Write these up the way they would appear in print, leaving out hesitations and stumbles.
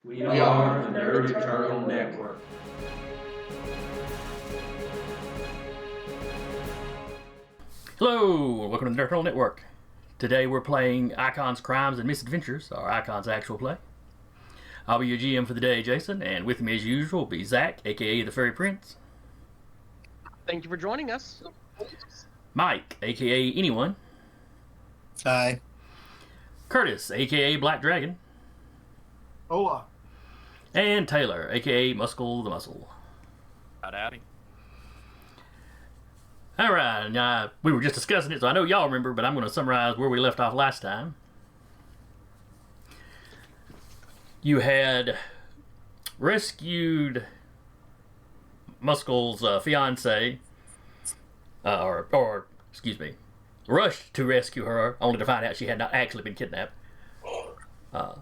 We are the Nerd Eternal Network. Hello, welcome to the Nerd Eternal Network. Today we're playing Icon's Crimes and Misadventures, our Icon's actual play. I'll be your GM for the day, Jason, and with me as usual will be Zach, aka the Fairy Prince. Thank you for joining us. Mike, aka Anyone. Hi. Curtis, aka Black Dragon. Hola. And Taylor, aka Muscle the Muscle. Howdy. Alright, now we were just discussing it, so I know y'all remember, but I'm going to summarize where we left off last time. You had rescued Muscle's fiance, rushed to rescue her, only to find out she had not actually been kidnapped.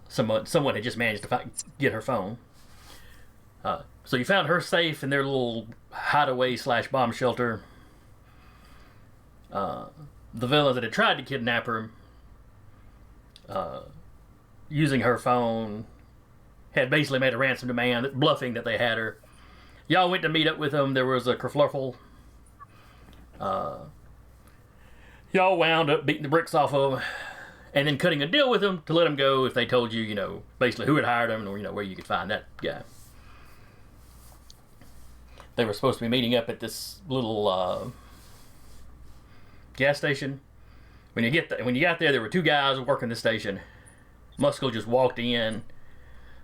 Someone had just managed to get her phone. So you found her safe in their little hideaway / bomb shelter. The villains that had tried to kidnap her, using her phone, had basically made a ransom demand, bluffing that they had her. Y'all went to meet up with them. There was a kerfluffle. Y'all wound up beating the bricks off of them, and then cutting a deal with them to let them go if they told you, basically who had hired them, or where you could find that guy. They were supposed to be meeting up at this little gas station. When you got there were two guys working the station. Muscle just walked in,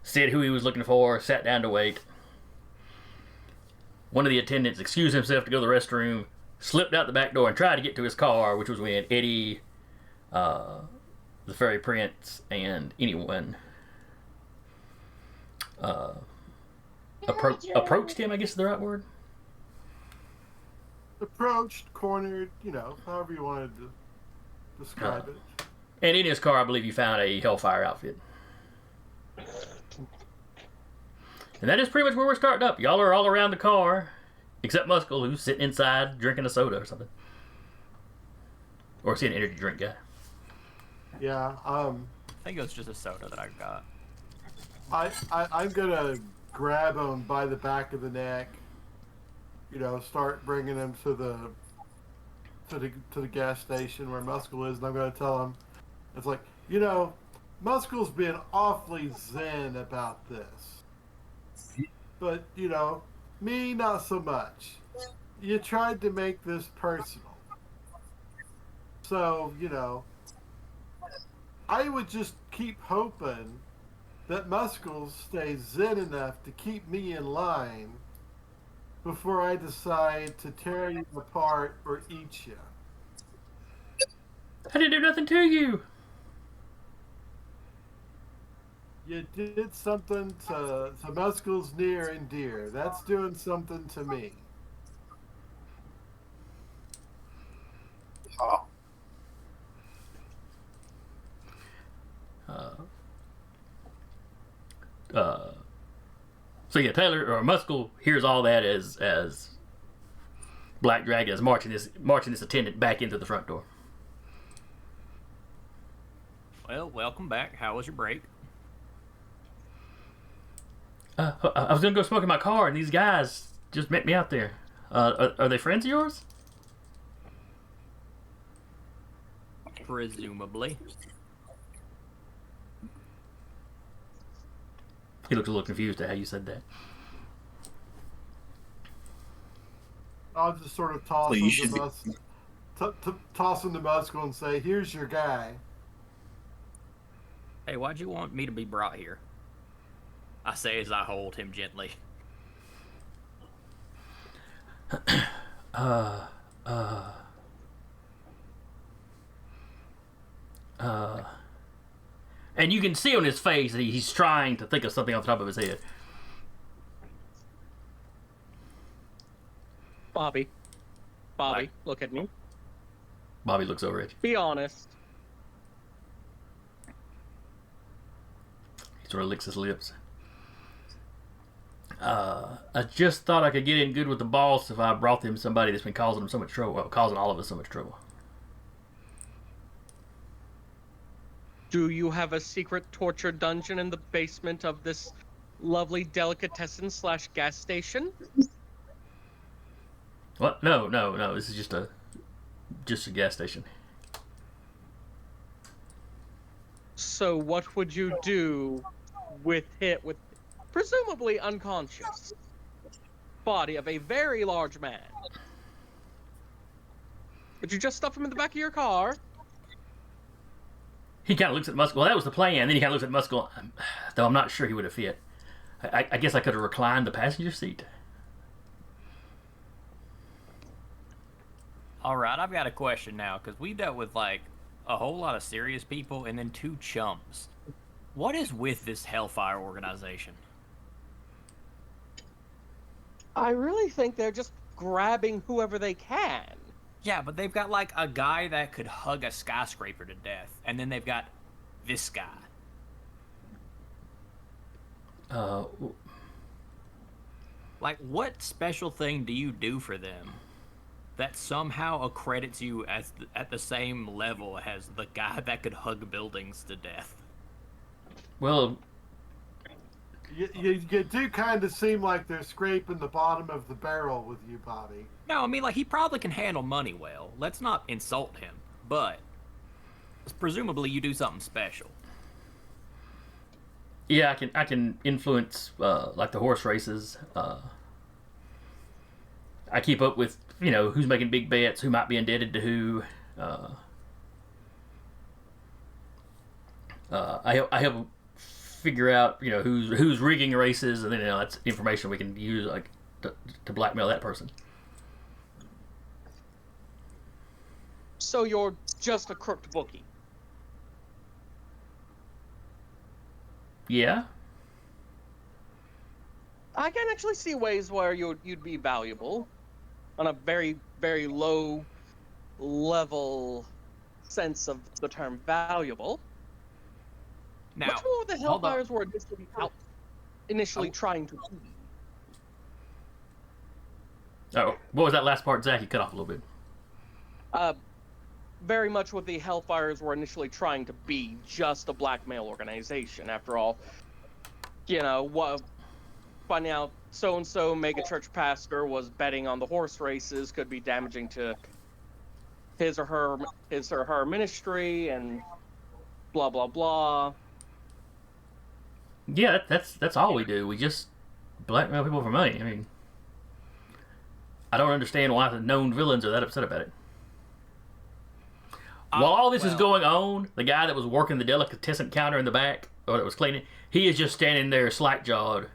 said who he was looking for, sat down to wait. One of the attendants excused himself to go to the restroom, slipped out the back door and tried to get to his car, which was when Eddie, the Fairy Prince, and Anyone approached him, I guess is the right word. Approached, cornered, however you wanted to describe it. And in his car, I believe you found a Hellfire outfit. And that is pretty much where we're starting up. Y'all are all around the car, except Muscle, who's sitting inside drinking a soda or something. Or is he an energy drink guy? Yeah, I think it was just a soda that I got. I'm gonna grab him by the back of the neck. Start bringing him to the gas station where Muscle is, and I'm gonna tell him, it's like, Muscle's been awfully zen about this, but me not so much. You tried to make this personal, so I would just keep hoping that Muscle stays zen enough to keep me in line before I decide to tear you apart or eat you. I didn't do nothing to you. You did something to Muscle's near and dear. That's doing something to me. So yeah, Taylor or Muscle hears all that as Black Dragon is marching this attendant back into the front door. Well, welcome back. How was your break? I was gonna go smoke in my car, and these guys just met me out there. Are they friends of yours? Presumably. He looks a little confused at how you said that. I'll just sort of toss him to Muscle and say, "Here's your guy." Hey, why'd you want me to be brought here? I say as I hold him gently. And you can see on his face that he's trying to think of something off the top of his head. Bobby, Like- look at me. Bobby looks over at you. Be honest. He sort of licks his lips. I just thought I could get in good with the boss if I brought him somebody that's been causing him so much trouble. Well, causing all of us so much trouble. Do you have a secret torture dungeon in the basement of this lovely delicatessen / gas station. What? No. This is just a gas station. So what would you do with presumably unconscious body of a very large man? Would you just stuff him in the back of your car? He kind of looks at Muscle. Well, that was the plan. Then he kind of looks at Muscle, though I'm not sure he would have fit. I guess I could have reclined the passenger seat. All right, I've got a question now because we've dealt with like a whole lot of serious people and then 2 chumps. What is with this Hellfire organization? I really think they're just grabbing whoever they can. Yeah, but they've got like a guy that could hug a skyscraper to death, and then they've got this guy. Like, what special thing do you do for them that somehow accredits you as at the same level as the guy that could hug buildings to death? Well, You do kind of seem like they're scraping the bottom of the barrel with you, Bobby. No, I mean, like, he probably can handle money well. Let's not insult him. But presumably you do something special. yeah, I can influence like the horse races. I keep up with who's making big bets, who might be indebted to who. I help figure out who's rigging races, and then that's information we can use like to blackmail that person. So you're just a crooked bookie. Yeah. I can actually see ways where you'd be valuable on a very, very low level sense of the term valuable. Now, Which one of the hold on. Hellfires were initially trying to be? Oh, what was that last part, Zach? You cut off a little bit. Very much what the Hellfires were initially trying to be, just a blackmail organization. After all, finding out so-and-so mega-church pastor was betting on the horse races could be damaging to his or her ministry, and blah, blah, blah. Yeah, that's all we do. We just blackmail people for money. I mean, I don't understand why the known villains are that upset about it. While all this is going on, the guy that was working the delicatessen counter in the back, or that was cleaning, he is just standing there slack-jawed.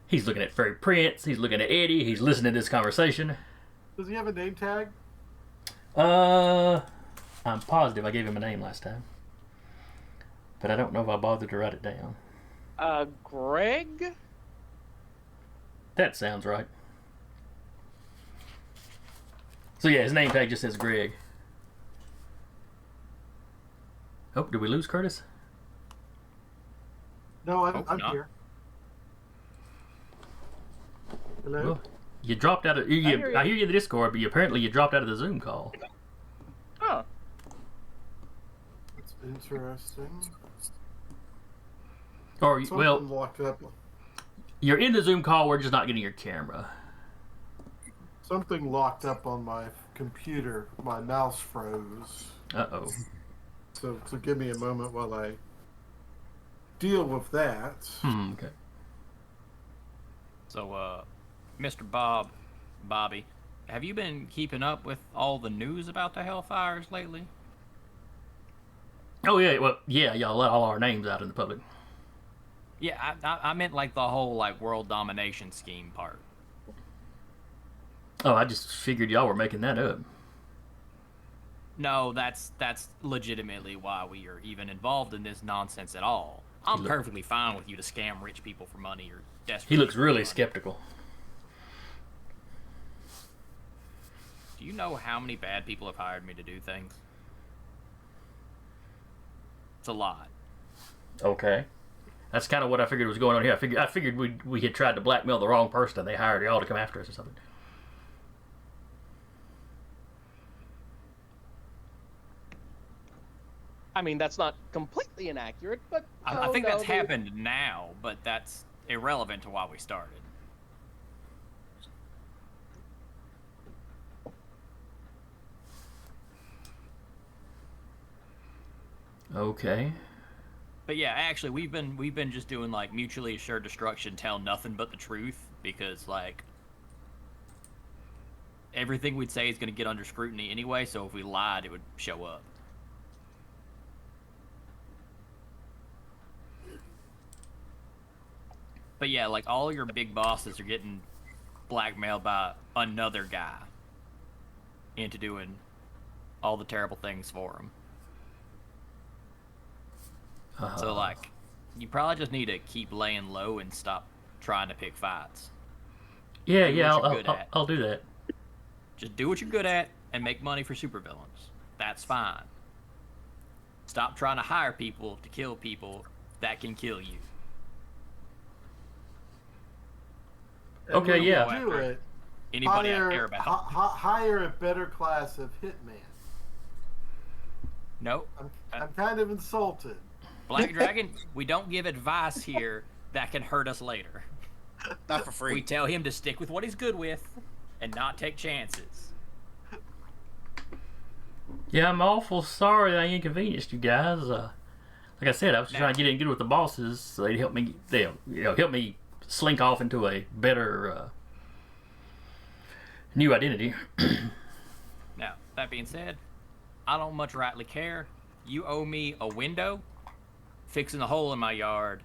He's looking at Fairy Prince, he's looking at Eddie, he's listening to this conversation. Does he have a name tag? I'm positive I gave him a name last time. But I don't know if I bothered to write it down. Greg? That sounds right. So yeah, his name tag just says Greg. Oh, did we lose Curtis? No, I'm not. here. Hello? Well, you dropped out of. I hear you in the Discord, but apparently you dropped out of the Zoom call. Huh. That's interesting. Or Something well, locked up. you're in the Zoom call. We're just not getting your camera. Something locked up on my computer. My mouse froze. Uh-oh. So give me a moment while I deal with that. Okay. So, Mr. Bobby, have you been keeping up with all the news about the Hellfires lately? Oh yeah, well yeah, y'all let all our names out in the public. Yeah, I meant like the whole like world domination scheme part. Oh, I just figured y'all were making that up. No, that's legitimately why we are even involved in this nonsense at all. I'm perfectly fine with you to scam rich people for money or desperate. He looks people for really money. skeptical. Do you know how many bad people have hired me to do things? It's a lot. Okay. That's kind of what I figured was going on here. I figured we had tried to blackmail the wrong person and they hired y'all to come after us or something. I mean, that's not completely inaccurate, but I oh, think no, that's they- happened now, but that's irrelevant to why we started. Okay. But yeah, actually, we've been just doing like mutually assured destruction, tell nothing but the truth, because like everything we'd say is going to get under scrutiny anyway. So if we lied, it would show up. But yeah, like all your big bosses are getting blackmailed by another guy into doing all the terrible things for them. So like, you probably just need to keep laying low and stop trying to pick fights. Yeah, Do yeah, what you're good at. I'll do that. Just do what you're good at and make money for supervillains. That's fine. Stop trying to hire people to kill people that can kill you. And Okay, when you yeah. do it, Anybody I care hire, about. hire a better class of hitman. Nope. I'm kind of insulted. Black Dragon, we don't give advice here that can hurt us later. Not for free. We tell him to stick with what he's good with and not take chances. Yeah, I'm awful sorry I inconvenienced you guys. Like I said, I was trying to get in good with the bosses so they'd help me. Help me slink off into a better new identity. Now, that being said, I don't much rightly care. You owe me a window, fixing a hole in my yard,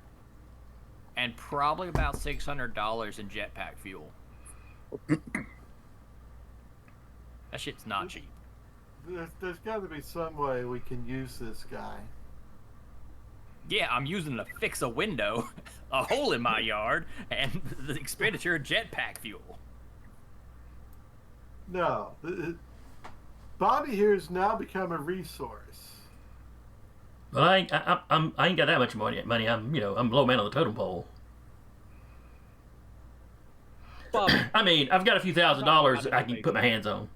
and probably about $600 in jetpack fuel. That shit's not cheap. There's got to be some way we can use this guy. Yeah, I'm using to fix a window, a hole in my yard, and the expenditure of jetpack fuel. No, Bobby here has now become a resource. But I ain't got that much money. I'm I'm low man on the totem pole. Bob, I mean, I've got a few $1,000s I can put my hands on.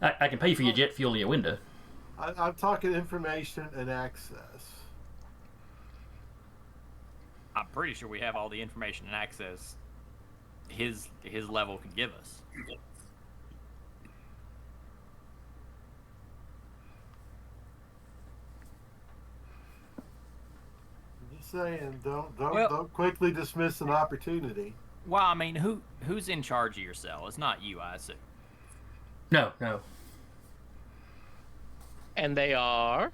I can pay for your jet fuel in your window. I'm talking information and access. I'm pretty sure we have all the information and access his level can give us. I'm just saying, don't Well- quickly dismiss an opportunity. Well, I mean, who's in charge of your cell? It's not you, I assume. No. and they are.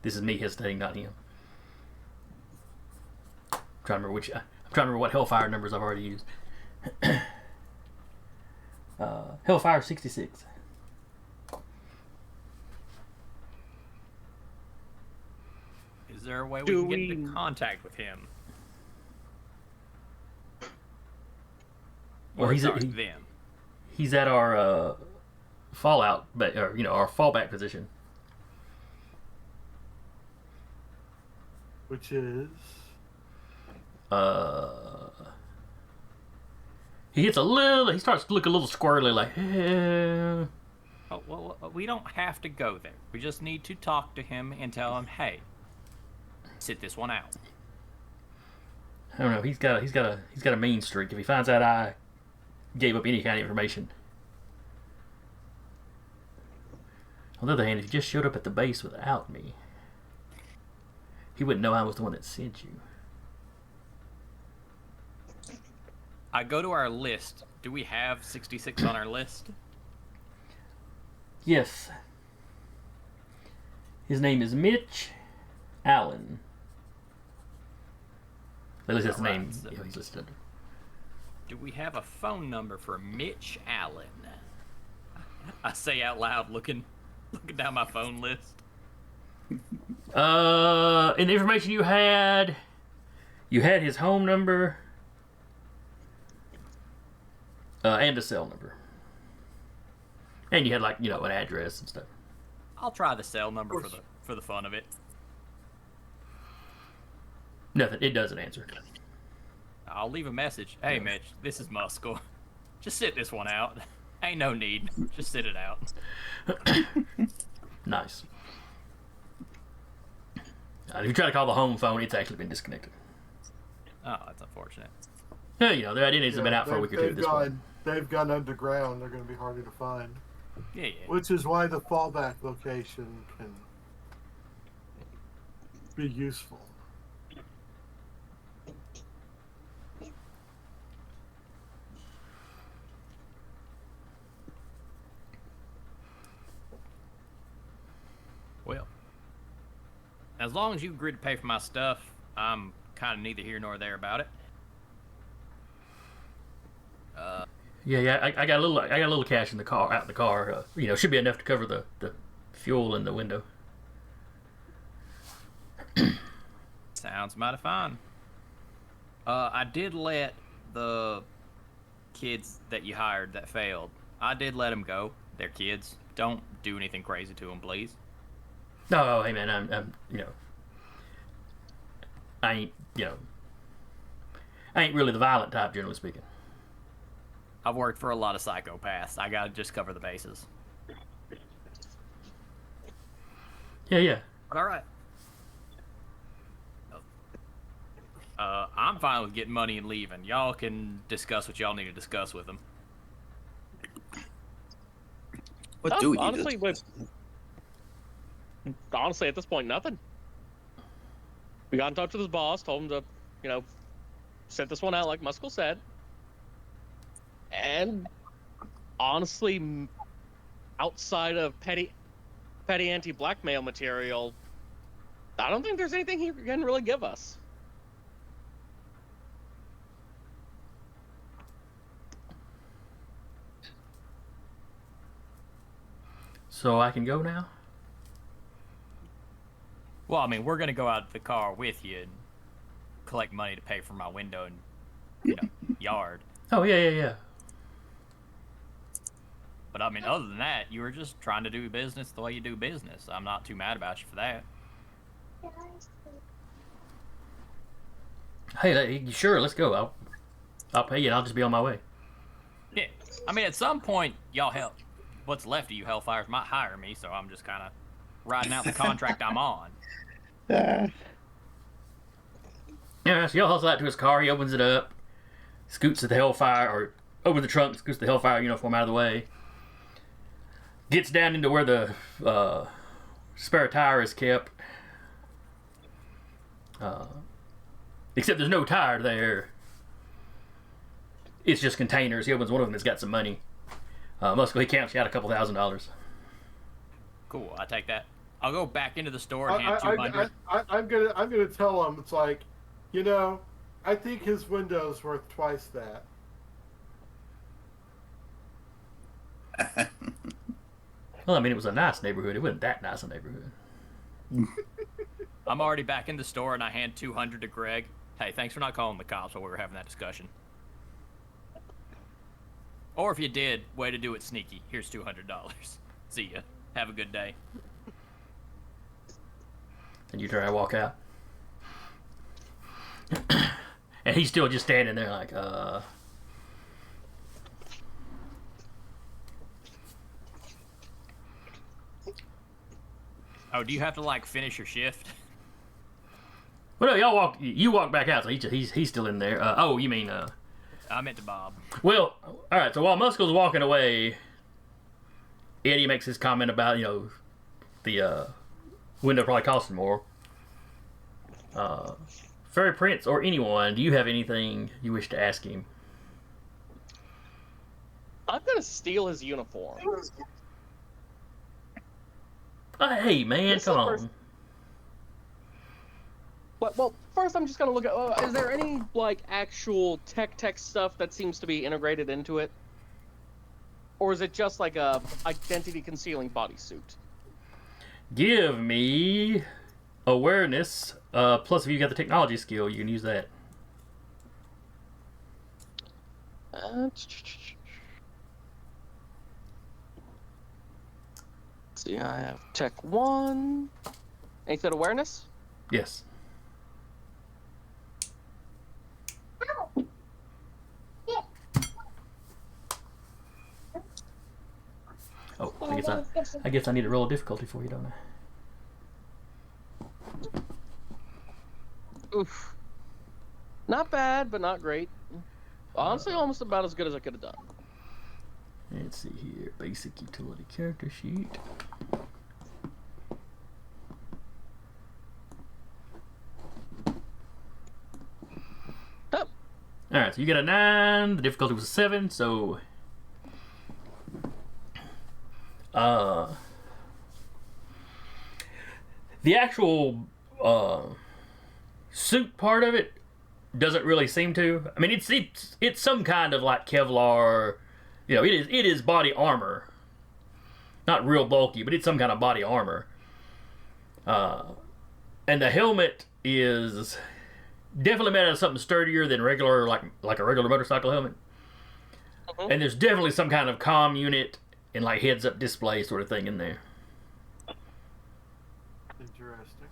This is me hesitating, not him. I'm trying to remember what Hellfire numbers I've already used. Hellfire 66. Is there a way we Do can get we- into contact with him? Well, Or he's sorry, he- them. He's at our fallout, but our fallback position. Which is He gets he starts to look a little squirrely, like, Oh, well, we don't have to go there. We just need to talk to him and tell him, hey, sit this one out. I don't know. He's got a mean streak. If he finds out I gave up any kind of information. On the other hand, if you just showed up at the base without me, he wouldn't know I was the one that sent you. I go to our list. Do we have 66 on our list? Yes. His name is Mitch Allen. At least that's the name Alright, so- he's listed under. Do we have a phone number for Mitch Allen? I say out loud, looking down my phone list. In the information you had his home number, and a cell number, and you had an address and stuff. I'll try the cell number for the fun of it. Nothing. It doesn't answer. I'll leave a message. Hey, Mitch, this is Muscle. Just sit this one out. Ain't no need. Just sit it out. Nice. If you try to call the home phone, it's actually been disconnected. Oh, that's unfortunate. Yeah, you know, their identities have been out for a week or two at this point. They've gone underground. They're going to be harder to find. Yeah. Which is why the fallback location can be useful. Well, as long as you agree to pay for my stuff, I'm kind of neither here nor there about it. Yeah. I got a little cash in the car, out in the car. You know, should be enough to cover the fuel in the window. Sounds mighty fine. I did let the kids that you hired that failed. I did let them go. They're kids. Don't do anything crazy to them, please. No, hey man, I'm you know, I ain't really the violent type, generally speaking. I've worked for a lot of psychopaths. I gotta just cover the bases. Yeah. But all right. I'm fine with getting money and leaving. Y'all can discuss what y'all need to discuss with them. What do we need honestly, to... honestly, at this point, nothing. We got in touch with his boss, told him to, you know, set this one out like Muscle said. And honestly, outside of petty anti-blackmail material, I don't think there's anything he can really give us. So I can go now? Well, I mean, we're gonna go out to the car with you and collect money to pay for my window and yard. Oh yeah. But I mean, other than that, you were just trying to do business the way you do business. I'm not too mad about you for that. Hey, sure, let's go. I'll pay you and I'll just be on my way. Yeah, I mean, at some point, y'all help. What's left of you Hellfires might hire me, so I'm just kind of riding out the contract I'm on. Yeah, so y'all hustle out to his car, he opens it up, scoots the Hellfire, or opens the trunk, scoots the Hellfire uniform out of the way, gets down into where the spare tire is kept. Except there's no tire there. It's just containers. He opens one of them, it's got some money. Muscle, he counts you out $2,000. Cool, I take that. I'll go back into the store and hand 200. I'm gonna tell him, it's like, you know, I think his window's worth twice that. Well, I mean, it was a nice neighborhood. It wasn't that nice a neighborhood. I'm already back in the store and I hand 200 to Greg. Hey, thanks for not calling the cops while we were having that discussion. Or if you did, way to do it sneaky. Here's $200. See ya. Have a good day. And you try to walk out. And he's still just standing there like, Oh, do you have to, like, finish your shift? Well, no, you walk back out, so he's still in there. Oh, you mean, I meant to Bob. Well, alright, so while Muscle's walking away, Eddie makes his comment about, you know, the window probably costing more. Fairy Prince or anyone, do you have anything you wish to ask him? I'm gonna steal his uniform. Hey, man, come on. Well, first I'm just gonna look at. Is there any like actual tech stuff that seems to be integrated into it, or is it just like a identity concealing bodysuit? Give me awareness. Plus, if you got the technology skill, you can use that. See, I have Tech 1. Ain't that awareness? Yes. I guess I need to roll a difficulty for you, don't I? Oof. Not bad, but not great. Honestly, almost about as good as I could have done. Let's see here. Basic utility character sheet. Oh. Alright, so you get a 9. The difficulty was a 7, so... the actual suit part of it doesn't really seem to. I mean, it's some kind of like Kevlar. You know, it is body armor. Not real bulky, but it's some kind of body armor. And the helmet is definitely made out of something sturdier than regular, like a regular motorcycle helmet. Mm-hmm. And there's definitely some kind of comm unit and like heads-up display sort of thing in there. Interesting.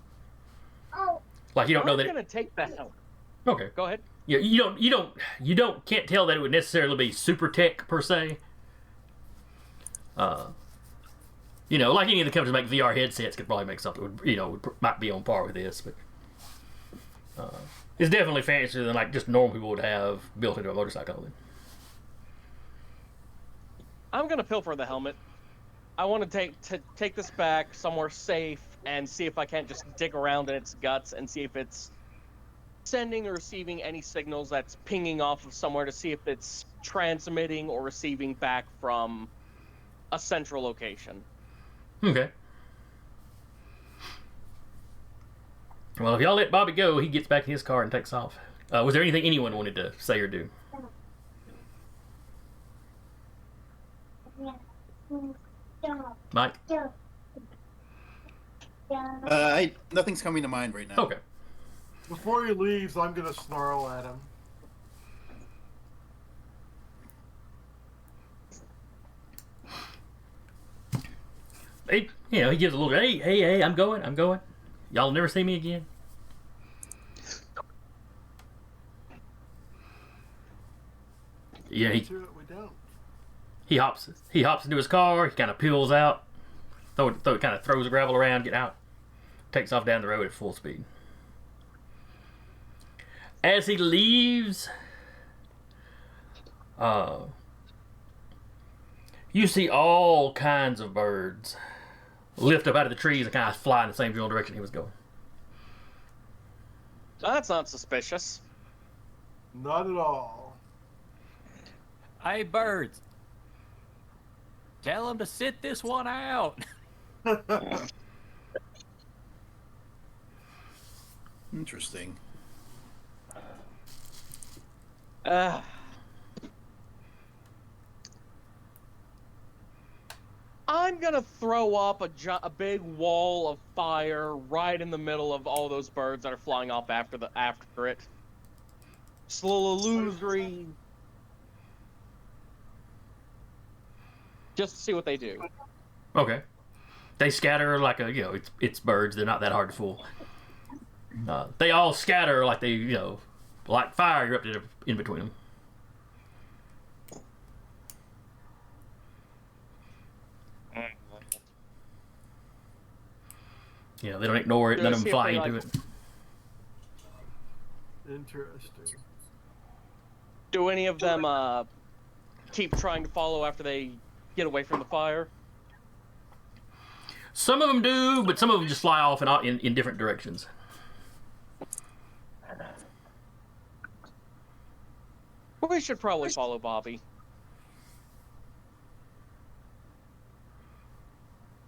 Like you don't know I'm that. gonna take that helmet. Okay. Go ahead. Yeah, you can't tell that it would necessarily be super tech per se. You know, like any of the companies that make VR headsets could probably make something might be on par with this, but it's definitely fancier than like just normal people would have built into a motorcycle. I'm gonna pilfer the helmet. I want to take this back somewhere safe and see if I can't just dig around in its guts and see if it's sending or receiving any signals that's pinging off of somewhere to see if it's transmitting or receiving back from a central location. Okay. Well, if y'all let Bobby go, he gets back in his car and takes off. Was there anything anyone wanted to say or do? Mike? Nothing's coming to mind right now. Okay. Before he leaves, I'm gonna snarl at him. He gives a little, hey, I'm going. Y'all never see me again. Yeah, We don't. he hops into his car. He kind of peels out, kind of throws the gravel around, get out, takes off down the road at full speed. As he leaves, you see all kinds of birds lift up out of the trees and kind of fly in the same general direction he was going. That's not suspicious. Not at all. Hey, birds. Tell them to sit this one out. Interesting. I'm gonna throw up a big wall of fire right in the middle of all those birds that are flying off after it. Just a little illusory. Just to see what they do. Okay. They scatter like it's birds. They're not that hard to fool. They all scatter like like fire erupted in between them. Yeah, they don't ignore it. None of them fly into it. Interesting. Do any of them keep trying to follow after they get away from the fire? Some of them do, but some of them just fly off in different directions. We should probably follow Bobby.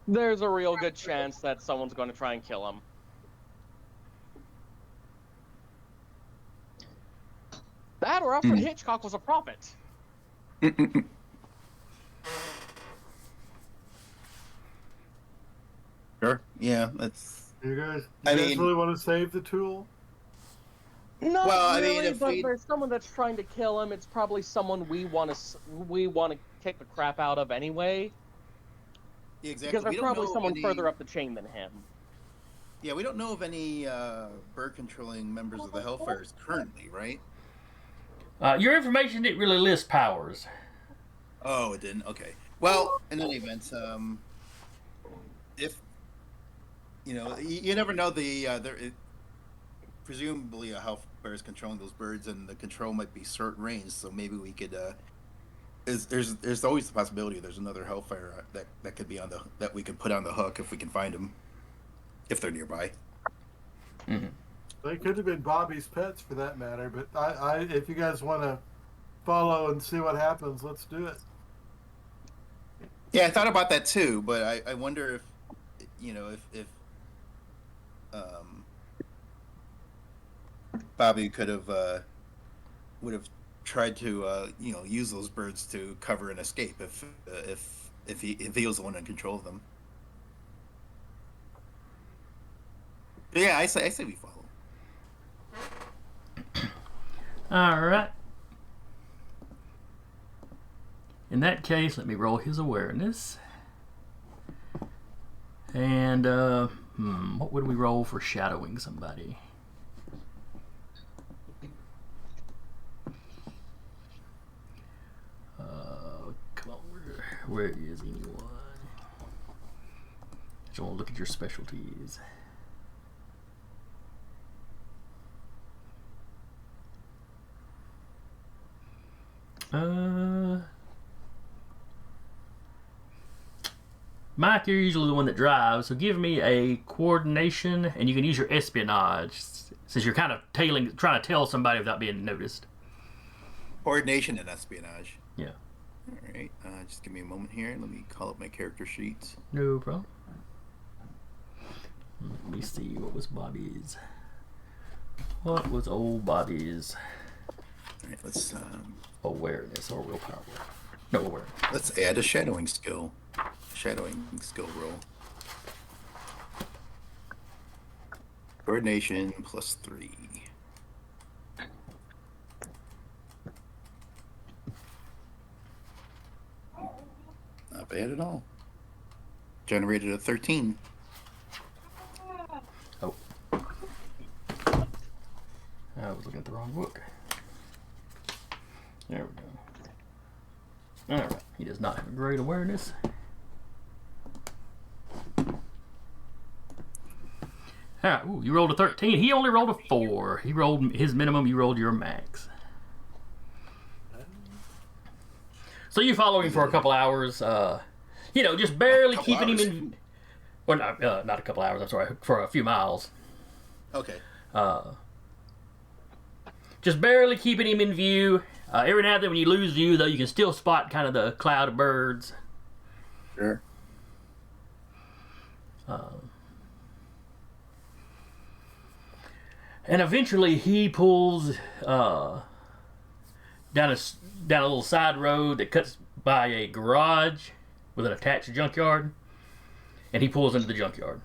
There's a real good chance that someone's going to try and kill him. That or Alfred Hitchcock was a prophet. Sure. Yeah, that's. You guys I mean- really want to save the tool? Not Well, I mean, really, if but we- there's someone that's trying to kill him. It's probably someone we want to kick the crap out of anyway. Yeah, exactly. Because We there's don't probably know someone any- further up the chain than him. Yeah, we don't know of any bird controlling members of the Hellfires currently, right? Your information didn't really list powers. Oh, it didn't. Okay. Well, in any event, if you never know presumably a Hellfire is controlling those birds, and the control might be certain range. So maybe we could. There's always the possibility there's another Hellfire that could be that we could put on the hook if we can find them, if they're nearby. Mm-hmm. They could have been Bobby's pets for that matter. But if you guys want to follow and see what happens, let's do it. Yeah, I thought about that too, but I wonder if Bobby would have tried to use those birds to cover an escape if he was the one in control of them. But yeah, I say we follow. All right. In that case, let me roll his awareness. And what would we roll for shadowing somebody? Come on, where is anyone? Just want to look at your specialties. Mike, you're usually the one that drives, so give me a coordination, and you can use your espionage, since you're kind of trying to tell somebody without being noticed. Coordination and espionage. Yeah. All right. Just give me a moment here. Let me call up my character sheets. No problem. Let me see, what was Bobby's? What was old Bobby's? All right, let's awareness or willpower? No, awareness. Let's add a shadowing skill. Shadowing skill roll. Coordination +3. Not bad at all. Generated a 13. Oh. I was looking at the wrong book. There we go. Alright, he does not have a great awareness. Alright, ooh, you rolled a 13. He only rolled a 4. He rolled his minimum, you rolled your max. So you follow him for a couple hours, just barely keeping him in... Well, not a couple hours, I'm sorry, for a few miles. Okay. Just barely keeping him in view. Every now and then when you lose view, though, you can still spot kind of the cloud of birds. Sure. And eventually he pulls down a little side road that cuts by a garage with an attached junkyard, and he pulls into the junkyard.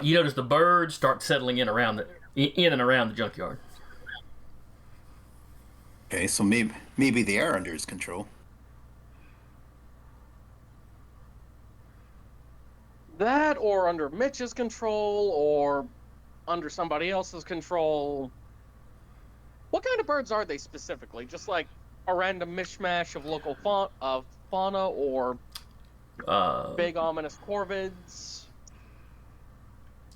You notice the birds start settling in and around the junkyard. Okay, so maybe they are under his control. That, or under Mitch's control, or under somebody else's control. What kind of birds are they specifically? Just like a random mishmash of local fauna, or big ominous corvids?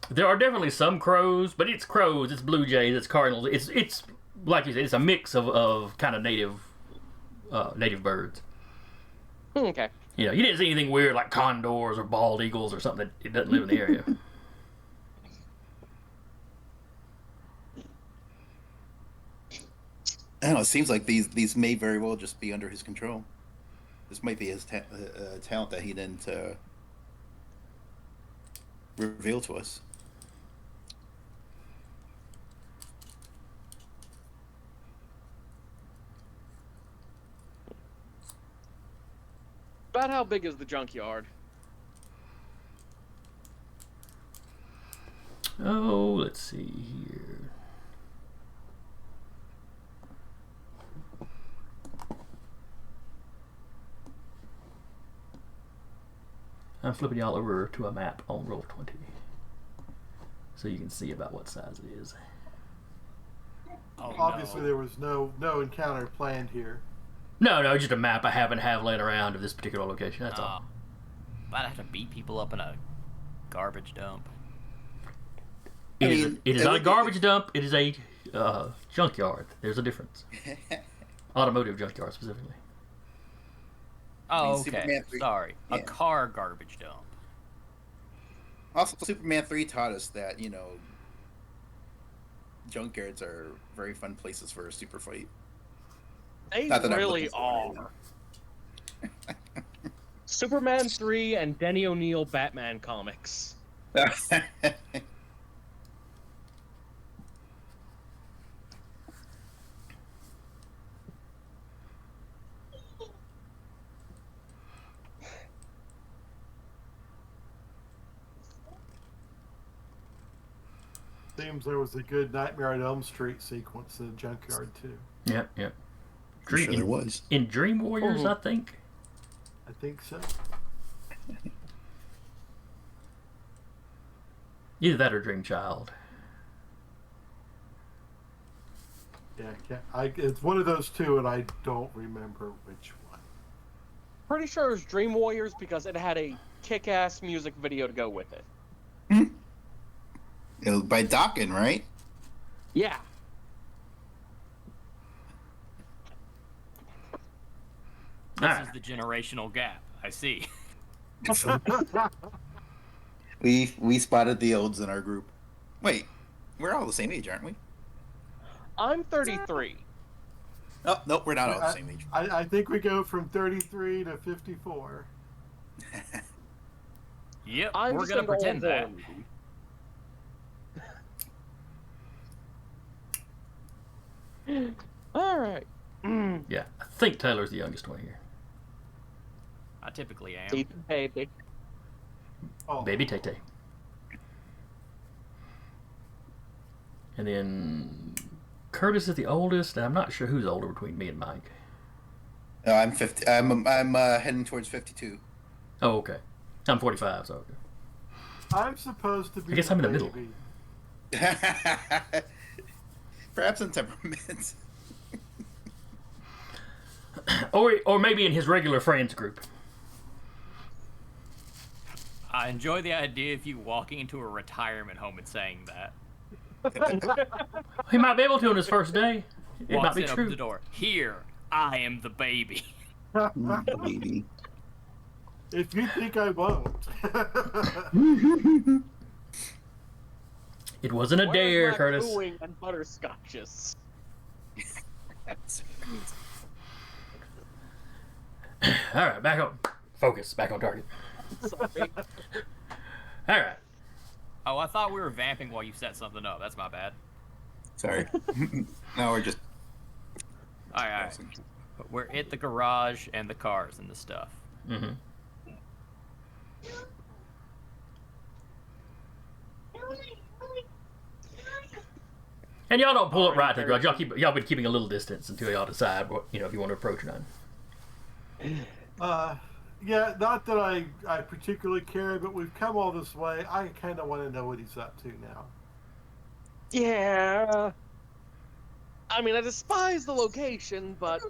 There are definitely some crows, but it's crows, it's blue jays, it's cardinals. It's like you said, it's a mix of kind of native birds. Okay. You didn't see anything weird like condors or bald eagles or something that doesn't live in the area. I don't know, it seems like these may very well just be under his control. This might be his talent that he didn't reveal to us. About how big is the junkyard? Oh, let's see here. I'm flipping y'all over to a map on Roll20. so you can see about what size it is. Oh, Obviously, no. there was no encounter planned here. No, just a map I happen to have laying around of this particular location. That's all. I'd have to beat people up in a garbage dump. It is. mean, It is it not a would be- garbage dump. It is a junkyard. There's a difference. Automotive junkyard specifically. Oh, mean, okay. Superman 3 Sorry. A yeah. car garbage dump. Also, Superman 3 taught us that, you know, junkyards are very fun places for a super fight. They Not that I'm really looking for are. Superman 3 and Denny O'Neil Batman comics. Seems there was a good Nightmare on Elm Street sequence in the junkyard too. Yep. I'm sure there was. In Dream Warriors, I think. I think so. Either that or Dream Child. Yeah, it's one of those two, and I don't remember which one. Pretty sure it was Dream Warriors because it had a kick-ass music video to go with it. It was by Dokken, right? Yeah. This Alright. is the generational gap. I see. We spotted the olds in our group. Wait, we're all the same age, aren't we? I'm 33. Oh, nope, we're not all the same age. I think we go from 33 to 54. Yep, I'm we're just gonna into old pretend that. horror movies. All right. Yeah, I think Taylor's the youngest one here. I typically am. Baby. Oh, Baby Tay Tay. And then Curtis is the oldest, and I'm not sure who's older between me and Mike. No, I'm 50. I'm heading towards 52. Oh, okay. I'm 45, so okay. I'm supposed to be. I guess I'm in the middle. baby. Perhaps in temperament. Or maybe in his regular friends group. I enjoy the idea of you walking into a retirement home and saying that. He might be able to on his first day. It Walks might be in, opens true. the door. Here, I am the baby. Baby. If you think I won't. It wasn't a dare, Where's my Curtis. cooing and butterscotches? All right, back on focus, back on target. Sorry. All right. Oh, I thought we were vamping while you set something up. That's my bad. Sorry. No, we're just. All right. We're at the garage and the cars and the stuff. Mm-hmm. And y'all don't pull up right to the garage. Y'all been keeping a little distance until y'all decide what if you want to approach or not. Yeah, not that I particularly care, but we've come all this way. I kind of want to know what he's up to now. Yeah. I mean, I despise the location, but.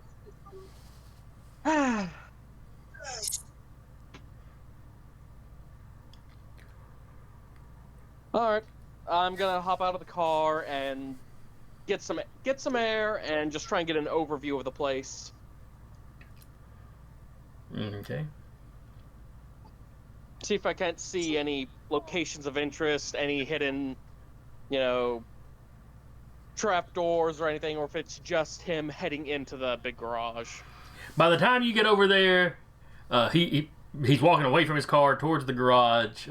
Alright. I'm gonna hop out of the car and get some air and just try and get an overview of the place. Okay. See if I can't see any locations of interest, any hidden, trapdoors or anything, or if it's just him heading into the big garage. By the time you get over there, he's walking away from his car towards the garage.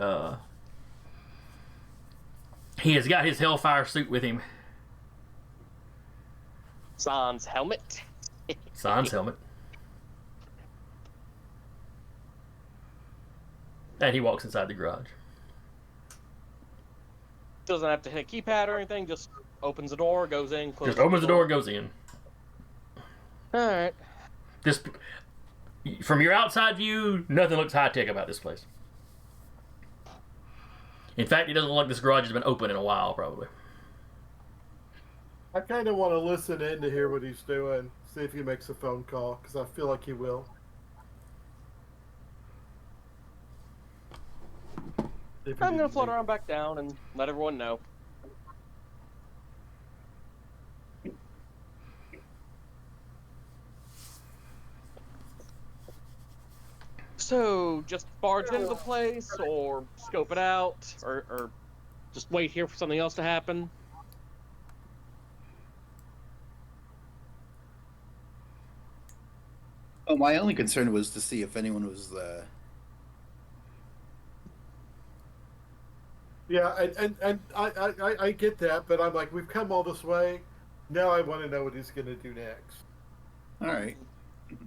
He has got his Hellfire suit with him. Sans helmet. Sans helmet. And he walks inside the garage. Doesn't have to hit a keypad or anything, just opens the door, goes in, closes Just opens the door and goes in. Alright. This, from your outside view, nothing looks high-tech about this place. In fact, it doesn't look like this garage has been open in a while, probably. I kind of want to listen in to hear what he's doing, see if he makes a phone call, because I feel like he will. If he I'm gonna didn't float leave. around back down and let everyone know. So, just barge into the place, or scope it out, or just wait here for something else to happen? Oh, my only concern was to see if anyone was. Yeah, and I get that, but I'm like, we've come all this way. Now I want to know what he's going to do next. All right.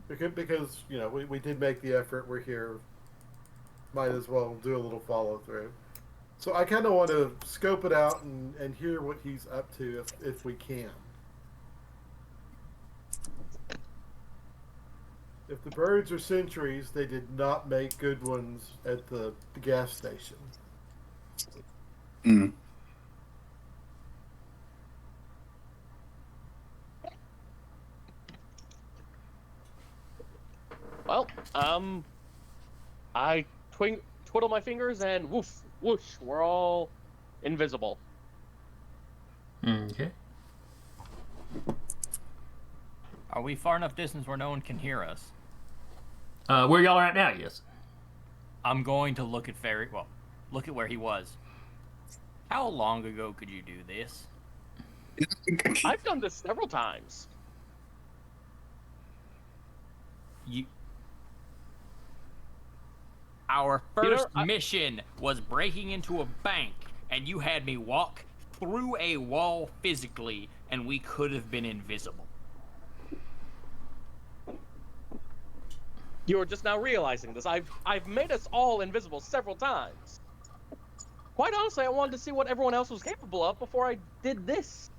Because you know, we did make the effort. We're here. Might as well do a little follow through. So I kind of want to scope it out and hear what he's up to if we can. If the birds are sentries, they did not make good ones at the gas station. Mm. Well, I twiddle my fingers and woof, whoosh, we're all invisible. Okay. Are we far enough distance where no one can hear us? Where y'all are at now, yes. I'm going to look at look at where he was. How long ago could you do this? I've done this several times. Our first I- mission was breaking into a bank, and you had me walk through a wall physically, and we could have been invisible. You're just now realizing this. I've made us all invisible several times. Quite honestly, I wanted to see what everyone else was capable of before I did this.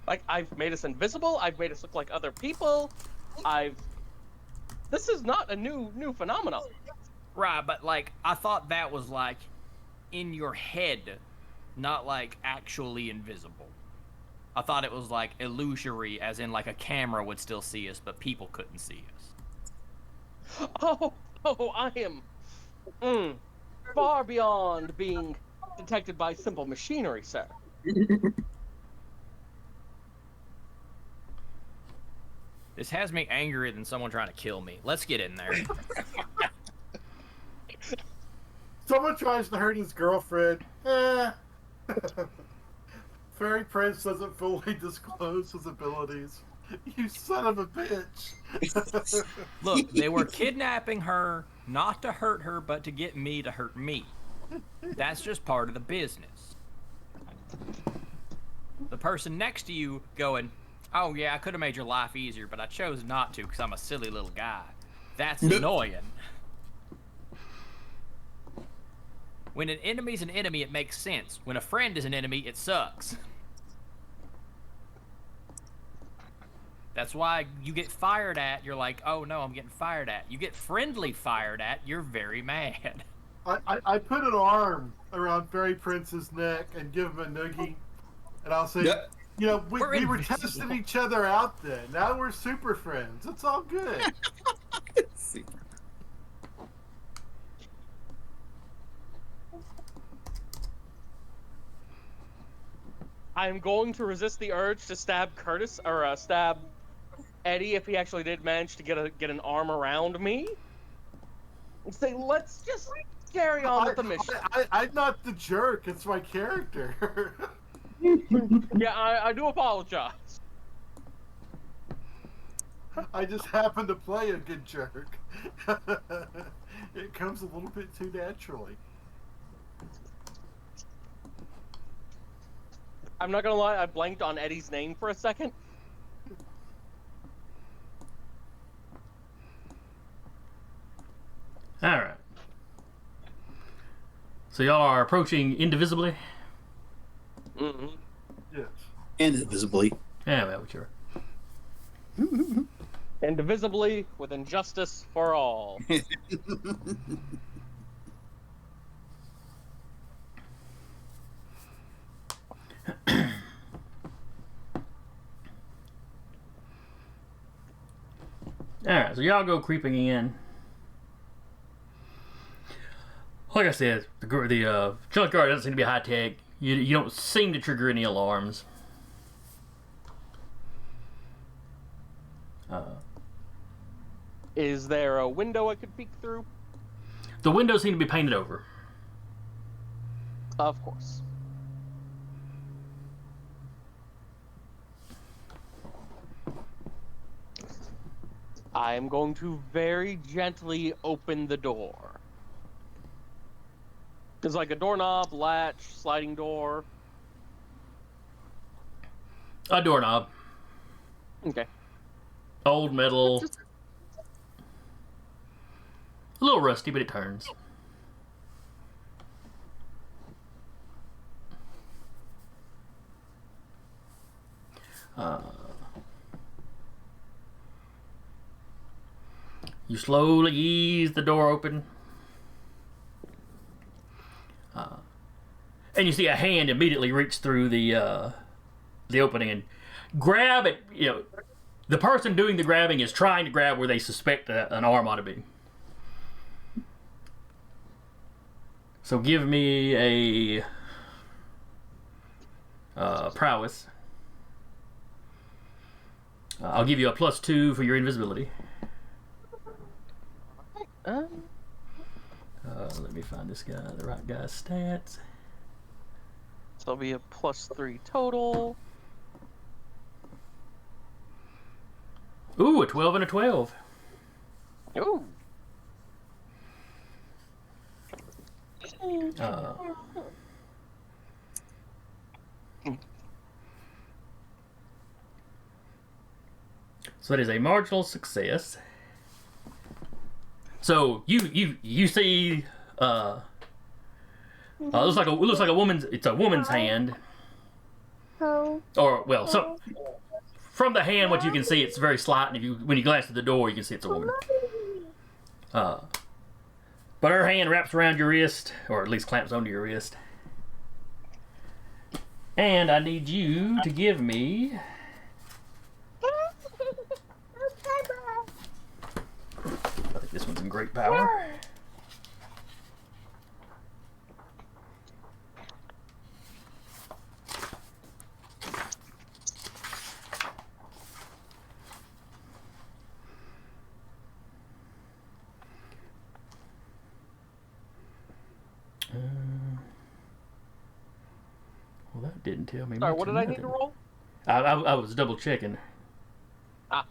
Like, I've made us invisible, I've made us look like other people, This is not a new phenomenon. Right, but like, I thought that was like in your head, not like actually invisible. I thought it was like illusory, as in like a camera would still see us, but people couldn't see us. Oh, I am far beyond being detected by simple machinery, sir. This has me angrier than someone trying to kill me. Let's get in there. Someone tries to hurt his girlfriend. Fairy Prince doesn't fully disclose his abilities. You son of a bitch. Look, they were kidnapping her, not to hurt her, but to get me to hurt me. That's just part of the business. The person next to you going, oh yeah, I could have made your life easier, but I chose not to because I'm a silly little guy. That's annoying. When an enemy's an enemy, it makes sense. When a friend is an enemy, it sucks. That's why you get fired at, you're like, oh no, I'm getting fired at. You get friendly fired at, you're very mad. I put an arm around Fairy Prince's neck and give him a noogie, and I'll say, Yep. you know, we were invisible. testing each other out then. Now we're super friends. It's all good. I'm going to resist the urge to stab Curtis, or stab Eddie if he actually did manage to get an arm around me. And say, let's just carry on with the mission. I'm not the jerk. It's my character. Yeah, I do apologize. I just happen to play a good jerk. It comes a little bit too naturally. I'm not gonna lie, I blanked on Eddie's name for a second. All right. So y'all are approaching indivisibly. Mm-hmm. Yes. And invisibly. Yeah, well, sure. Indivisibly, with injustice for all. Alright, so y'all go creeping in. Like I said, the junkyard doesn't seem to be high tech. You don't seem to trigger any alarms. Is there a window I could peek through? The windows seem to be painted over. Of course. I am going to very gently open the door. It's like a doorknob, latch, sliding door. A doorknob. Okay. Old metal. A little rusty, but it turns. You slowly ease the door open. And you see a hand immediately reach through the opening and grab it. You know, the person doing the grabbing is trying to grab where they suspect an arm ought to be. So give me a prowess. I'll give you a +2 for your invisibility. Let me find this guy, the right guy's stats. So it'll be a +3 total. Ooh, a 12 and a 12. Ooh. So that is a marginal success. So you see looks like a woman's. It's a woman's hand. Or well, so from the hand, what you can see, it's very slight. And when you glance at the door, you can see it's a woman. But her hand wraps around your wrist, or at least clamps onto your wrist. And I need you to give me. I think this one's in great power. Well, that didn't tell me. Sorry, much what of did I need to nothing. roll? I was double checking. Ah.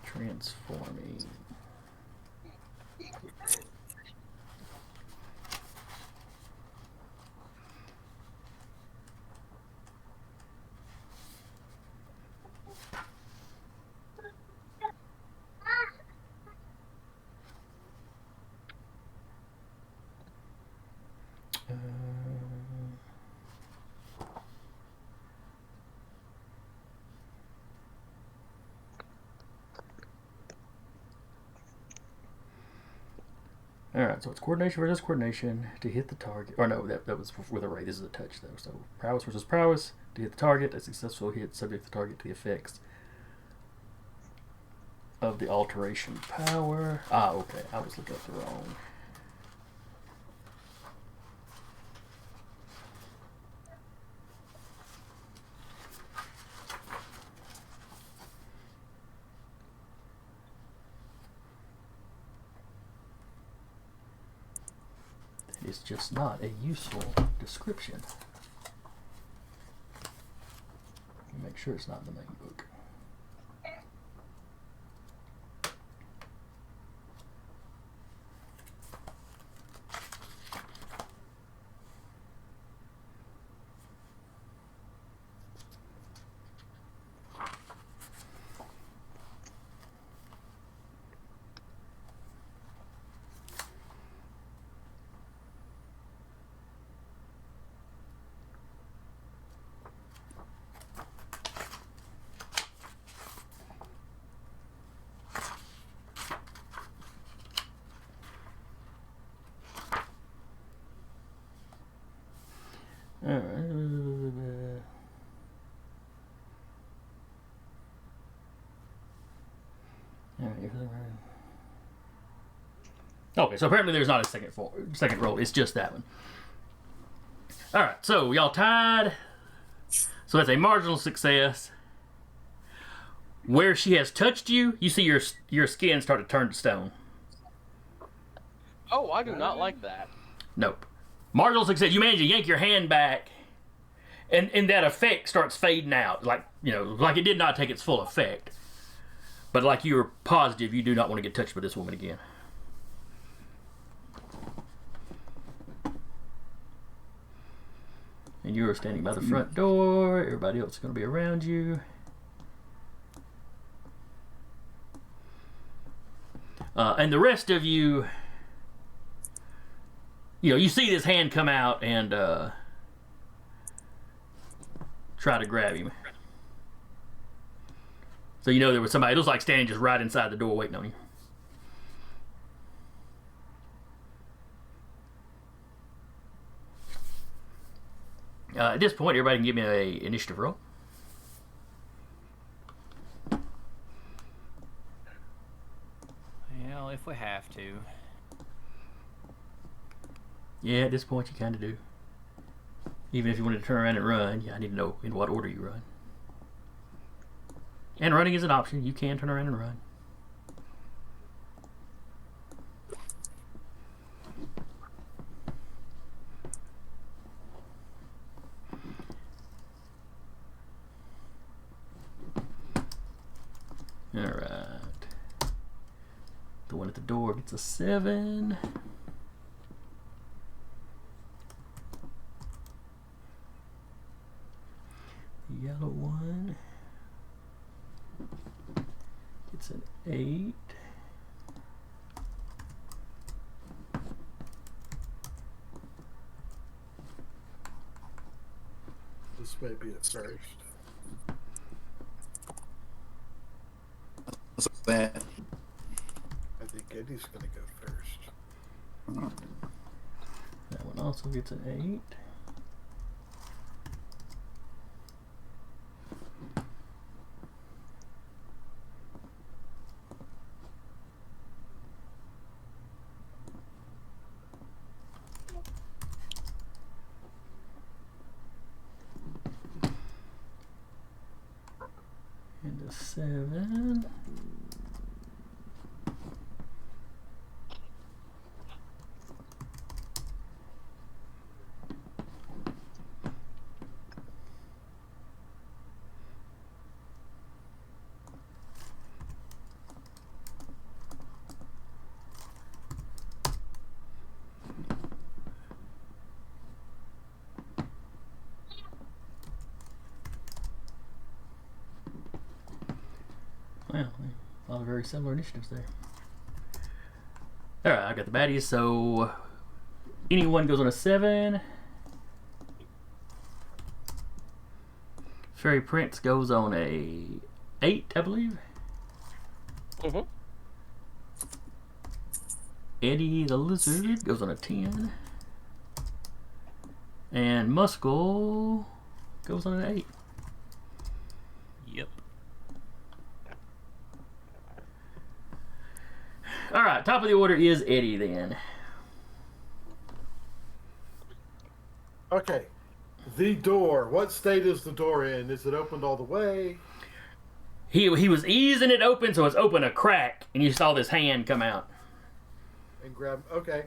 Transforming. Alright, so it's coordination versus coordination to hit the target. Or no, that was with a ray. This is a touch, though. So prowess versus prowess to hit the target. A successful hit subject the target to the effects of the alteration power. Ah, okay. I was looking at the wrong. It's just not a useful description. Make sure it's not in the main book. Okay, so apparently there's not a second roll. It's just that one. All right, so y'all tied. So that's a marginal success. Where she has touched you, you see your skin start to turn to stone. Oh, I do not like that. Nope. Marginal success. You manage to yank your hand back, and that effect starts fading out. Like, you know, like it did not take its full effect. But like you were positive, you do not want to get touched by this woman again. And you are standing by the front door. Everybody else is going to be around you. And the rest of you, you know, you see this hand come out and try to grab him. So you know there was somebody, it looks like standing just right inside the door waiting on you. At this point, everybody can give me an initiative roll. Well, if we have to. Yeah, at this point you kind of do. Even if you wanted to turn around and run, yeah, I need to know in what order you run. And running is an option. You can turn around and run. Alright. The one at the door gets a 7. The yellow one gets an 8. This may be at first. What's that? I think Eddie's going to go first. That one also gets an 8. And a 7. Well, a lot of very similar initiatives there. Alright, I got the baddies, so anyone goes on a 7. Fairy Prince goes on a 8, I believe. Mm-hmm. Eddie the Lizard goes on a 10. And Muscle goes on an 8. Yep. Alright, top of the order is Eddie then. Okay. The door. What state is the door in? Is it opened all the way? He was easing it open, so it's open a crack, and you saw this hand come out. And grab. Okay.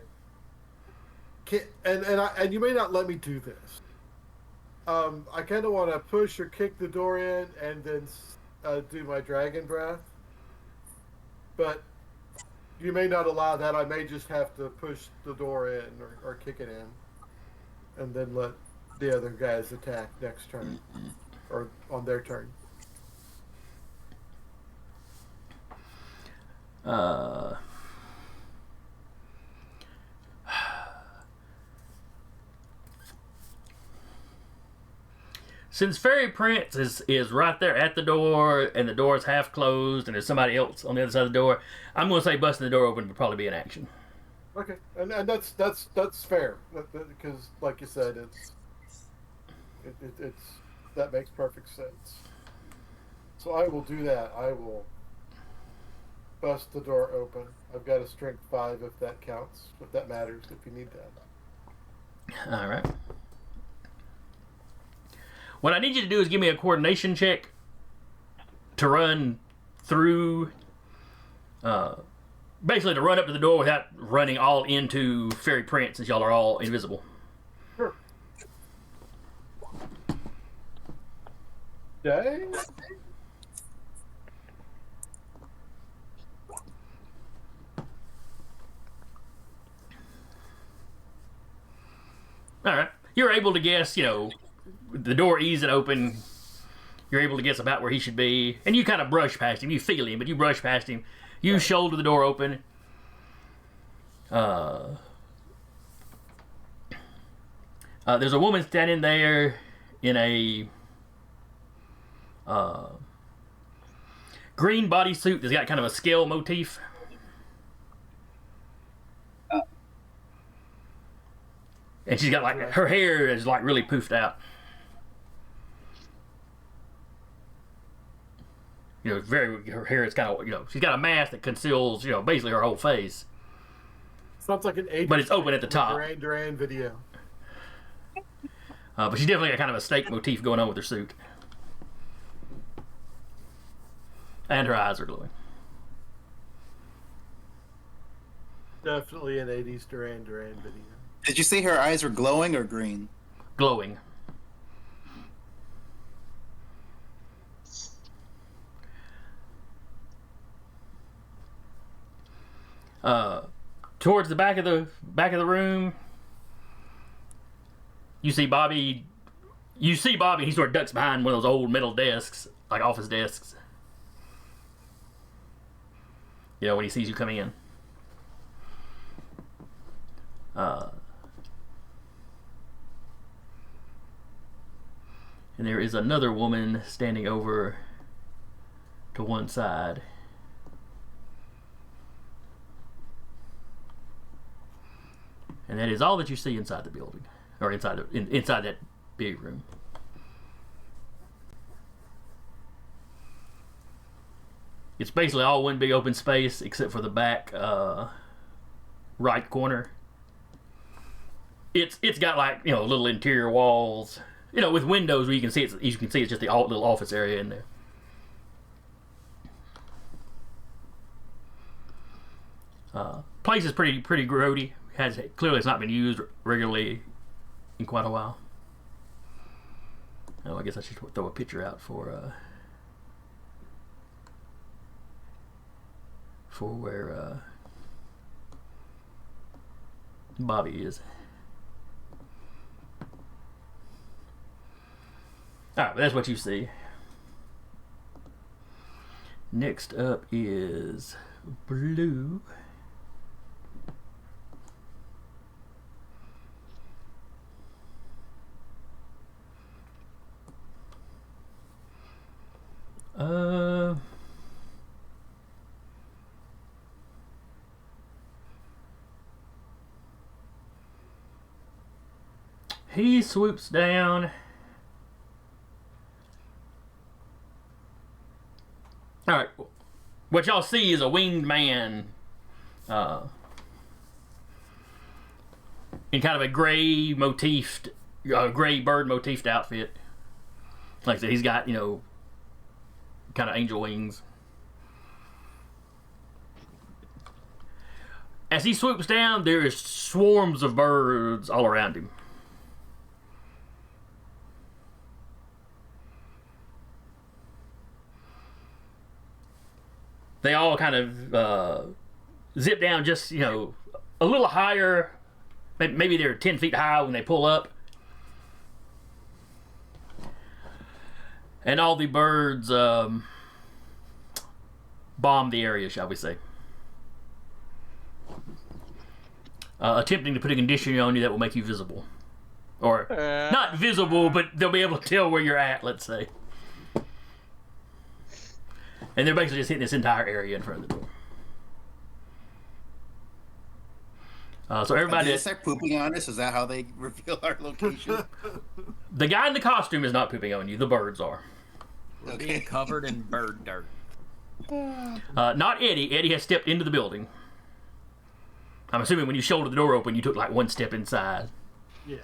And you may not let me do this. I kind of want to push or kick the door in, and then do my dragon breath. But you may not allow that. I may just have to push the door in or kick it in, and then let the other guys attack next turn or on their turn. Since Fairy Prince is right there at the door, and the door is half closed, and there's somebody else on the other side of the door, I'm going to say busting the door open would probably be an action. Okay, and that's fair because, like you said, it's that makes perfect sense. So I will do that. I will bust the door open. I've got a strength 5 if that counts, if that matters, if you need that. All right. What I need you to do is give me a coordination check to run through, basically to run up to the door without running all into Fairy Prince, since y'all are all invisible. Sure. Okay. All right. You're able to guess, the door easing open. You're able to guess about where he should be. And you kind of brush past him. You feel him, but you brush past him. You shoulder the door open. There's a woman standing there in a green bodysuit that's got kind of a scale motif. And she's got her hair is really poofed out. Her hair is kind of, she's got a mask that conceals, basically her whole face. Sounds like an 80s. But it's open at the top. Duran video. But she's definitely got kind of a snake motif going on with her suit. And her eyes are glowing. Definitely an 80s Duran video. Did you say her eyes were glowing or green? Glowing. Towards the back of the room, you see Bobby. He sort of ducks behind one of those old metal desks, like office desks. When he sees you coming in. And there is another woman standing over to one side. And that is all that you see inside the building, or inside that big room. It's basically all one big open space, except for the back right corner. It's got little interior walls, with windows where you can see it's just the little office area in there. Place is pretty grody. Clearly it's not been used regularly in quite a while. Oh, I guess I should throw a picture out for where Bobby is. Alright, but that's what you see. Next up is Blue. He swoops down. Alright, what y'all see is a winged man in kind of a gray bird motifed outfit. Like I said, he's got, kind of angel wings. As he swoops down, there is swarms of birds all around him. They all kind of zip down just, a little higher. Maybe they're 10 feet high when they pull up. And all the birds bomb the area, shall we say. Attempting to put a condition on you that will make you visible. Or, not visible, but they'll be able to tell where you're at, let's say. And they're basically just hitting this entire area in front of the door. So everybody... Did they start pooping on us? Is that how they reveal our location? The guy in the costume is not pooping on you. The birds are. We're being covered in bird dirt. Not Eddie. Eddie has stepped into the building. I'm assuming when you shouldered the door open, you took like one step inside. Yeah.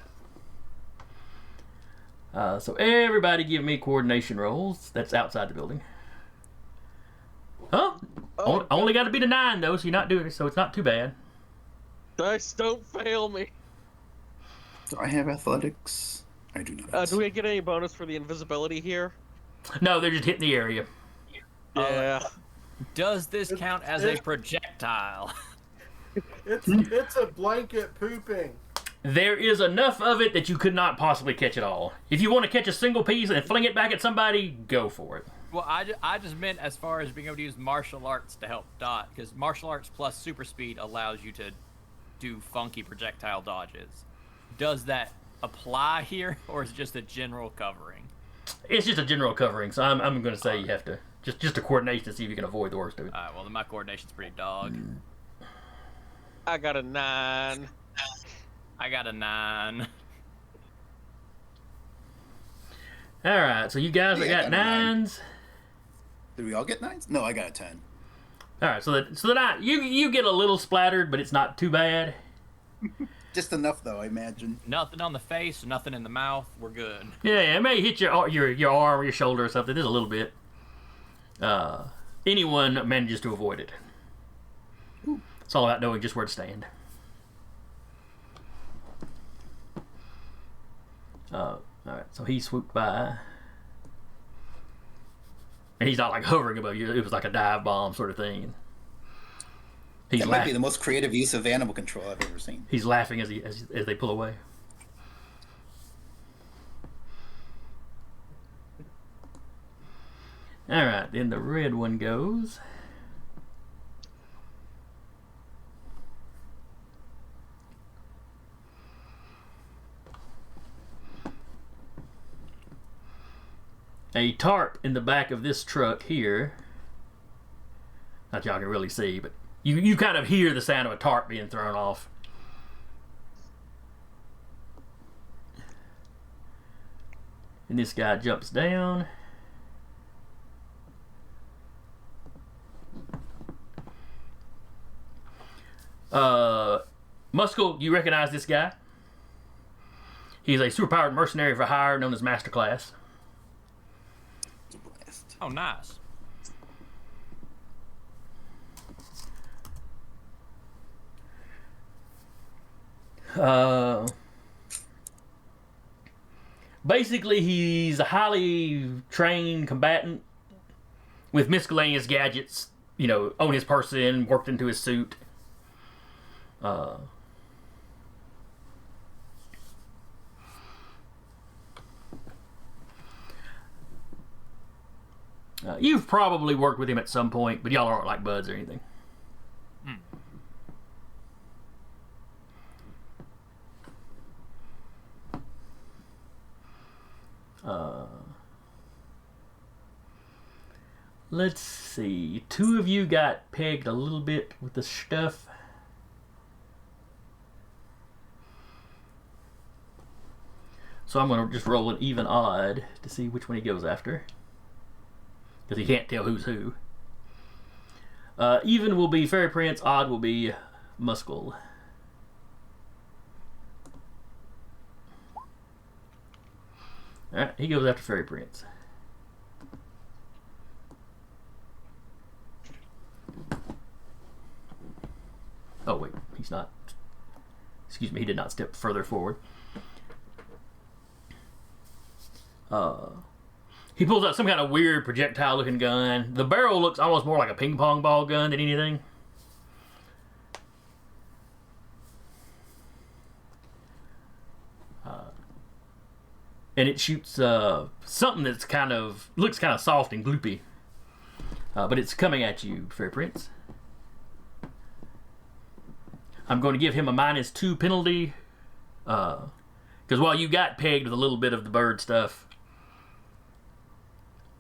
So everybody give me coordination rolls. That's outside the building. Huh? Only got to be the 9 though, so you're not doing it, so it's not too bad. Dice don't fail me. Do I have athletics? I do not. Do we get any bonus for the invisibility here? No, they're just hitting the area. Yeah. Does this count as a projectile? It's a blanket pooping. There is enough of it that you could not possibly catch it all. If you want to catch a single piece and fling it back at somebody, go for it. Well, I just meant as far as being able to use martial arts to help dodge, because martial arts plus super speed allows you to do funky projectile dodges. Does that apply here, or is it just a general covering? It's just a general covering, so I'm going to say you have to just a coordination to see if you can avoid the worst of it. All right, well, then my coordination's pretty dog. I got a 9. I got a 9. All right, so you guys that Yeah, got I got a 9. 9s. Did we all get 9s? No, I got a 10. All right, so the 9 you get a little splattered, but it's not too bad. Just enough, though, I imagine. Nothing on the face, nothing in the mouth. We're good. Yeah, it may hit your arm or your shoulder or something. Just a little bit. Anyone manages to avoid it. It's all about knowing just where to stand. All right, so he swooped by, and he's not like hovering above you. It was like a dive bomb sort of thing. He's That might be the most creative use of animal control I've ever seen. He's laughing as they pull away. All right, then the red one goes. A tarp in the back of this truck here. Not y'all can really see, but you kind of hear the sound of a tarp being thrown off. And this guy jumps down. Muscle, you recognize this guy? He's a superpowered mercenary for hire known as Master Class. Oh, nice. Basically, he's a highly trained combatant with miscellaneous gadgets, on his person, worked into his suit. You've probably worked with him at some point, but y'all aren't like buds or anything. Let's see. 2 of you got pegged a little bit with the stuff. So I'm going to just roll an even odd to see which one he goes after. Because he can't tell who's who. Even will be Fairy Prince, odd will be Muscle. Alright, he goes after Fairy Prince. Oh wait, he's not. Excuse me, he did not step further forward. He pulls out some kind of weird projectile looking gun. The barrel looks almost more like a ping pong ball gun than anything. And it shoots something that's looks kind of soft and gloopy. But it's coming at you, Fairy Prince. I'm going to give him a -2 penalty. Because while you got pegged with a little bit of the bird stuff,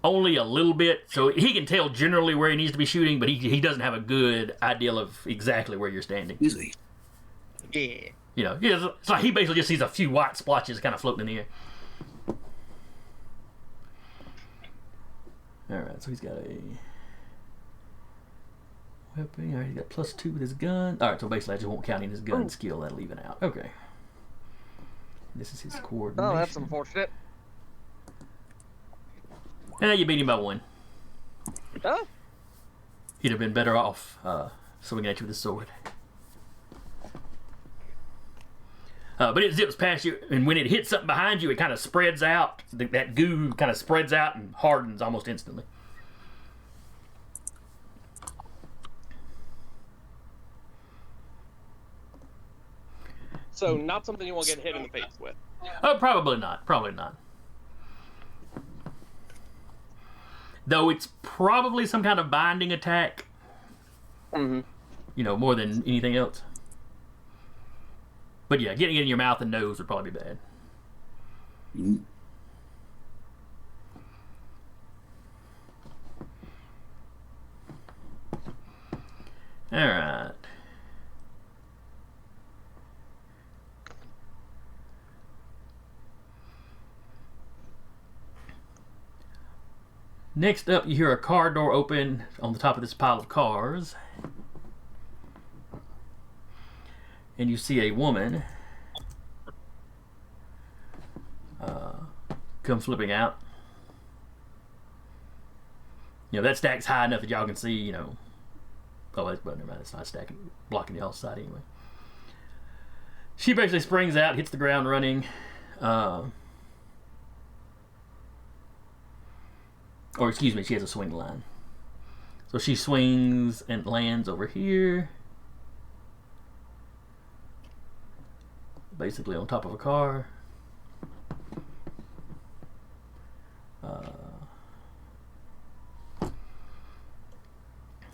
only a little bit, so he can tell generally where he needs to be shooting, but he doesn't have a good idea of exactly where you're standing. Easily. Yeah. It's like he basically just sees a few white splotches kind of floating in the air. Alright, so he's got a Weapon. Alright, he got +2 with his gun. Alright, so basically I just won't count in his gun skill. That'll even out. Okay. This is his coordination. Oh, that's unfortunate. You beat him by 1. Oh, He'd have been better off swinging at you with his sword. But it zips past you, and when it hits something behind you, it kind of spreads out. That goo kind of spreads out and hardens almost instantly. so not something you want to get hit in the face with. Oh, probably not. Probably not. Though it's probably some kind of binding attack. Mm-hmm. You know, more than anything else. But yeah, getting it in your mouth and nose would probably be bad. Alright. Next up, you hear a car door open on the top of this pile of cars. And you see a woman come flipping out. You know, that stack's high enough that y'all can see, you know. Oh, that's, but never mind, it's not stacking, blocking the outside anyway. She basically springs out, hits the ground running. Or excuse me, she has a swing line. So she swings and lands over here. Basically on top of a car.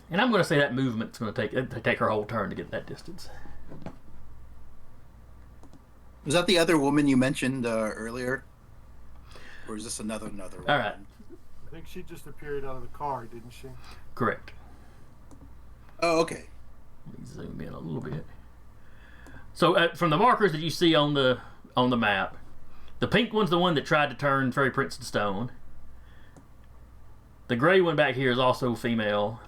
And I'm going to say that movement's going to take her whole turn to get that distance. Was that the other woman you mentioned earlier? Or is this another one? All right. I think she just appeared out of the car, didn't she? Correct. Oh, okay. Let me zoom in a little bit. So from the markers that you see on the map, the pink one's the one that tried to turn Fairy Prince to stone. The gray one back here is also female.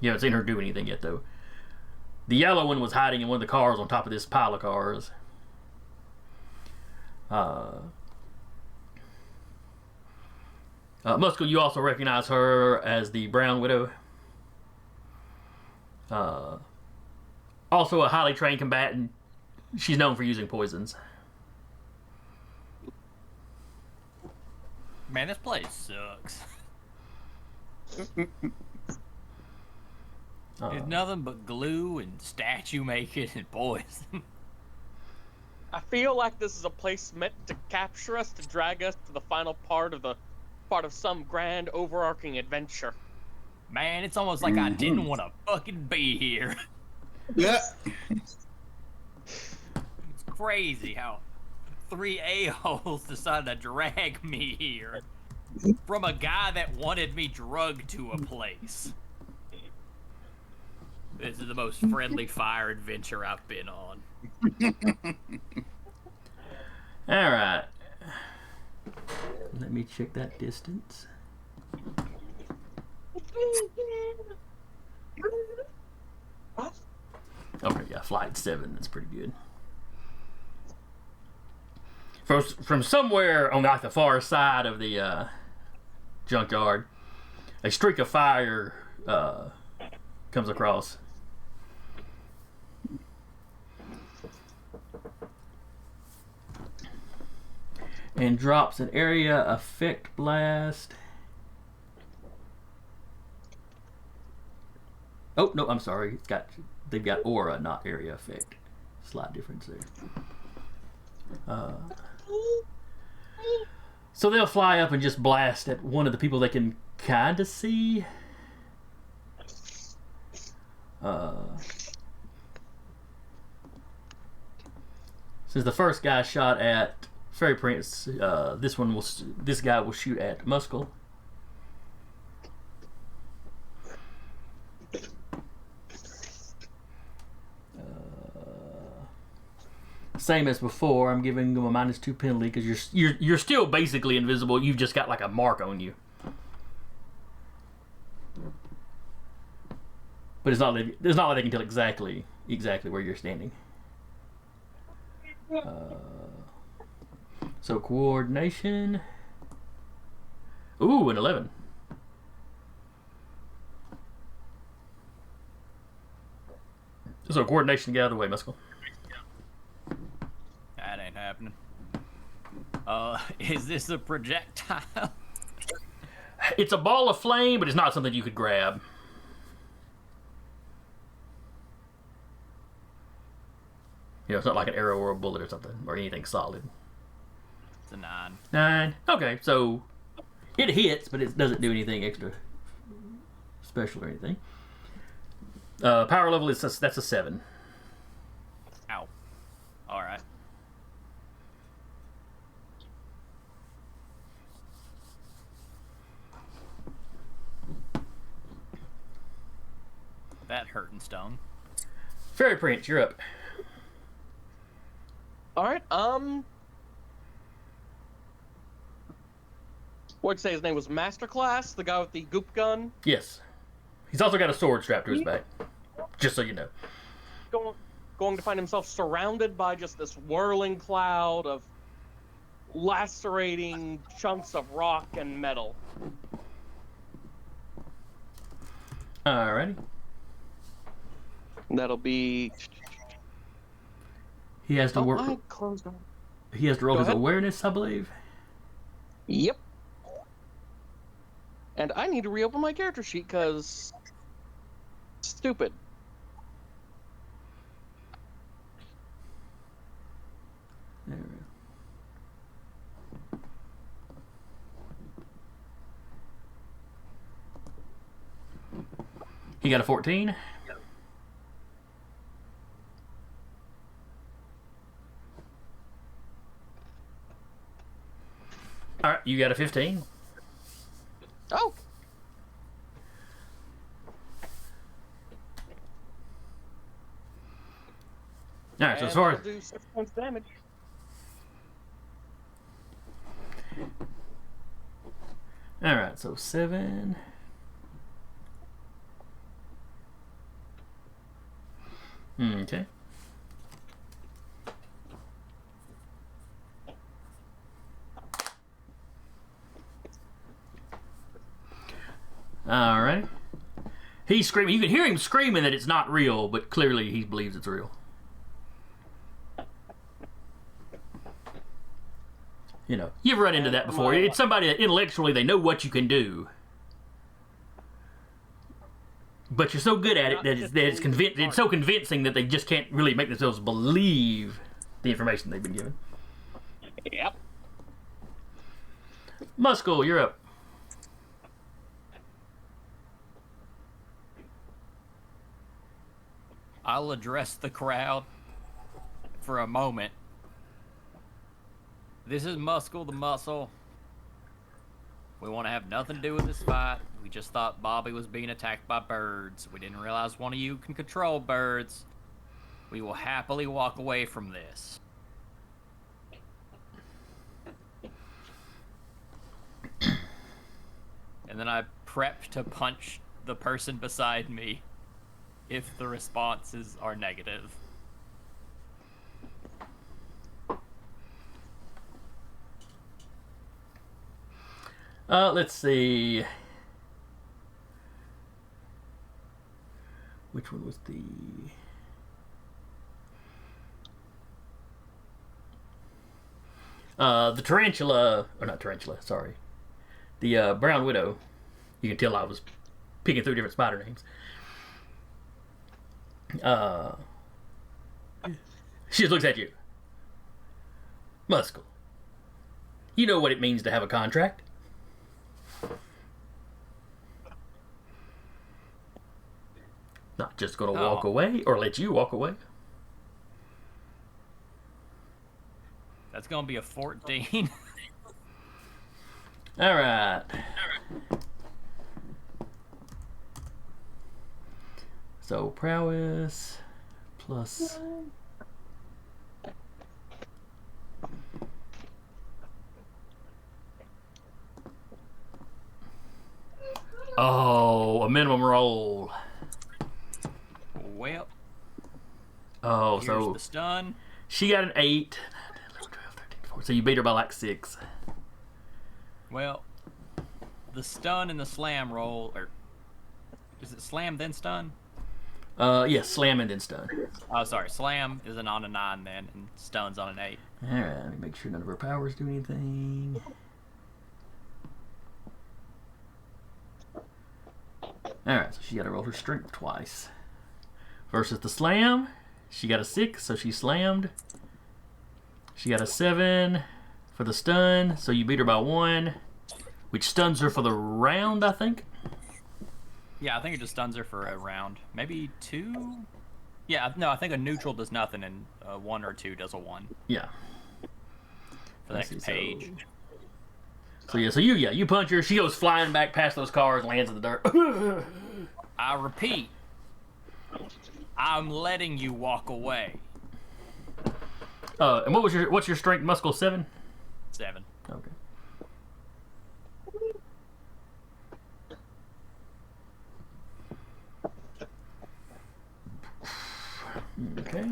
You haven't seen her do anything yet, though. The yellow one was hiding in one of the cars on top of this pile of cars. Muscle, you also recognize her as the Brown Widow. Also a highly trained combatant. She's known for using poisons. Man, this place sucks. It's nothing but glue and statue making and poison. I feel like this is a place meant to capture us, to drag us to the final part of some grand overarching adventure. Man, it's almost like I didn't want to fucking be here. Yeah. It's crazy how 3 a-holes decided to drag me here from a guy that wanted me drugged to a place. This is the most friendly fire adventure I've been on. Alright. Let me check that distance. Okay, yeah, flight 7. That's pretty good. From somewhere on like the far side of the junkyard, a streak of fire comes across. And drops an area effect blast. Oh no, I'm sorry. They've got aura, not area effect. Slight difference there. So they'll fly up and just blast at one of the people they can kind of see. Since the first guy shot at Fairy Prince, this guy will shoot at Muscle. Same as before, I'm giving him a -2 penalty because you're still basically invisible. You've just got like a mark on you. But it's not like they can tell exactly where you're standing. So coordination. Ooh, an 11. So coordination, get out of the way, Muscle. That ain't happening. Is this a projectile? It's a ball of flame, but it's not something you could grab. You know, it's not like an arrow or a bullet or something, or anything solid. It's a 9. 9. Okay, so it hits, but it doesn't do anything extra special or anything. Power level that's a 7. Ow. All right. That hurt and stung. Fairy Prince, you're up. All right. What'd you say his name was? Masterclass, the guy with the goop gun. Yes. He's also got a sword strapped to his back. Just so you know. Going to find himself surrounded by just this whirling cloud of lacerating chunks of rock and metal. Alrighty. That'll be. He has to work. I closed on. He has to roll Go his ahead. awareness, I believe. Yep. And I need to reopen my character sheet because stupid. There we go. He got a 14. All right, you got a 15. Oh. All right, so And as far I'll as do 6 points damage. all right, so 7. Okay. All right. He's screaming. You can hear him screaming that it's not real, but clearly he believes it's real. You know, you've run into that before. It's somebody that intellectually they know what you can do, but you're so good at it it's so convincing that they just can't really make themselves believe the information they've been given. Yep. Muscle, you're up. I'll address the crowd for a moment. This is Muscle the Muscle. We want to have nothing to do with this fight. We just thought Bobby was being attacked by birds. We didn't realize one of you can control birds. We will happily walk away from this. And then I prep to punch the person beside me if the responses are negative. Let's see. Which one was the... the tarantula, or not tarantula, sorry. The brown widow. You can tell I was picking through different spider names. She just looks at you. Muscle. You know what it means to have a contract. Not just gonna walk away or let you walk away. That's gonna be a 14. All right. So prowess plus. Oh, a minimum roll. Oh, Here's so the stun. she got an 8. So you beat her by like 6. Well, the stun and the slam roll, or is it slam then stun? Yes, slam and then stun. Oh, sorry, slam is on a 9 then, and stun's on an 8. Alright, let me make sure none of her powers do anything. Alright, so she got to roll her strength twice. Versus the slam, she got a 6, so she slammed. She got a 7 for the stun, so you beat her by 1, which stuns her for the round, I think. Yeah, I think it just stuns her for a round. Maybe 2? Yeah, no, I think a neutral does nothing, and 1 or 2 does a 1 Yeah. for the next page. So you punch her, she goes flying back past those cars, lands in the dirt. I repeat, I'm letting you walk away. And what's your strength? Muscle 7? 7. Okay. Okay.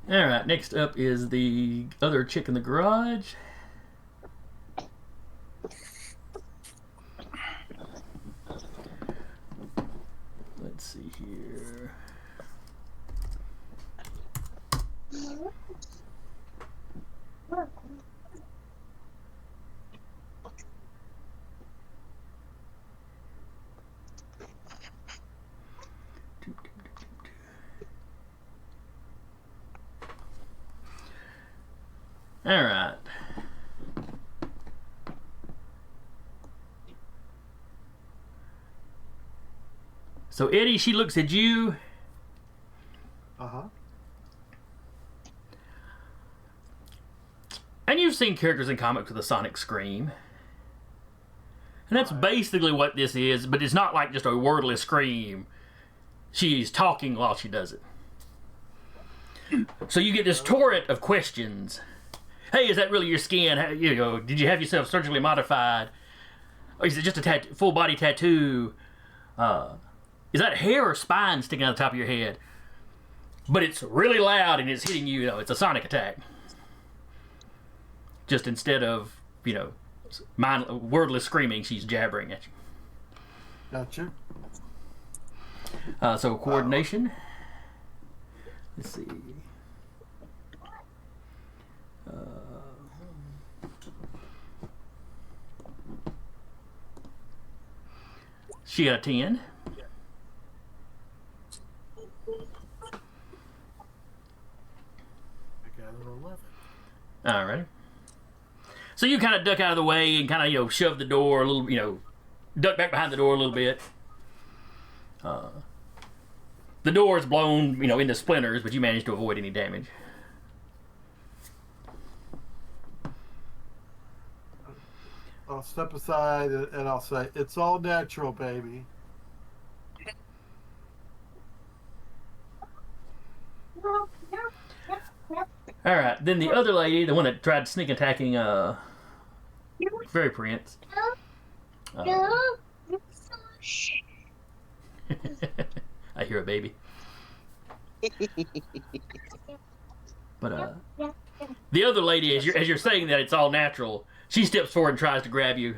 Alright, next up is the other chick in the garage. Let's see here. All right. So Eddie, she looks at you. Uh-huh. And you've seen characters in comics with a sonic scream. And that's basically what this is, but it's not like just a wordless scream. She's talking while she does it. So you get this torrent of questions. Hey, is that really your skin? Did you have yourself surgically modified? Or is it just a full body tattoo? Is that hair or spine sticking out the top of your head? But it's really loud and it's hitting you. It's a sonic attack. Just instead of, wordless screaming, she's jabbering at you. Gotcha. So coordination. Let's see. She got a 10. I got an 11. Alright. So you kind of duck out of the way and kind of, shove the door a little, duck back behind the door a little bit. The door is blown, into splinters, but you managed to avoid any damage. I'll step aside and I'll say, it's all natural, baby. Alright, then the other lady, the one that tried sneak attacking Fairy Prince. I hear a baby. But the other lady, as you're saying that it's all natural, she steps forward and tries to grab you.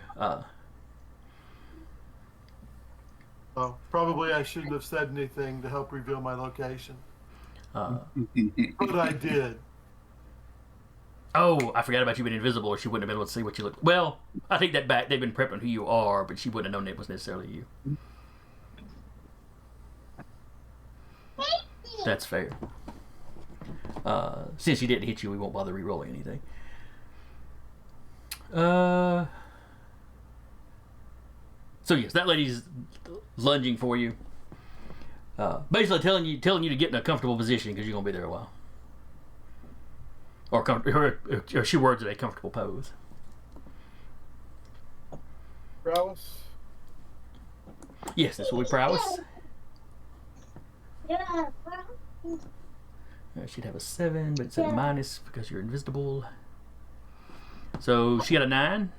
Oh, probably I shouldn't have said anything to help reveal my location. But I did. Oh, I forgot about you being invisible, or she wouldn't have been able to see what you look. Well, I take that back. They've been prepping who you are, but she wouldn't have known it was necessarily you. That's fair. Since she didn't hit you, we won't bother re-rolling anything. So yes, that lady's lunging for you. Basically telling you to get in a comfortable position because you're gonna be there a while. Or she words it a comfortable pose. Prowess? Yes, this will be prowess. She'd have a 7, but it's at minus because you're invisible. So she got a 9.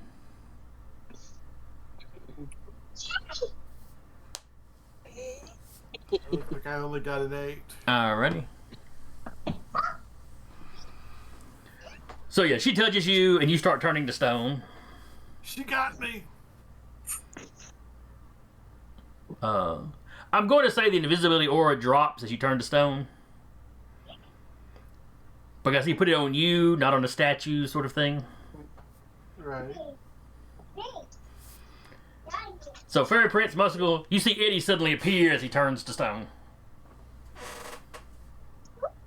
Looks like I only got an 8. Alrighty. So yeah, she touches you, and you start turning to stone. She got me. I'm going to say the invisibility aura drops as you turn to stone. Because he put it on you, not on a statue sort of thing. Right. So Fairy Prince Muscle, you see Eddie suddenly appear as he turns to stone.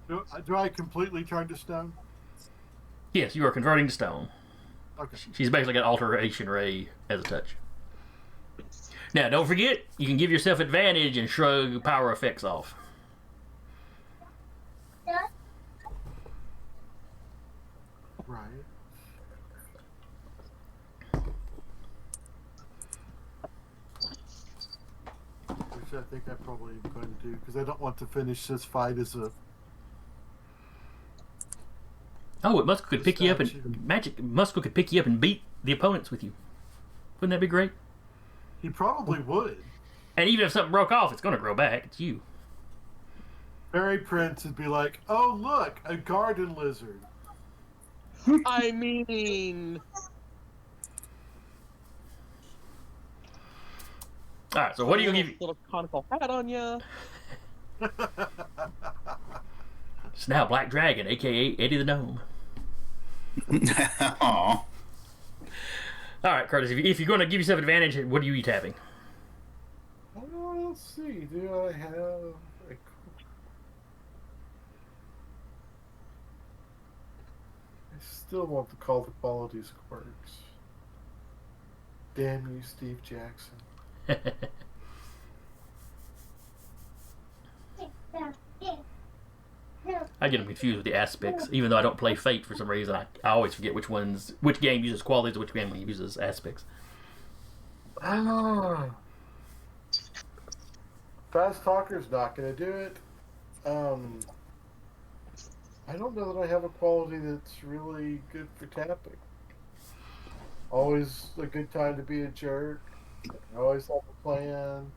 Do I completely turn to stone? Yes, you are converting to stone. Okay. She's basically got Alteration Ray as a touch. Now, don't forget, you can give yourself advantage and shrug power effects off. Right. Which I think I probably am going to do, because I don't want to finish this fight as a... Oh, it Muscle could pick you up Muscle could pick you up and beat the opponents with you. Wouldn't that be great? He probably would. And even if something broke off, it's going to grow back. It's you. Fairy Prince would be like, oh, look, a garden lizard. I mean, All right, so what do you give? little conical hat on ya? It's now Black Dragon, a.k.a. Eddie the Gnome. Aw. All right, Curtis, if you're going to give yourself advantage, what are you tapping? Let's see, do I have... a... I still want to call the qualities quirks. Damn you, Steve Jackson. I get them confused with the aspects. Even though I don't play Fate for some reason, I always forget which game uses qualities, which game uses aspects. Fast Talker's not going to do it. I don't know that I have a quality that's really good for tapping. Always a good time to be a jerk. I always have a plan.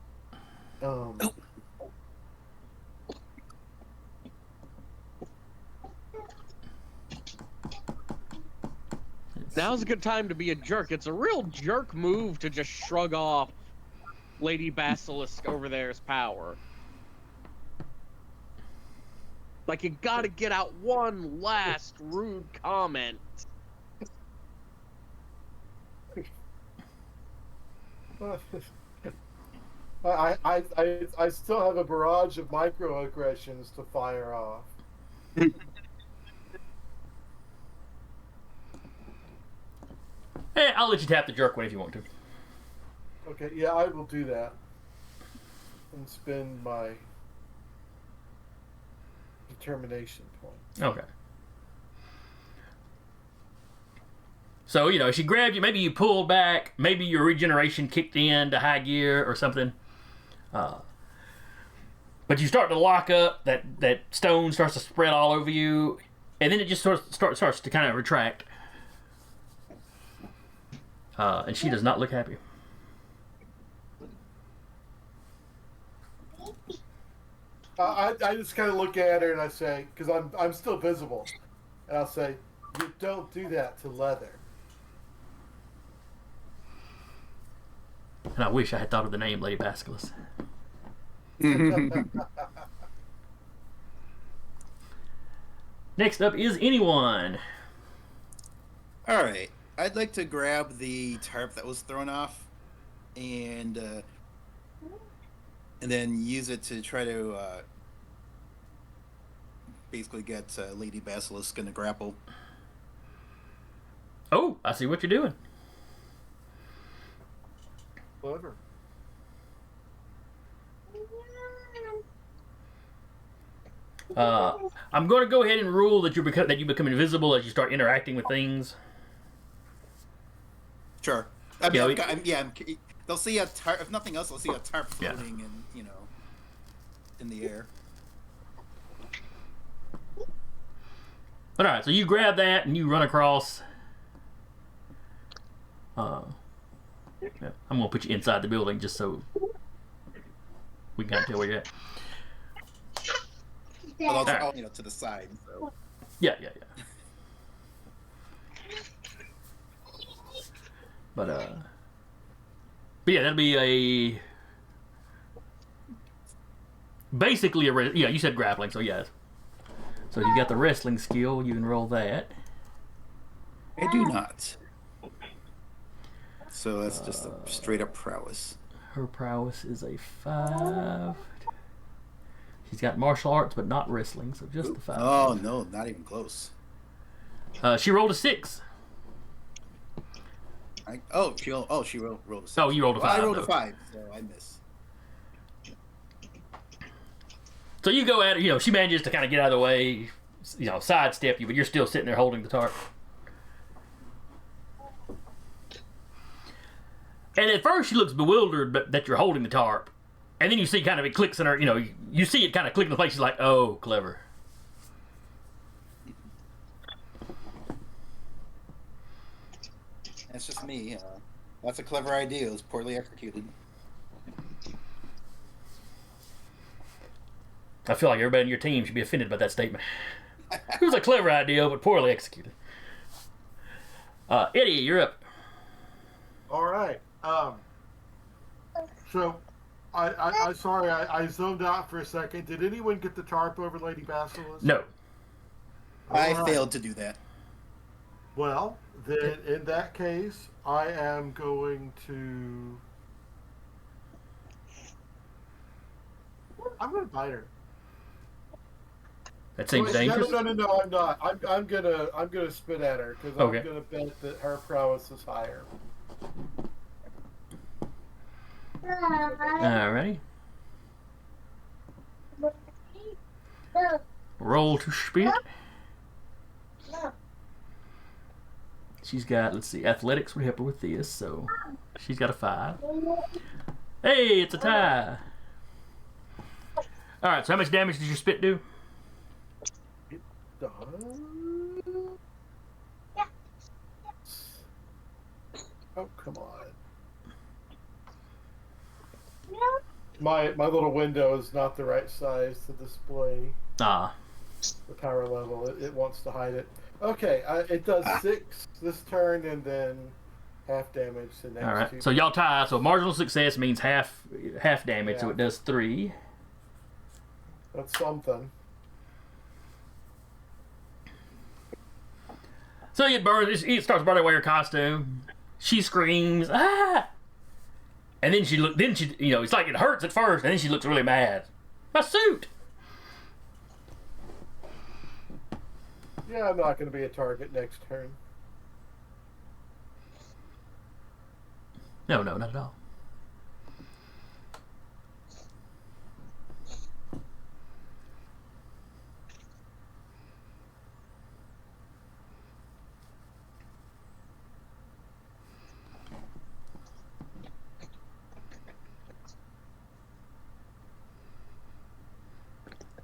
Now's a good time to be a jerk. It's a real jerk move to just shrug off Lady Basilisk over there's power. Like, you gotta get out one last rude comment. I still have a barrage of microaggressions to fire off. Hey, I'll let you tap the jerk one if you want to. Okay, yeah, I will do that. And spend my determination point. Okay. So, you know, she grabbed you, maybe you pulled back, maybe your regeneration kicked in to high gear or something. But you start to lock up, that stone starts to spread all over you, and then it just starts to kind of retract. And she does not look happy. I just kind of look at her and I say, because I'm still visible, and I'll say, you don't do that to leather. And I wish I had thought of the name Lady Basilisk. Next up is anyone. All right. I'd like to grab the tarp that was thrown off and then use it to try to basically get Lady Basilisk in a grapple. Oh, I see what you're doing. Clever. I'm going to go ahead and rule that you become invisible as you start interacting with things. Sure. I mean, Yeah, they'll see a tarp. If nothing else, they'll see a tarp floating in the air. All right, so you grab that and you run across. Yeah, I'm gonna put you inside the building just so we can kind of tell where you're at. But also, Alright. you know, to the side. So. Yeah. But yeah, that'll be a basically a yeah. You said grappling, so yes. So you got the wrestling skill. You can roll that. I do not. So that's just a straight up prowess. Her prowess is a 5. She's got martial arts, but not wrestling, so just the 5. Oh no, not even close. She rolled a 6. She rolled a 6. Oh, you rolled a 5. I rolled a though. 5, so I miss. So you go at her, you know, she manages to kind of get out of the way, you know, sidestep you, but you're still sitting there holding the tarp. And at first she looks bewildered that you're holding the tarp. And then you see kind of it clicks in her, you know, you see it kind of click in the place. She's like, oh, clever. That's just me. That's a clever idea. It was poorly executed. I feel like everybody in your team should be offended by that statement. It was a clever idea, but poorly executed. Eddie, you're up. All right. So, I sorry, I zoned out for a second. Did anyone get the tarp over Lady Basilisk? No. I Alright. failed to do that. Well, then in that case, I am going to. I'm going to bite her. That seems Wait, dangerous. No, I'm not. I'm gonna spit at her because Okay. I'm gonna bet that her prowess is higher. Alrighty. Roll to spit. She's got, let's see, athletics would help her with this, so she's got a 5. Hey, it's a tie. Alright, so how much damage does your spit do? Oh, come on. My little window is not the right size to display Ah, the power level. It wants to hide it. Okay, it does 6 this turn and then half damage the next alright. 2. So y'all tie, so marginal success means half damage, so Yeah. it does 3. That's something. So it burns, it starts burning away her costume. She screams, ah! And then she, you know, it's like it hurts at first, and then she looks really mad. My suit! Yeah, I'm not going to be a target next turn. No, not at all.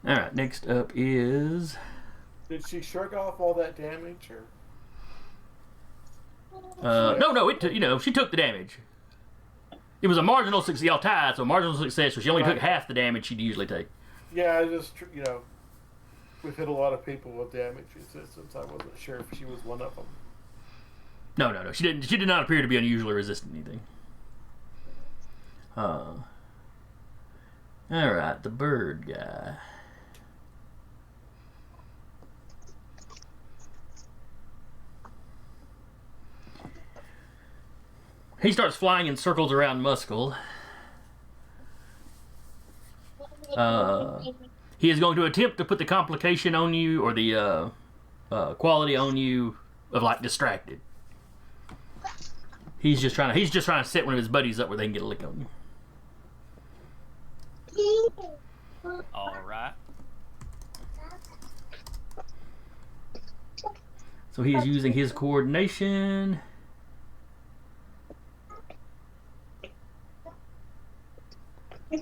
Alright, next up is... Did she shrug off all that damage, or? no, you know, she took the damage. It was a marginal success. Y'all tied, so marginal success, so she only took half the damage she'd usually take. Yeah, I just, you know, we've hit a lot of people with damage since I wasn't sure if she was one of them. No. She did not appear to be unusually resistant to anything. Alright, the bird guy. He starts flying in circles around Muscle. He is going to attempt to put the complication on you, or the quality on you of like distracted. He's just trying to set one of his buddies up where they can get a lick on you. All right. So he is using his coordination.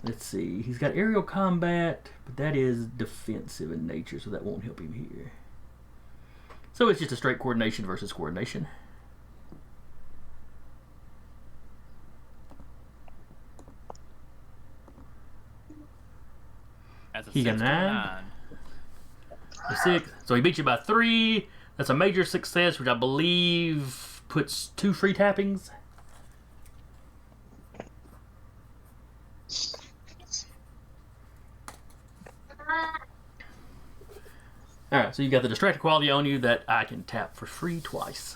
Let's see. He's got aerial combat, but that is defensive in nature, so that won't help him here. So it's just a straight coordination versus coordination. a He got 6 to a 9. 9. A 6. So he beat you by 3. That's a major success, which I believe puts 2 free tappings. Alright, so you got the distracted quality on you that I can tap for free twice.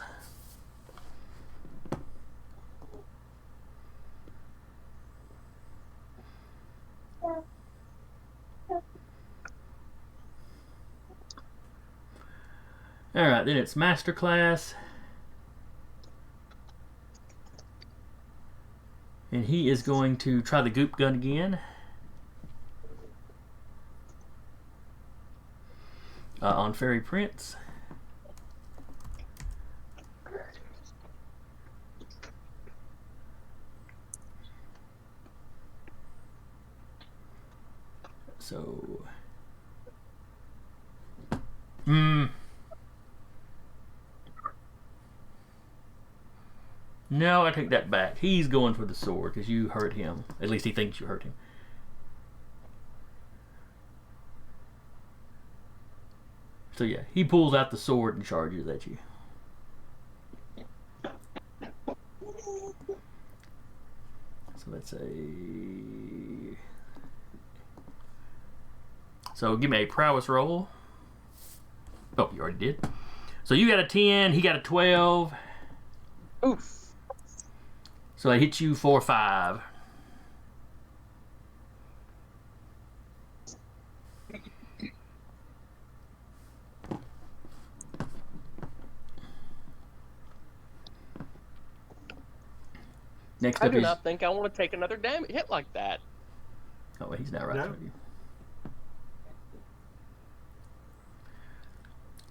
Alright, then it's Masterclass. And he is going to try the goop gun again. On Fairy Prince. So... No, I take that back. He's going for the sword because you hurt him. At least he thinks you hurt him. So yeah, he pulls out the sword and charges at you. So that's a... So give me a prowess roll. Oh, you already did. So you got a 10, he got a 12. Oof. So I hit you for 5. Next I up do is... not think I want to take another hit like that. Oh, wait, he's not right in front of you.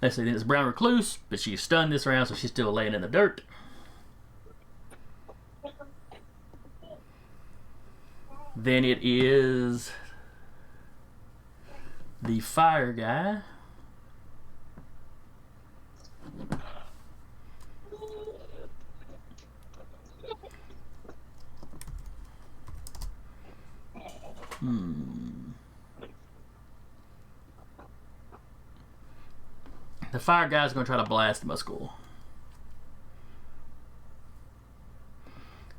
Let's see, then it's Brown Recluse, but she's stunned this round, so she's still laying in the dirt. Then it is the fire guy. The fire guy's going to try to blast Muscle.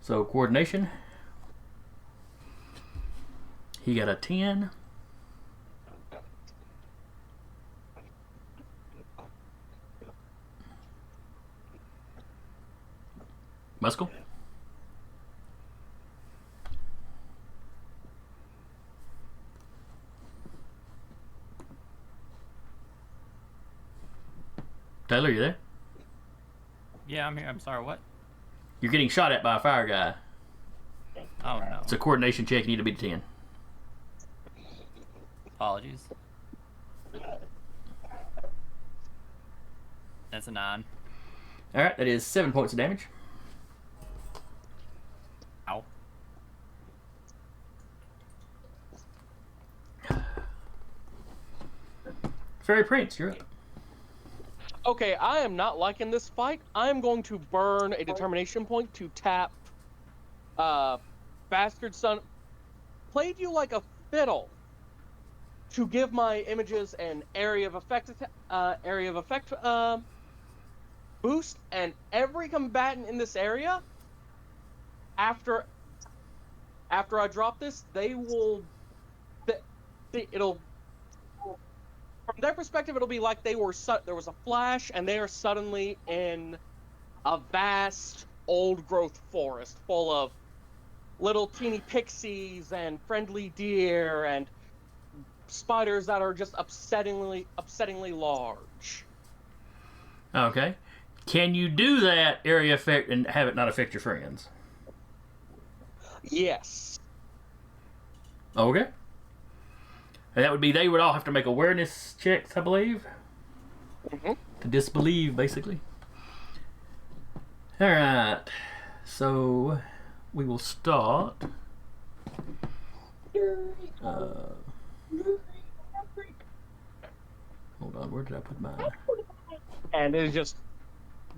So coordination. He got a 10. Muscle. Taylor, you there? Yeah, I'm here. I'm sorry, what? You're getting shot at by a fire guy. Oh, no. It's a coordination check. You need to beat a 10. Apologies. That's a 9. Alright, that is 7 points of damage. Ow. Fairy Prince, you're up. Okay, I am not liking this fight. I am going to burn a determination point to tap Bastard Son. Played you like a fiddle to give my images an area of effect boost, and every combatant in this area after I drop this, it'll from their perspective, it'll be like there was a flash, and they are suddenly in a vast old-growth forest full of little teeny pixies and friendly deer and spiders that are just upsettingly large. Okay. Can you do that area effect and have it not affect your friends? Yes. Okay. And that would be, they would all have to make awareness checks, I believe. Mm-hmm. To disbelieve, basically. Alright. So, we will start. Hold on, where did I put mine? And it's just,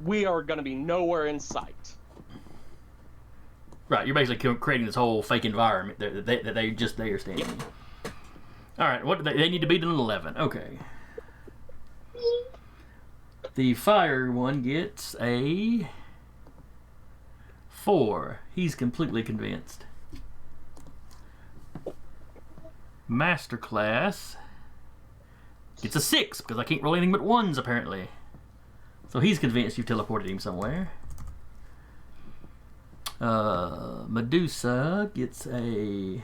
we are going to be nowhere in sight. Right, you're basically creating this whole fake environment that they are standing in. All right, what do they need to beat an 11. Okay. The fire one gets a 4. He's completely convinced. Masterclass gets a 6 because I can't roll anything but 1s apparently. So he's convinced you've teleported him somewhere. Medusa gets a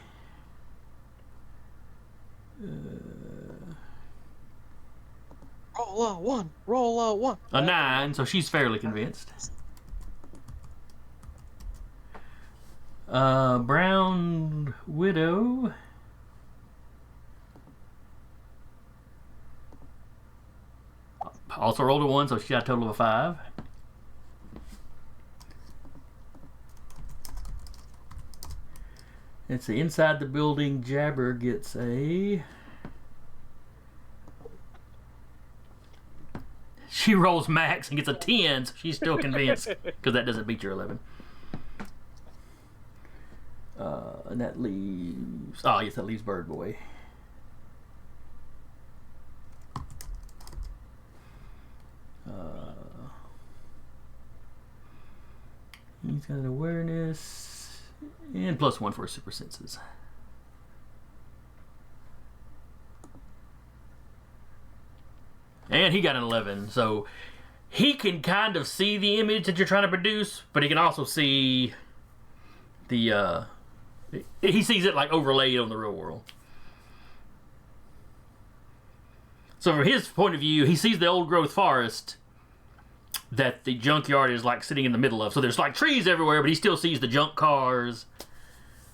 Roll a 1. Roll a 1. a 9, so she's fairly convinced. Brown Widow also rolled a 1, so she got a total of a 5. It's the inside the building. Jabber gets a. She rolls max and gets a 10, so she's still convinced because that doesn't beat your 11. And that leaves. Oh, yes, that leaves Bird Boy. He's got an awareness and +1 for his super senses. And he got an 11, so he can kind of see the image that you're trying to produce, but he can also see the he sees it like overlaid on the real world. So from his point of view, he sees the old growth forest that the junkyard is like sitting in the middle of. So there's like trees everywhere, but he still sees the junk cars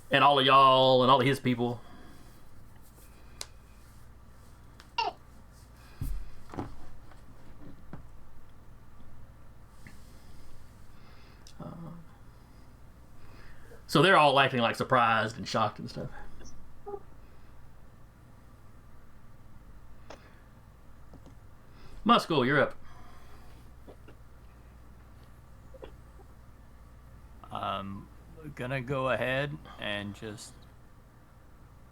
and all of y'all and all of his people. So they're all acting like surprised and shocked and stuff. Muscle, you're up. I'm gonna go ahead and just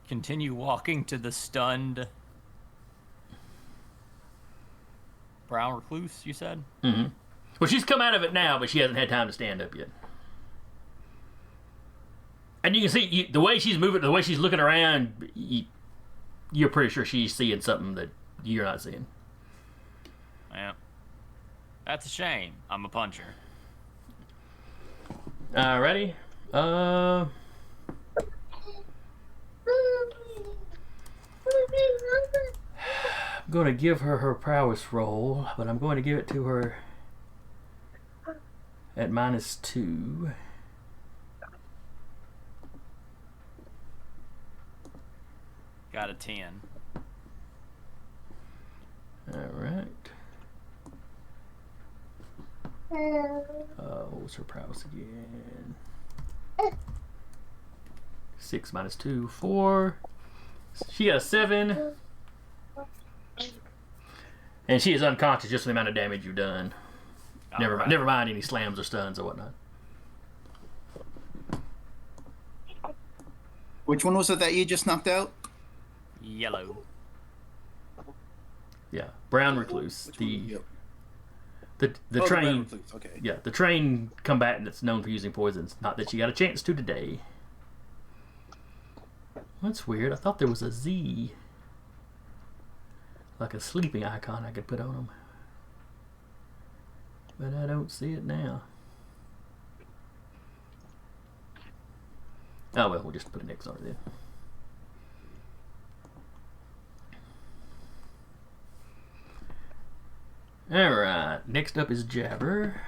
continue walking to the stunned brown recluse, you said? Mm-hmm. Well, she's come out of it now, but she hasn't had time to stand up yet. And you can see the way she's moving, the way she's looking around, you're pretty sure she's seeing something that you're not seeing. Yeah. That's a shame. I'm a puncher. Alrighty. I'm going to give her her prowess roll, but I'm going to give it to her at -2. Got a 10. Alright. What was her prowess again? 6 -2, 4. She got a 7. And she is unconscious just for the amount of damage you've done. Never mind any slams or stuns or whatnot. Which one was it that you just knocked out? Yellow. Yeah, brown recluse. Yep. The Oh, train. the recluse, okay. Yeah, the train combatant that's known for using poisons. Not that she got a chance to today. That's weird. I thought there was a Z, like a sleeping icon I could put on them, but I don't see it now. Oh well, we'll just put an X on it then. Alright, next up is Jabber.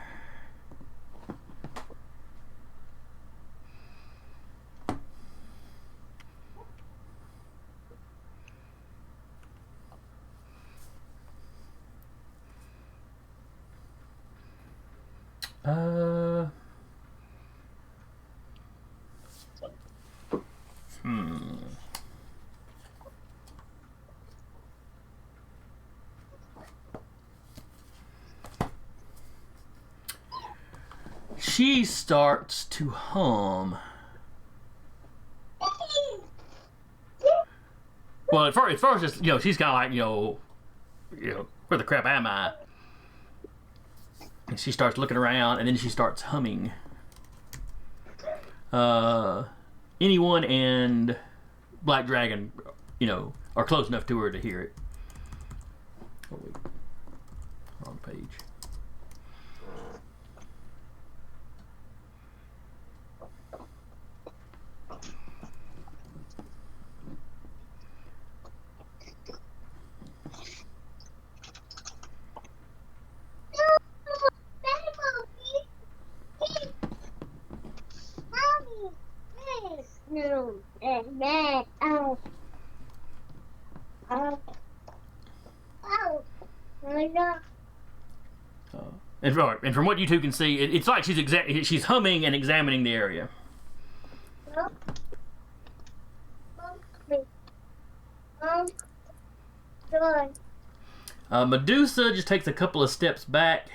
She starts to hum. Well, at first, just she's kind of like where the crap am I? And she starts looking around, and then she starts humming. Anyone and Black Dragon, are close enough to her to hear it. Oh wait, wrong page. And from what you two can see, it's like she's humming and examining the area. Medusa just takes a couple of steps back.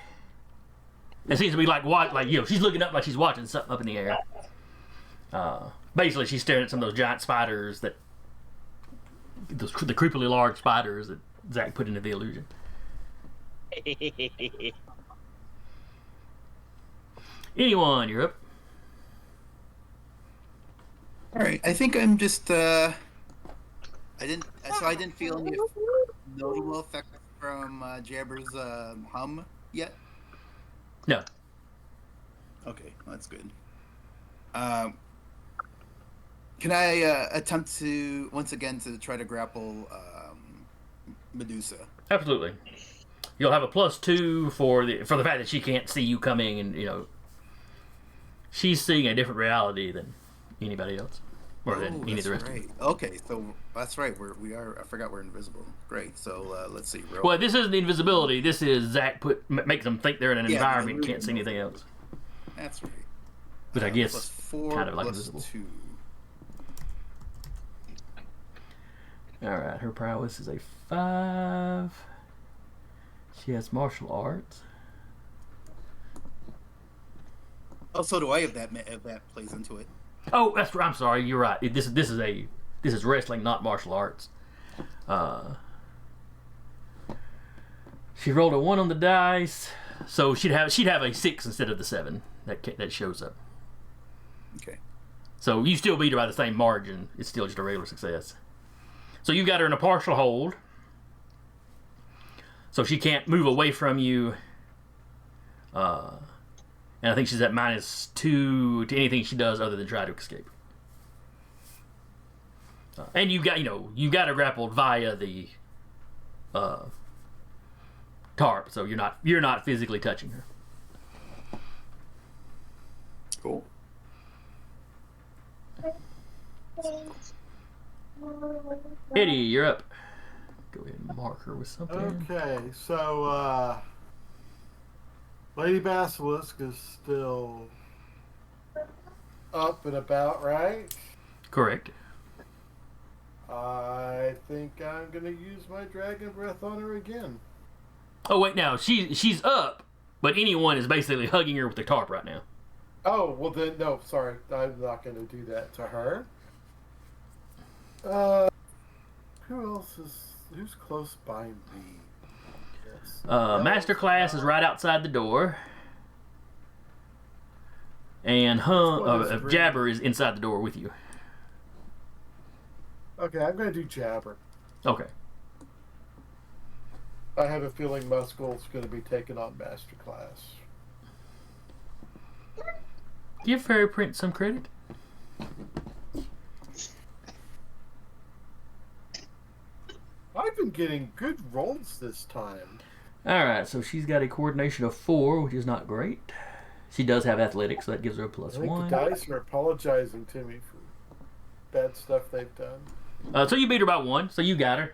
It seems to be like she's looking up like she's watching something up in the air. Basically, she's staring at some of those giant spiders the creepily large spiders that Zach put into the illusion. Anyone, you're up. All right, I think I'm just. I didn't feel any notable effect from Jabber's hum yet. No. Okay, that's good. Can I attempt to once again to try to grapple Medusa? Absolutely. You'll have a +2 for the fact that she can't see you coming, and she's seeing a different reality than anybody else, or than any of the rest. Right. Okay, so that's right. We are. I forgot we're invisible. Great. So let's see. Well, this isn't the invisibility. This is Zach makes them think they're in an environment and can't see anything else. That's right. But I guess +4 kind of like invisible. 2. All right, her prowess is a 5. She has martial arts. Oh, so do I if that plays into it. Oh, that's right. I'm sorry. You're right. This is wrestling, not martial arts. She rolled a 1 on the dice, so she'd have a 6 instead of the 7 that shows up. Okay. So you still beat her by the same margin. It's still just a regular success. So you got her in a partial hold. So she can't move away from you. And I think she's at -2 to anything she does other than try to escape. And you got her grappled via the tarp, so you're not physically touching her. Cool. Eddie, you're up. Go ahead and mark her with something. Okay, so Lady Basilisk is still up and about, right? Correct. I think I'm gonna use my dragon breath on her again. Oh wait, now she's up, but anyone is basically hugging her with the tarp right now. Oh, well then, no, sorry. I'm not gonna do that to her. Who's close by me? Yes. Masterclass is right outside the door. And Jabber is inside the door with you. Okay, I'm gonna do Jabber. Okay. I have a feeling Muscle's gonna be taking on Masterclass. Give Fairy Prince some credit. I've been getting good rolls this time. Alright, so she's got a coordination of 4, which is not great. She does have athletics, so that gives her a I think +1. the dice are apologizing to me for bad stuff they've done. So you beat her by 1, so you got her.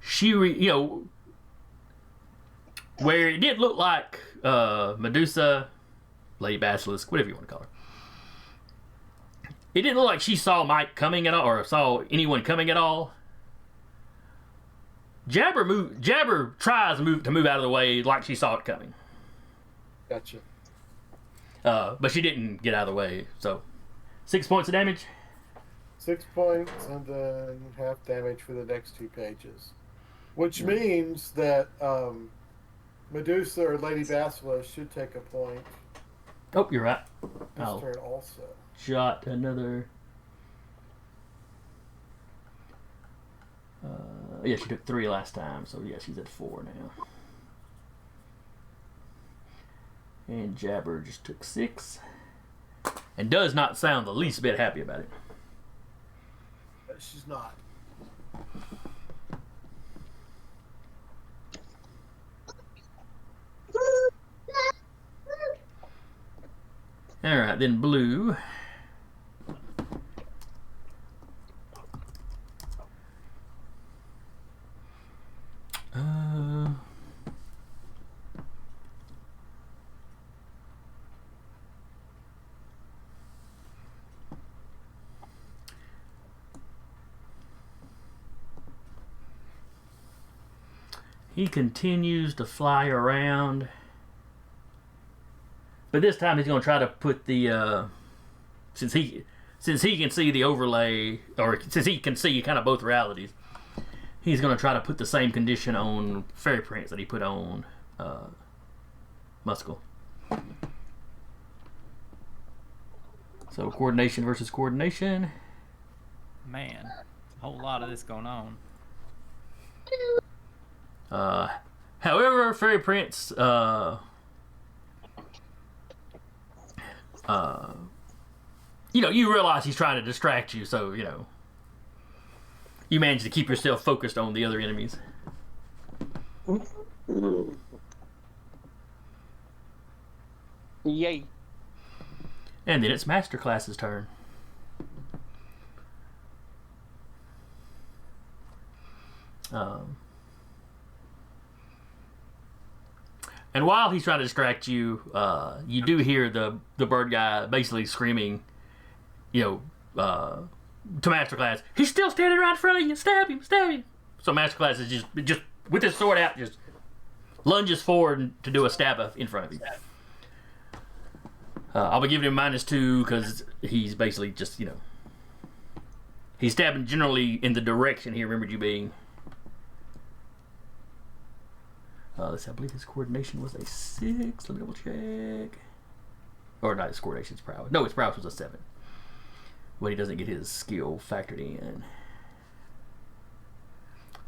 She, where it did look like Medusa, Lady Basilisk, whatever you want to call her. It didn't look like she saw Mike coming at all, or saw anyone coming at all. Jabber tries to move out of the way like she saw it coming. Gotcha. But she didn't get out of the way, so 6 points of damage. 6 points, and then half damage for the next 2 pages. Which means that Medusa or Lady Basilisk should take a point Oh, you're right. this I'll turn also. jot another. Yeah, she took 3 last time, so yeah, she's at 4 now. And Jabber just took 6. And does not sound the least bit happy about it. She's not. Alright, then Blue. He continues to fly around. But this time he's going to try to put the since he can see the overlay, or since he can see kind of both realities, he's going to try to put the same condition on Fairy Prince that he put on Muscle. So coordination versus coordination. Man, a whole lot of this going on. However, Fairy Prince you realize he's trying to distract you, so you manage to keep yourself focused on the other enemies. Yay. And then it's Masterclass's turn. And while he's trying to distract you, you do hear the bird guy basically screaming, to Masterclass, "He's still standing right in front of you! Stab him! Stab him!" So Masterclass is just with his sword out, just lunges forward to do a stab in front of you. I'll be giving him -2 because he's basically just, he's stabbing generally in the direction he remembered you being. I believe his coordination was a 6. Let me double check. Or not his coordination, his prowess. No, his prowess was a 7. But he doesn't get his skill factored in.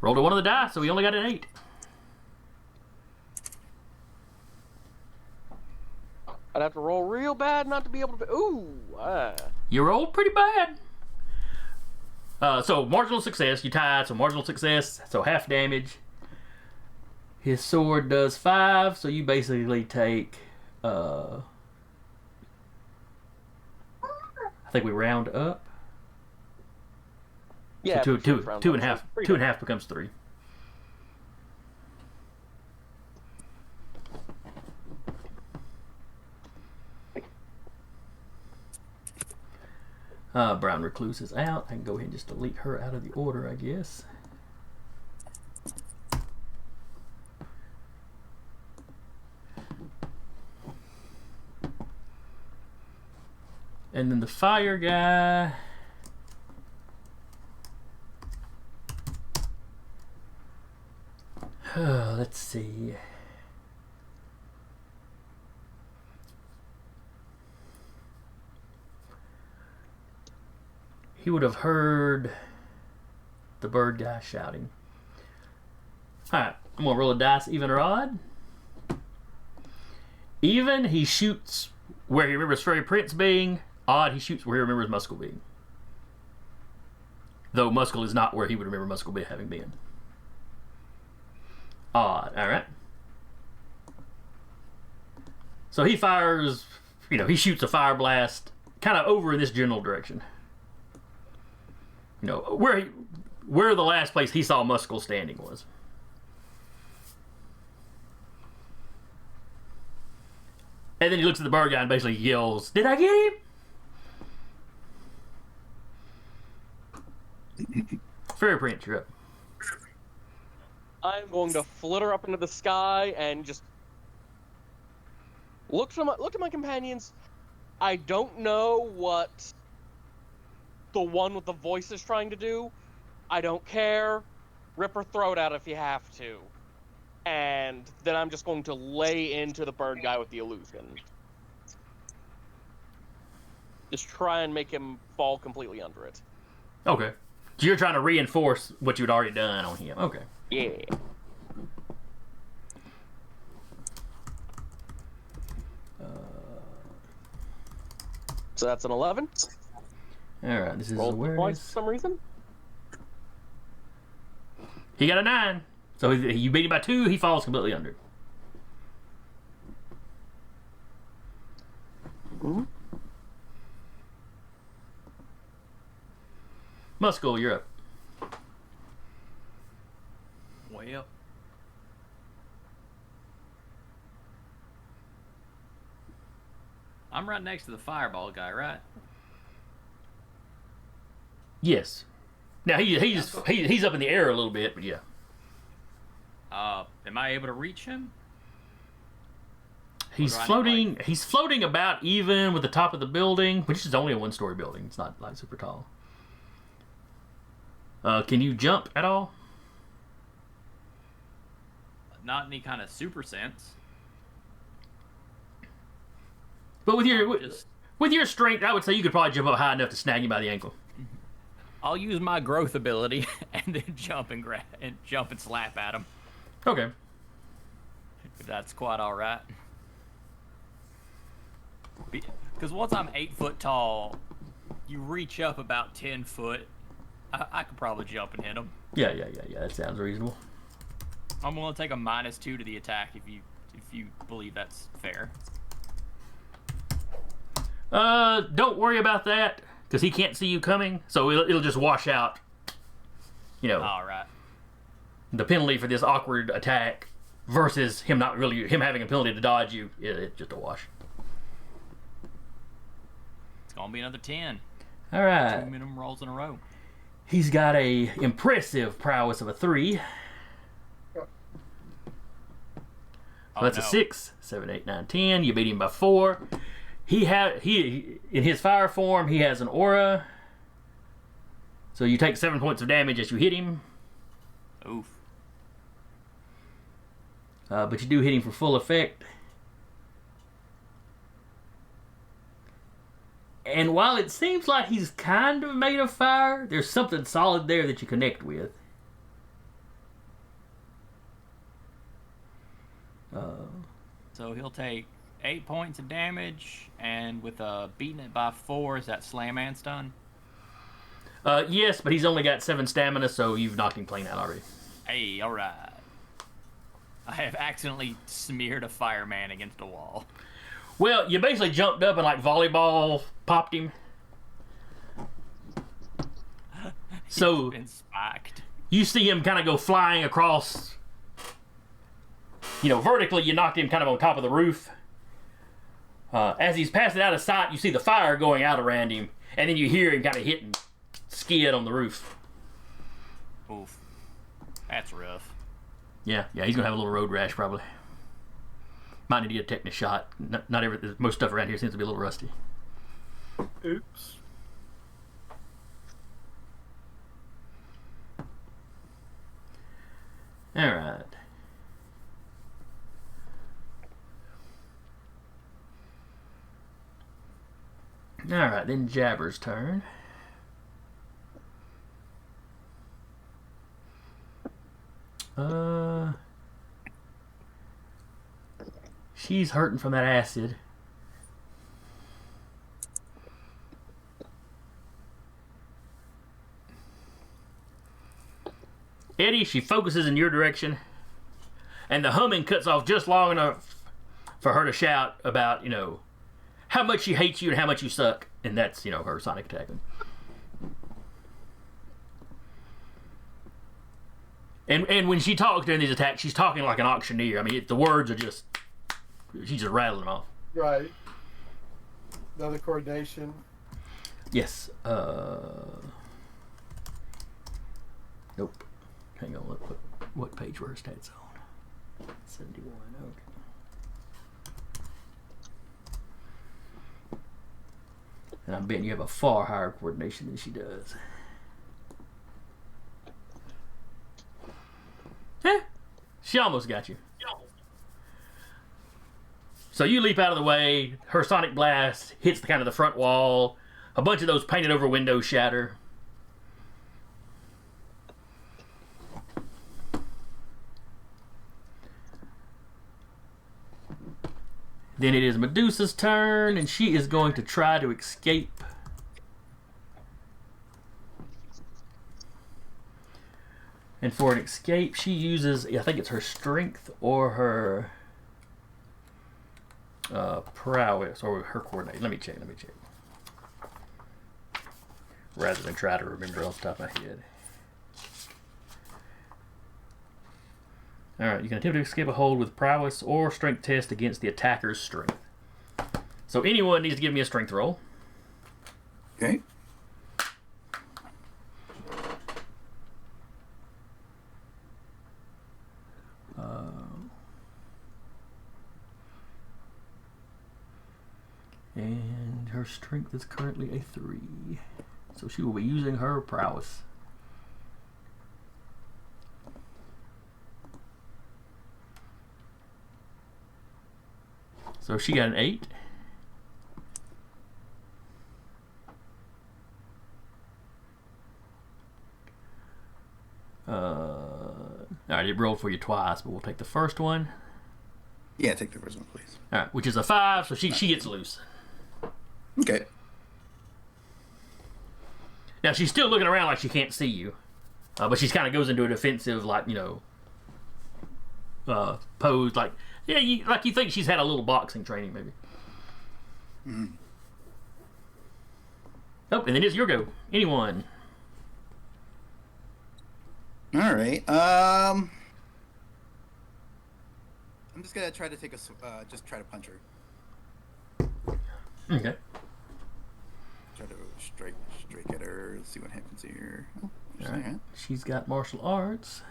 Rolled a 1 on the die, so he only got an 8. I'd have to roll real bad not to be able to. Ooh. You rolled pretty bad. So marginal success, you tied, so marginal success, so half damage. His sword does 5, so you basically take, I think we round up. Yeah. So two and a half, becomes 3. Brown Recluse is out. I can go ahead and just delete her out of the order, I guess. And then the fire guy. Let's see. He would have heard the bird guy shouting. Alright, I'm going to roll a dice, even or odd. Even, he shoots where he remembers Fairy Prince being. Odd, he shoots where he remembers Muscle being. Though Muscle is not where he would remember Muscle having been. Odd, alright. So he fires, he shoots a fire blast kind of over in this general direction. Where the last place he saw Muscle standing was. And then he looks at the bird guy and basically yells, "Did I get him?" Fairy Prince, you're up. I'm going to flitter up into the sky and just look at my companions. I don't know what the one with the voice is trying to do. I don't care. Rip her throat out if you have to. And then I'm just going to lay into the bird guy with the illusion. Just try and make him fall completely under it. Okay. So you're trying to reinforce what you'd already done on him. Okay. Yeah. So that's an 11. All right. This is Rolled twice awareness. for some reason. He got a 9. So you beat him by 2. He falls completely under. Mm-hmm. Muscle, you're up. Well, I'm right next to the fireball guy, right? Yes. Now he's up in the air a little bit, but yeah. Am I able to reach him? He's do I need, floating. He's floating about even with the top of the building, which is only a 1-story building. It's not like super tall. Can you jump at all? Not any kind of super sense. But with your Just, with your strength, I would say you could probably jump up high enough to snag him by the ankle. I'll use my growth ability and then jump and slap at him. Okay. If that's quite all right. Because once I'm 8 foot tall, you reach up about 10 foot. I could probably jump and hit him. Yeah. That sounds reasonable. I'm willing to take a -2 to the attack if you believe that's fair. Don't worry about that because he can't see you coming, so it'll just wash out. You know, All right. the penalty for this awkward attack versus him having a penalty to dodge you. It's just a wash. It's gonna be another 10. All 2 right. minimum rolls in a row. He's got a impressive prowess of a 3. So that's a 6, 7, 8, 9, 10. You beat him by 4. He in his fire form, he has an aura. So you take 7 points of damage as you hit him. Oof. But you do hit him for full effect. And while it seems like he's kind of made of fire, there's something solid there that you connect with. So he'll take 8 points of damage, and with beating it by 4, is that slam and stun? Yes, but he's only got 7 stamina, so you've knocked him plain out already. Hey, all right. I have accidentally smeared a fireman against a wall. Well, you basically jumped up and like volleyball popped him. So Been spiked. you see him kind of go flying across. You know, vertically, you knocked him kind of on top of the roof. As he's passing out of sight, you see the fire going out around him, and then you hear him kind of hitting skid on the roof. Oof. That's rough. Yeah, he's gonna have a little road rash probably. Might need to get a tetanus shot. Most stuff around here seems to be a little rusty. Oops. All right. All right, then Jabber's turn. She's hurting from that acid. Eddie, she focuses in your direction, and the humming cuts off just long enough for her to shout about, you know, how much she hates you and how much you suck, and that's, you know, her sonic attack. And when she talks during these attacks, she's talking like an auctioneer. I mean, the words are just, she's just rattling them off. Right. Another coordination. Yes. Nope. Hang on. What page were her stats on? 71. Okay. And I'm betting you have a far higher coordination than she does. Eh, she almost got you. So you leap out of the way. Her sonic blast hits the kind of the front wall. A bunch of those painted over windows shatter. Then it is Medusa's turn, and she is going to try to escape. And for an escape, she uses, I think it's her strength or her prowess or her coordinate. Let me check. Rather than try to remember off the top of my head. Alright, you can attempt to escape a hold with prowess or strength test against the attacker's strength. So anyone needs to give me a strength roll. Okay. And her strength is currently a 3. So she will be using her prowess. So she got an 8. Alright, it rolled for you twice, but we'll take the first one. Yeah, take the first one, please. Alright, which is a 5, so she gets loose. Okay. Now she's still looking around like she can't see you, but she's kind of goes into a defensive, like, pose, like you think she's had a little boxing training, maybe. Mm. Oh, and then it's your go. Anyone? All right. I'm just gonna try to just try to punch her. Okay. Try to strike at her. See what happens here. Oh, All right. She's got martial arts.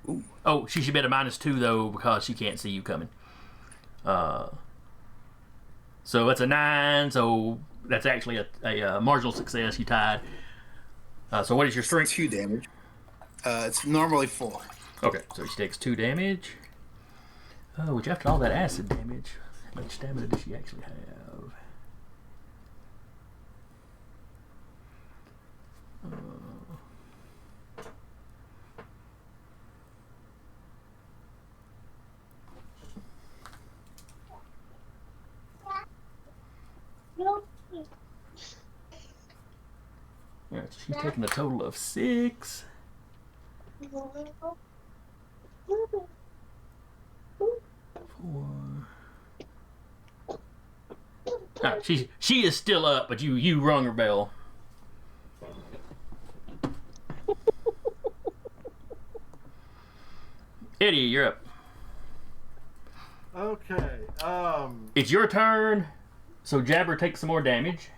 Ooh. Oh, she should be at a -2 though because she can't see you coming. So that's a 9. So that's actually a marginal success. You tied. So what is your strength? 2 damage. It's normally 4. Okay, so she takes 2 damage. Oh, which after all that acid damage, how much stamina does she actually have? Alright, so she's taking a total of 6. Alright, she is still up, but you rung her bell. Eddie, you're up. Okay. It's your turn. So Jabber takes some more damage.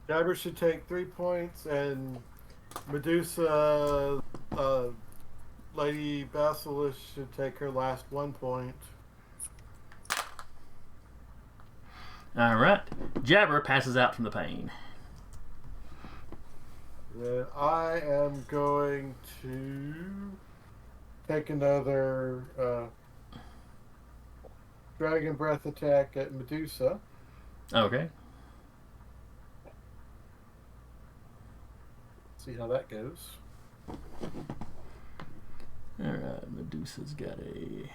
Jabber should take 3 points, and Medusa, Lady Basilisk should take her last 1 point. Alright. Jabber passes out from the pain. Then I am going to take another Dragon Breath attack at Medusa. Okay. See how that goes. Alright, Medusa's got a...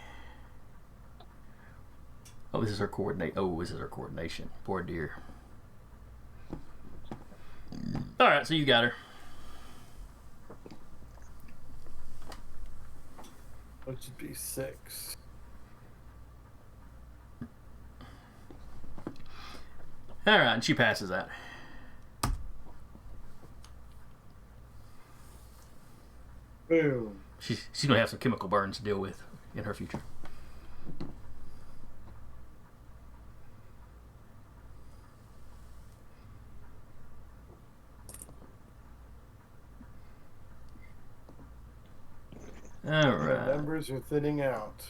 Oh, this is her coordinate. Oh, this is her coordination. Poor dear. Alright, so you got her. Which should be 6. Alright, and she passes out. Boom. She's going to have some chemical burns to deal with in her future. All The right. numbers are thinning out.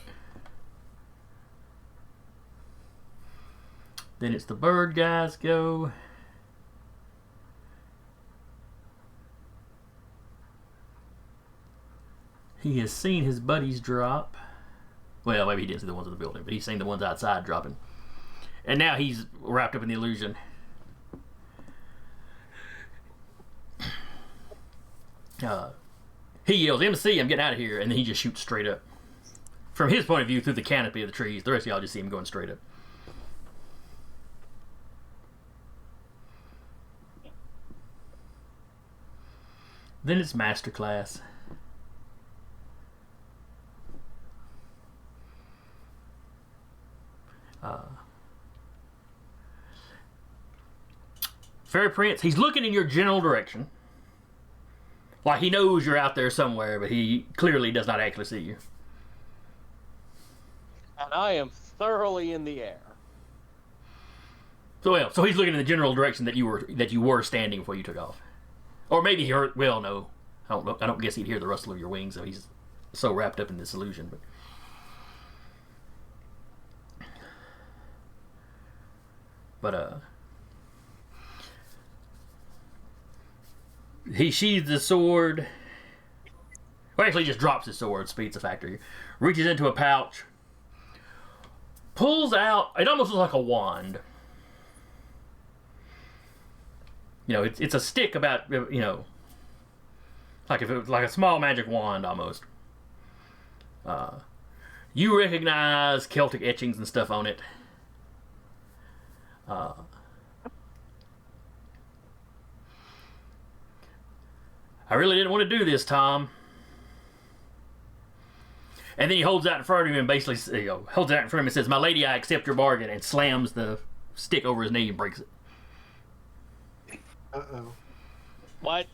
Then it's the bird guys go. He has seen his buddies drop. Well, maybe he didn't see the ones in the building, but he's seen the ones outside dropping. And now he's wrapped up in the illusion. He yells, MC, I'm getting out of here, and then he just shoots straight up. From his point of view, through the canopy of the trees. The rest of y'all just see him going straight up. Then it's masterclass. Fairy Prince, he's looking in your general direction. Like he knows you're out there somewhere, but he clearly does not actually see you. And I am thoroughly in the air. So he's looking in the general direction that you were standing before you took off. Or maybe he heard, well, no. I don't know. I don't guess he'd hear the rustle of your wings, so he's so wrapped up in this illusion. But he sheathes the sword. Well, actually, he just drops his sword, speeds the factory. Reaches into a pouch. Pulls out, it almost looks like a wand. You know, it's a stick about, you know, like if it was like a small magic wand almost. You recognize Celtic etchings and stuff on it. I really didn't want to do this, Tom. And then he holds out in front of him and basically, you know, holds it out in front of him and says, "My lady, I accept your bargain," and slams the stick over his knee and breaks it. Uh-oh. What?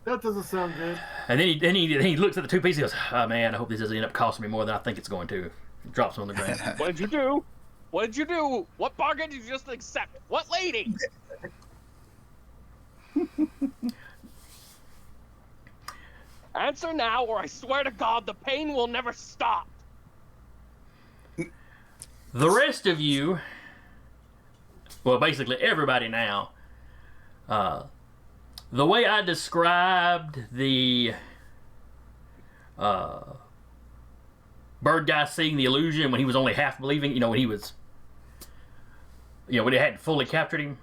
That doesn't sound good. And then he looks at the two pieces and goes, "Oh man, I hope this doesn't end up costing me more than I think it's going to." He drops them on the ground. What did you do? What did you do? What bargain did you just accept? What lady? Answer now, or I swear to God, the pain will never stop. The rest of you, well, basically everybody now, the way I described the bird guy seeing the illusion when he was only half believing, you know, when he was, you know, when it hadn't fully captured him,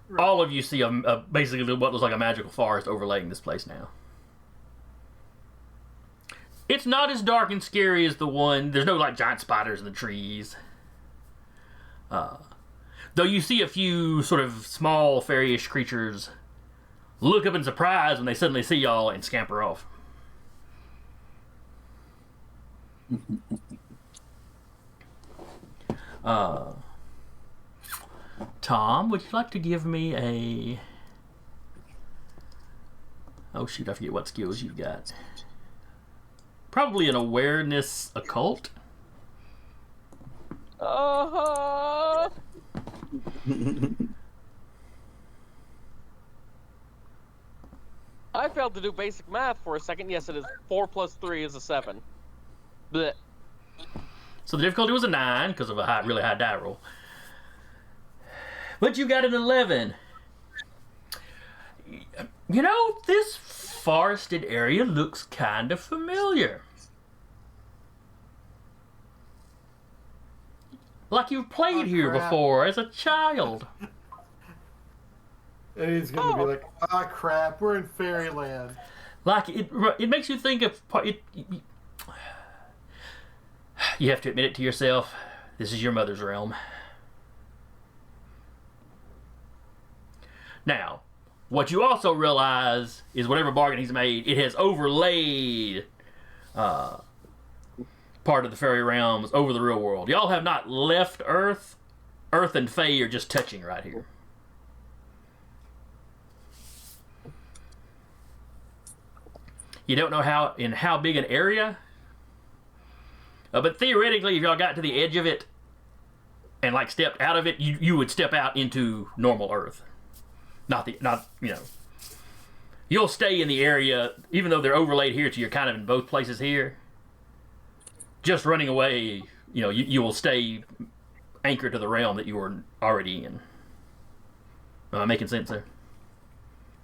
right. All of you see basically what looks like a magical forest overlaying this place now. It's not as dark and scary as the one. There's no like giant spiders in the trees. Though you see a few sort of small fairyish creatures look up in surprise when they suddenly see y'all and scamper off. Tom, would you like to give me a... Oh shoot, I forget what skills you've got. Probably an awareness occult. Uh-huh. I failed to do basic math for a second. Yes, it is 4 plus 3 is a 7. Blech. So the difficulty was a 9 because of a really high die roll. But you got an 11. You know, this forested area looks kind of familiar. Like you've played here before as a child. And he's going to be like, "Ah, crap, we're in fairyland." Like, it makes you think of... You have to admit it to yourself. This is your mother's realm. Now, what you also realize is whatever bargain he's made, it has overlaid part of the fairy realms over the real world. Y'all have not left Earth. Earth and Fae are just touching right here. You don't know how big an area, but theoretically, if y'all got to the edge of it and like stepped out of it, you would step out into normal Earth. Not you know. you'll stay in the area, even though they're overlaid here, so you're kind of in both places here. Just running away, you will stay anchored to the realm that you were already in. Am I making sense there?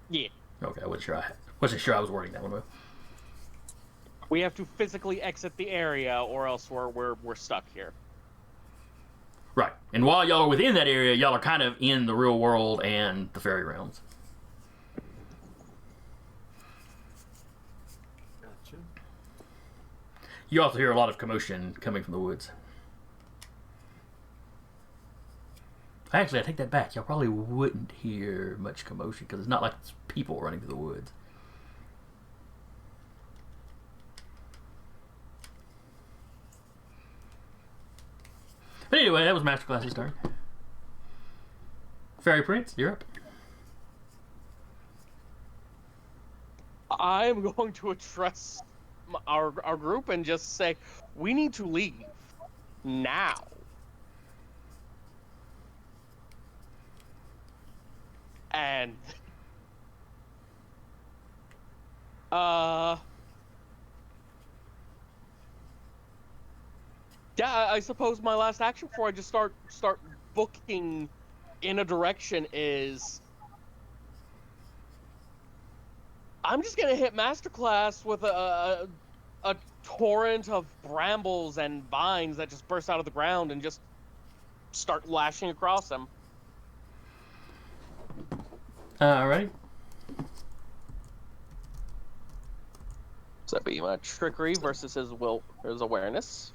Yeah. Okay, I wasn't sure I was wording that one well. We have to physically exit the area, or else we're stuck here. Right. And while y'all are within that area, y'all are kind of in the real world and the fairy realms. Gotcha. You also hear a lot of commotion coming from the woods. Actually, I take that back. Y'all probably wouldn't hear much commotion because it's not like it's people running through the woods. But anyway, that was Masterclass's turn. Fairy Prince, you're up. I'm going to address our group and just say, we need to leave now. And yeah, I suppose my last action before I just start booking in a direction is I'm just gonna hit Masterclass with a torrent of brambles and vines that just burst out of the ground and just start lashing across him. Alright. So that'd be my trickery versus his awareness.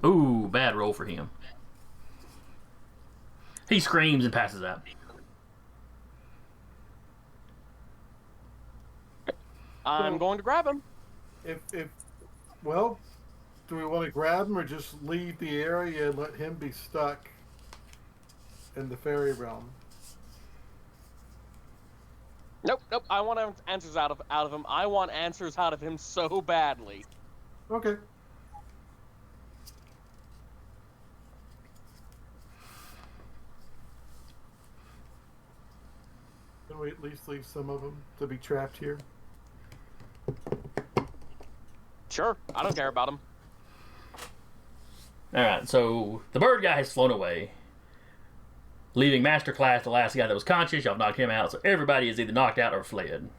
Ooh, bad roll for him. He screams and passes out. I'm going to grab him. Well, do we want to grab him or just leave the area and let him be stuck in the fairy realm? Nope. I want answers out of him. I want answers out of him so badly. Okay. Can we at least leave some of them to be trapped here? Sure, I don't care about him. Alright, so the bird guy has flown away, leaving Masterclass, the last guy that was conscious. Y'all knocked him out, so everybody is either knocked out or fled.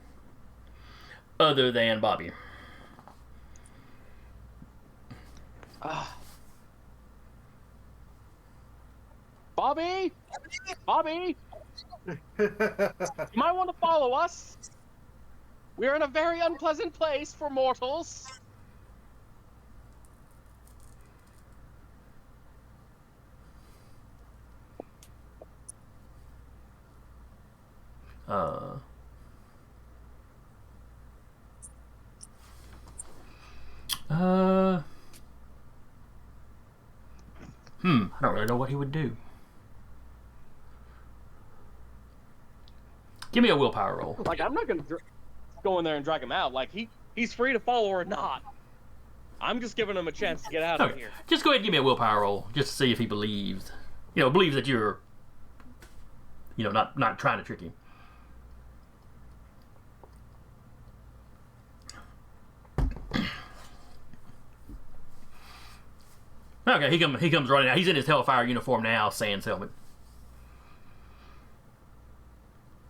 Other than Bobby. Bobby! You might want to follow us. We're in a very unpleasant place for mortals. I don't really know what he would do. Give me a willpower roll. Like, I'm not gonna go in there and drag him out. Like, he's free to follow or not. I'm just giving him a chance to get out of here. Just go ahead and give me a willpower roll, just to see if he believes that you're, not trying to trick him. Okay, he comes running out. He's in his Hellfire uniform now, Sans helmet.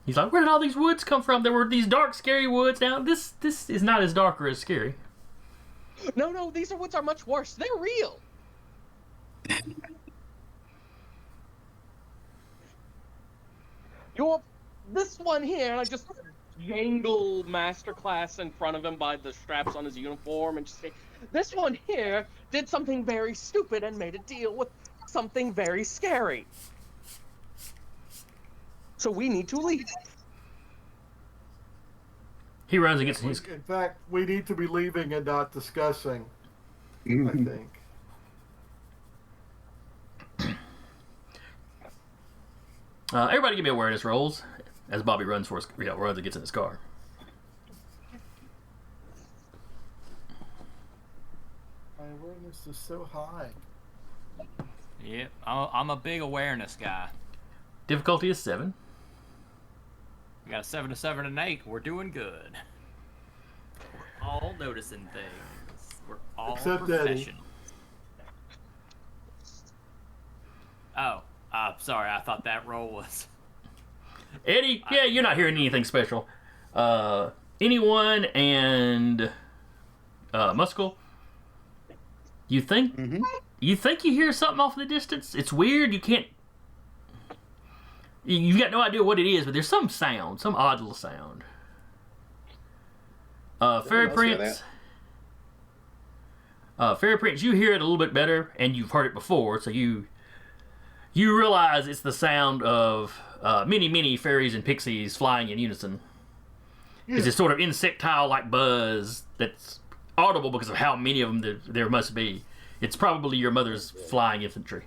He's like, where did all these woods come from? There were these dark, scary woods. Now, this is not as dark or as scary. No, these woods are much worse. They're real. This one here, and I just jangle Masterclass in front of him by the straps on his uniform and just say, this one here did something very stupid and made a deal with something very scary. So we need to leave. He runs and gets his... In fact, we need to be leaving and not discussing, I think. Everybody give me awareness rolls as Bobby runs and gets in his car. My awareness is so high. Yep, I'm a big awareness guy. Difficulty is 7. We got a 7, a 7, and an 8. We're doing good. We're all noticing things. We're all Except professionals. Oh, sorry. I thought that roll was. Eddie, yeah, you're not hearing anything special. Anyone and Muscle, you think you hear something off in the distance? It's weird. You can't. You've got no idea what it is, but there's some sound, some odd little sound. Fairy Prince. Fairy Prince, you hear it a little bit better, and you've heard it before, so you realize it's the sound of many fairies and pixies flying in unison. It's this sort of insectile-like buzz that's audible because of how many of them there must be. It's probably your mother's flying infantry.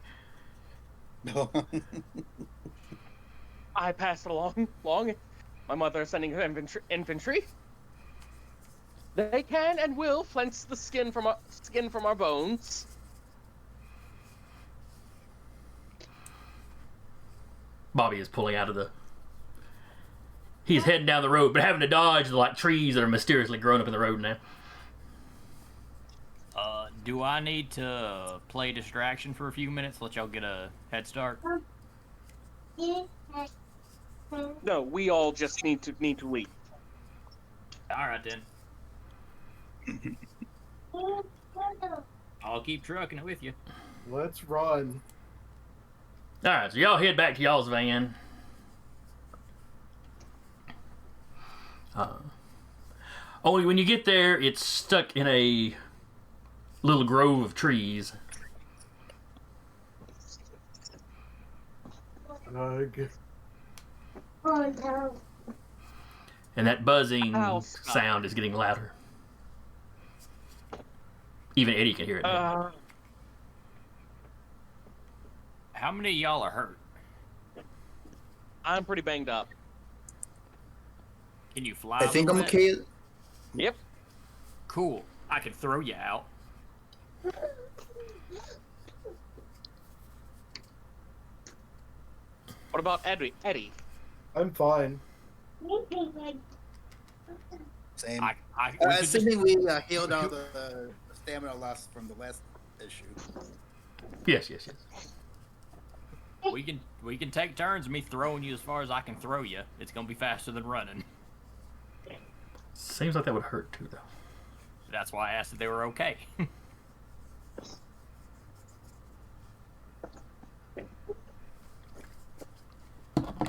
I pass it along. My mother is sending her infantry. They can and will flinch the skin from our bones. Bobby is pulling out of the... He's heading down the road, but having to dodge the trees that are mysteriously growing up in the road now. Do I need to play distraction for a few minutes? Let y'all get a head start. No, we all just need to leave. All right then. I'll keep trucking it with you. Let's run. Alright, so y'all head back to y'all's van. Only when you get there, it's stuck in a little grove of trees. And that buzzing sound is getting louder. Even Eddie can hear it now. How many of y'all are hurt? I'm pretty banged up. Can you fly? I think I'm okay. Yep. Cool. I can throw you out. What about Eddie? I'm fine. Same. we could Assuming we healed all the stamina loss from the last issue. Yes. we can take turns me throwing you as far as I can throw you. It's gonna be faster than running. Seems like that would hurt too, though. That's why I asked if they were okay.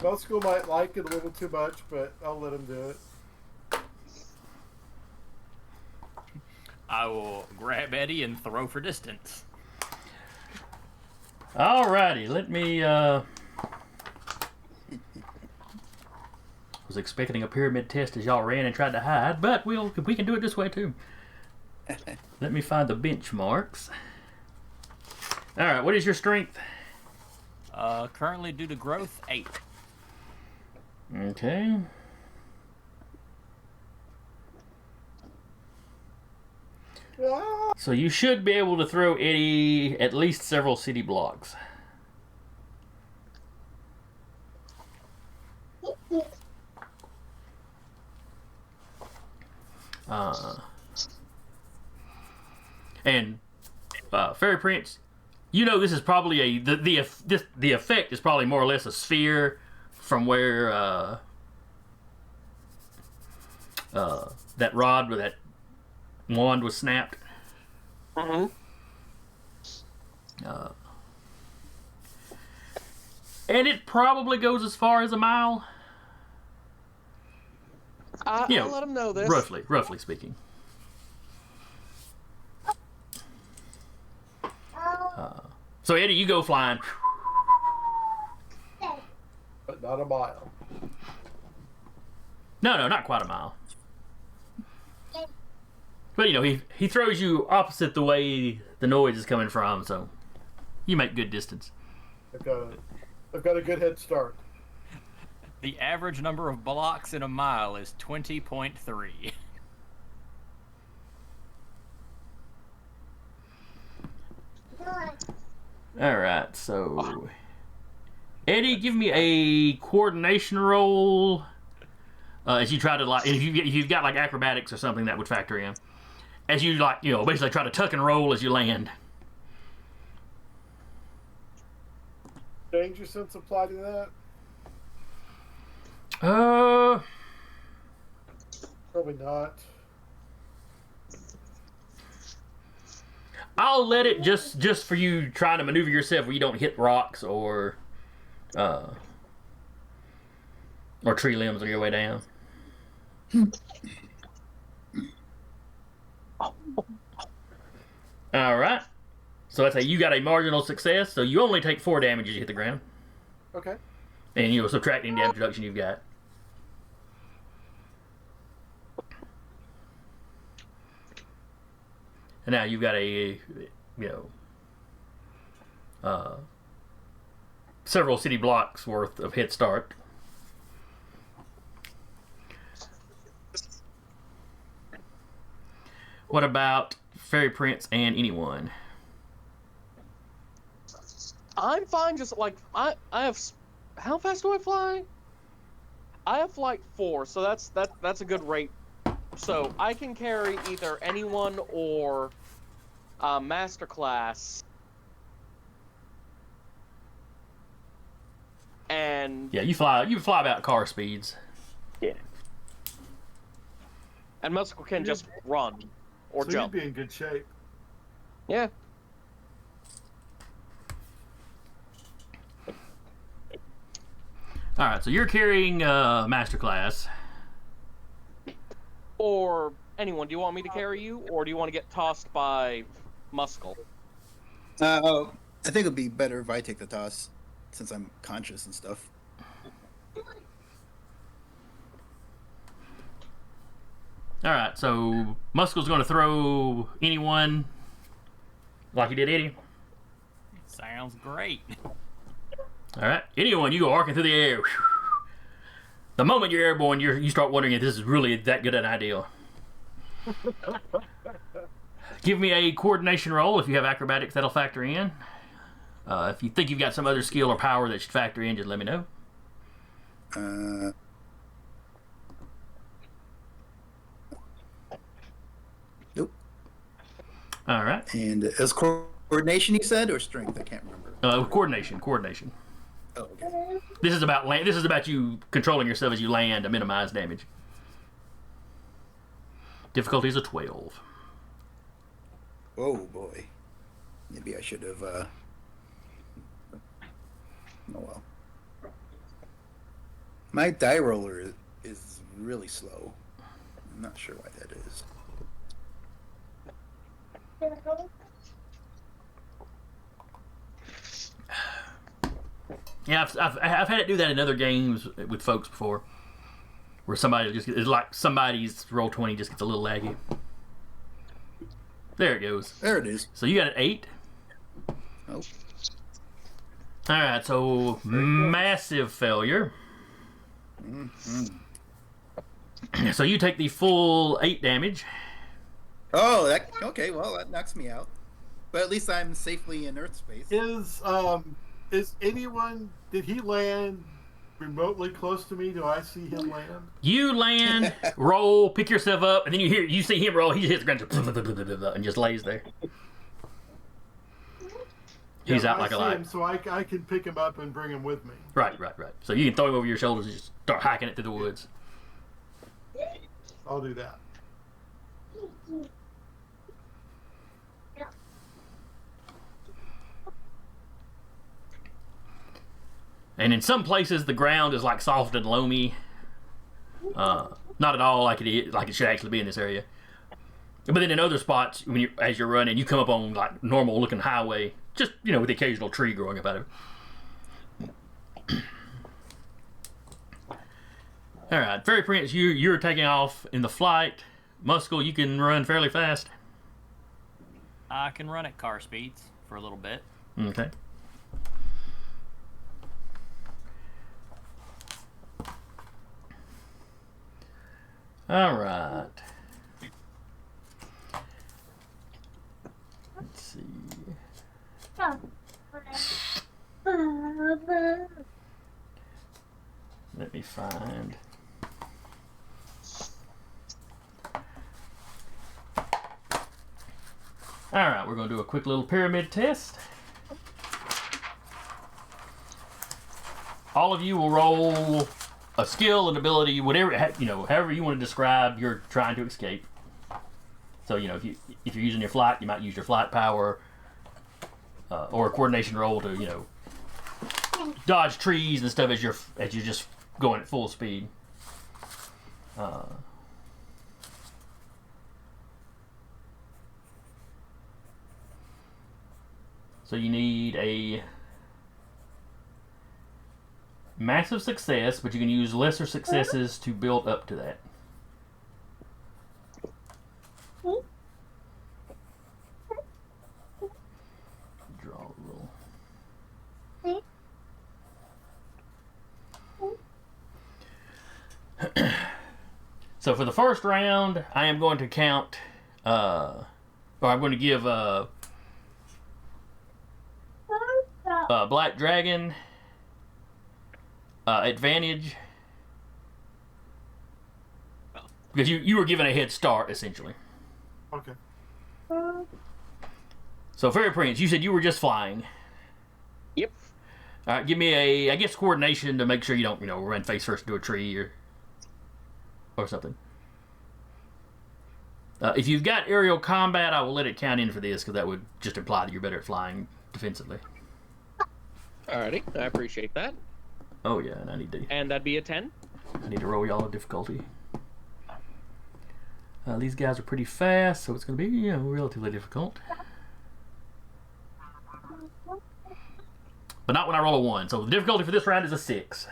Muscle might like it a little too much, but I'll let him do it. I will grab Eddie and throw for distance. Alrighty, let me, was expecting a pyramid test as y'all ran and tried to hide, but we can do it this way too. Let me find the benchmarks. Alright, what is your strength? Currently due to growth, 8. Okay. So you should be able to throw Eddie at least several city blocks. And Fairy Prince, you know this is probably the effect is probably more or less a sphere from where that rod with that wand was snapped. Mm-hmm. And it probably goes as far as a mile. I'll let him know this. Roughly speaking. So Eddie, you go flying. But not a mile. No, not quite a mile. But you know, he throws you opposite the way the noise is coming from, so you make good distance. I've got a good head start. The average number of blocks in a mile is 20.3. Alright, so Eddie, give me a coordination roll. As you try to if you've got like acrobatics or something that would factor in. As you basically try to tuck and roll as you land. Danger sense apply to that? Probably not. I'll let it just for you trying to maneuver yourself where you don't hit rocks or tree limbs on your way down. All right. So that's you got a marginal success. So you only take 4 damage as you hit the ground, Okay. and subtract any damage reduction you've got. And now you've got a several city blocks worth of head start. What about Fairy Prince and anyone? I'm fine. Just like I have. How fast do I fly? I have like 4, so that's a good rate. So I can carry either anyone or Masterclass. And Yeah, you fly about car speeds. yeah. And Muscle can just run or So jump. you'd be in good shape. Yeah. All right, so you're carrying Masterclass. Or anyone. Do you want me to carry you, or do you want to get tossed by Muscle? I think it'd be better if I take the toss, since I'm conscious and stuff. All right, so Muscle's going to throw anyone like he did Eddie. Sounds great. All right, anyone, you go arcing through the air. The moment you're airborne, you start wondering if this is really that good an idea. Give me a coordination roll. If you have acrobatics, that'll factor in. If you think you've got some other skill or power that should factor in, just let me know. Nope. All right. And is coordination you said, or strength? I can't remember. Coordination. Oh, okay. This is about you controlling yourself as you land to minimize damage. Difficulty is a 12. Oh boy. Maybe I should have. Oh well. My die roller is really slow. I'm not sure why that is. Yeah, I've had it do that in other games with folks before, where it's like somebody's roll 20 just gets a little laggy. There it goes. There it is. So you got an 8. Oh. All right, so massive failure. Mm-hmm. So you take the full 8 damage. Oh, okay. Well, that knocks me out. But at least I'm safely in Earth space. Is anyone? Did he land remotely close to me? Do I see him land? You land, roll, pick yourself up, and then you see him roll. He hits the ground and just lays there. He's out like a light. So I can pick him up and bring him with me. Right. So you can throw him over your shoulders and just start hacking it through the woods. I'll do that. And in some places, the ground is like soft and loamy. Not at all like it should actually be in this area. But then in other spots, as you're running, you come up on like normal looking highway, just with the occasional tree growing up out of it. All right, Fairy Prince, you're taking off in the flight. Muscle, you can run fairly fast. I can run at car speeds for a little bit. Okay. All right. Let's see. find. Alright, we're going to do a quick little pyramid test. All of you will roll a skill, an ability, whatever, you know, however you want to describe you're trying to escape. So, you know, if you're using your flight, you might use your flight power or a coordination roll to, you know, dodge trees and stuff as you're just going at full speed. So you need a massive success, but you can use lesser successes to build up to that. Draw a roll. So for the first round, I am going to count, or I'm going to give Black Dragon advantage because you were given a head start essentially. Okay. So Fairy Prince, you said you were just flying. Yep. All right, give me a, I guess, coordination to make sure you don't, you know, run face first into a tree or something. If you've got aerial combat, I will let it count in for this because that would just imply that you're better at flying defensively. Alrighty, I appreciate that. Oh yeah, and I need to. And that'd be a 10. I need to roll y'all a difficulty. These guys are pretty fast, so it's going to be, you know, relatively difficult. But not when I roll a 1. So the difficulty for this round is a 6.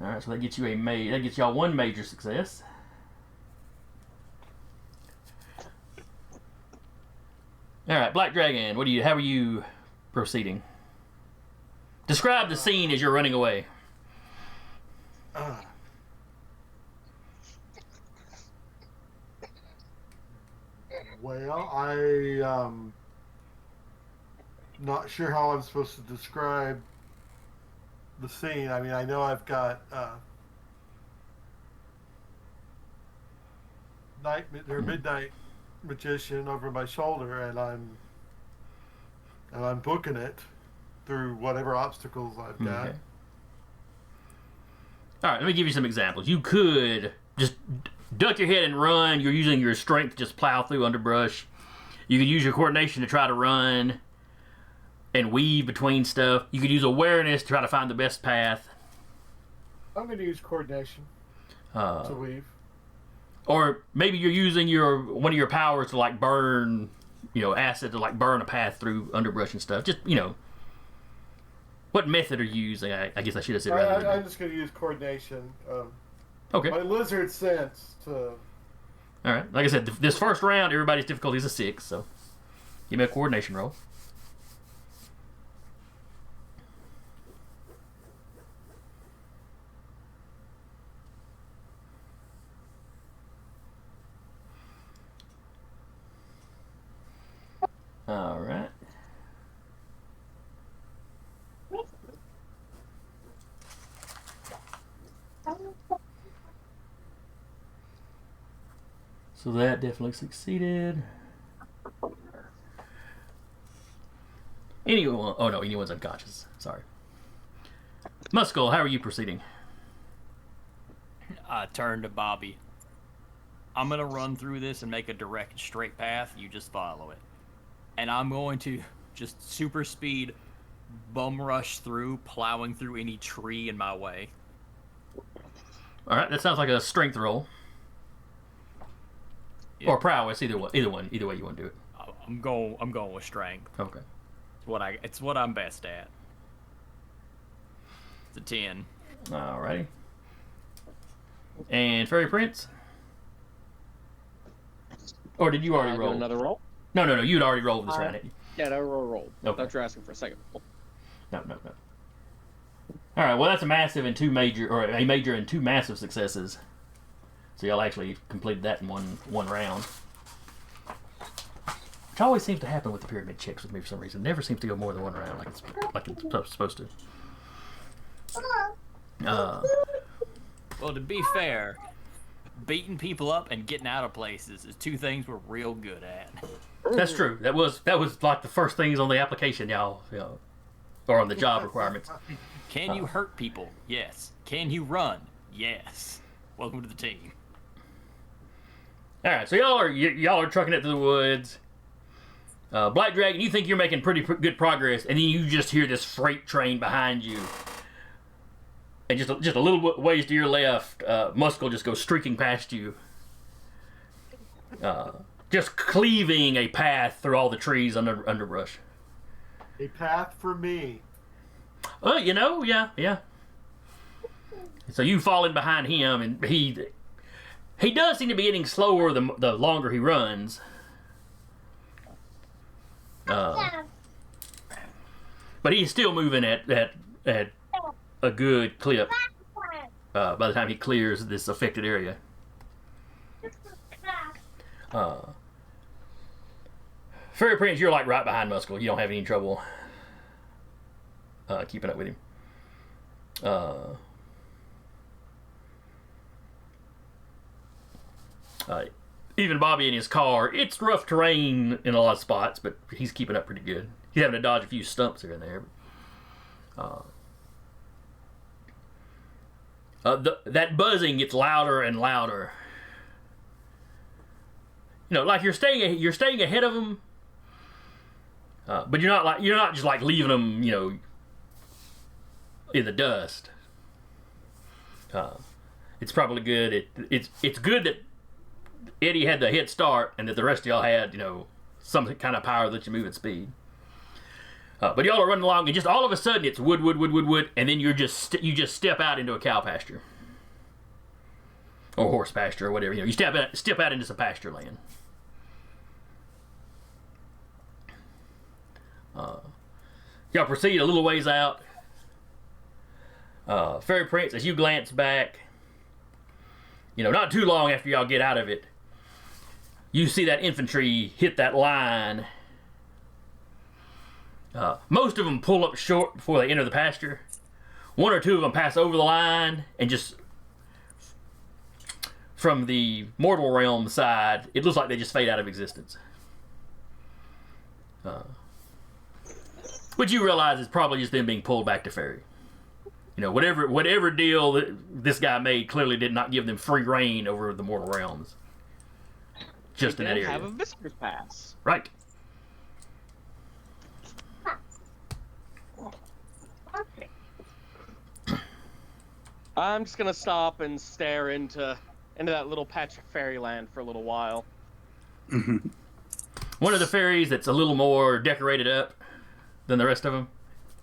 Alright, so that gets you that gets y'all 1 major success. Alright, Black Dragon, how are you proceeding? Describe the scene as you're running away. Well, I not sure how I'm supposed to describe the scene. I mean, I know I've got midnight magician over my shoulder, and I'm booking it through whatever obstacles I've got. Okay. All right, let me give you some examples. You could just duck your head and run. You're using your strength to just plow through underbrush. You could use your coordination to try to run and weave between stuff. You could use awareness to try to find the best path. I'm going to use coordination to weave. Or maybe you're using one of your powers to like burn, you know, acid to like burn a path through underbrush and stuff. Just, you know, what method are you using? I guess I should have said rather. I'm just going to use coordination. Okay. My lizard sense to. All right. Like I said, this first round, everybody's difficulty is a 6, so give me a coordination roll. All right. So that definitely succeeded. Anyone? Oh no, anyone's unconscious. Sorry. Muscle, how are you proceeding? I turn to Bobby. I'm gonna run through this and make a direct straight path. You just follow it. And I'm going to just super speed bum rush through, plowing through any tree in my way. All right, that sounds like a strength roll. Yeah. Or prowess, either way you want to do it. I'm going with strength. Okay. It's what I'm best at. It's a 10. Alrighty. And Fairy Prince? Or did you already roll? Another roll? No, you'd already rolled this round, hadn't you? Yeah, that roll. Okay. I thought you were asking for a second roll. No. Alright, well that's a major and 2 massive successes. So y'all actually completed that in one round. Which always seems to happen with the pyramid checks with me for some reason. It never seems to go more than one round like it's supposed to. Well, to be fair, beating people up and getting out of places is two things we're real good at. That's true. That was like the first things on the application, y'all, or on the job requirements. Can you hurt people? Yes. Can you run? Yes. Welcome to the team. All right, so y'all are trucking it through the woods. Black Dragon, you think you're making pretty good progress, and then you just hear this freight train behind you. And just a little ways to your left, Muscle just goes streaking past you. Just cleaving a path through all the trees underbrush. A path for me. Yeah. So you fall in behind him, and he does seem to be getting slower the longer he runs. But he's still moving at a good clip by the time he clears this affected area. Fairy Prince, you're like right behind Muscle. You don't have any trouble keeping up with him. Even Bobby in his car, it's rough terrain in a lot of spots, but he's keeping up pretty good. He's having to dodge a few stumps here and there. That buzzing gets louder and louder. Like you're staying ahead of them, but you're not just like leaving them, in the dust. It's probably good. It's good that Eddie had the head start, and that the rest of y'all had, some kind of power that you move at speed. But y'all are running along, and just all of a sudden it's wood, and then you just step out into a cow pasture, or horse pasture, or whatever. You step out into some pasture land. Y'all proceed a little ways out. Fairy Prince, as you glance back, not too long after y'all get out of it, you see that infantry hit that line. Most of them pull up short before they enter the pasture. One or two of them pass over the line, and just from the mortal realm side, it looks like they just fade out of existence. Which you realize is probably just them being pulled back to Fairy. Whatever deal that this guy made clearly did not give them free reign over the mortal realms. Just in that area. Have a visitor's pass. Right. I'm just gonna stop and stare into that little patch of fairyland for a little while. One of the fairies that's a little more decorated up than the rest of them,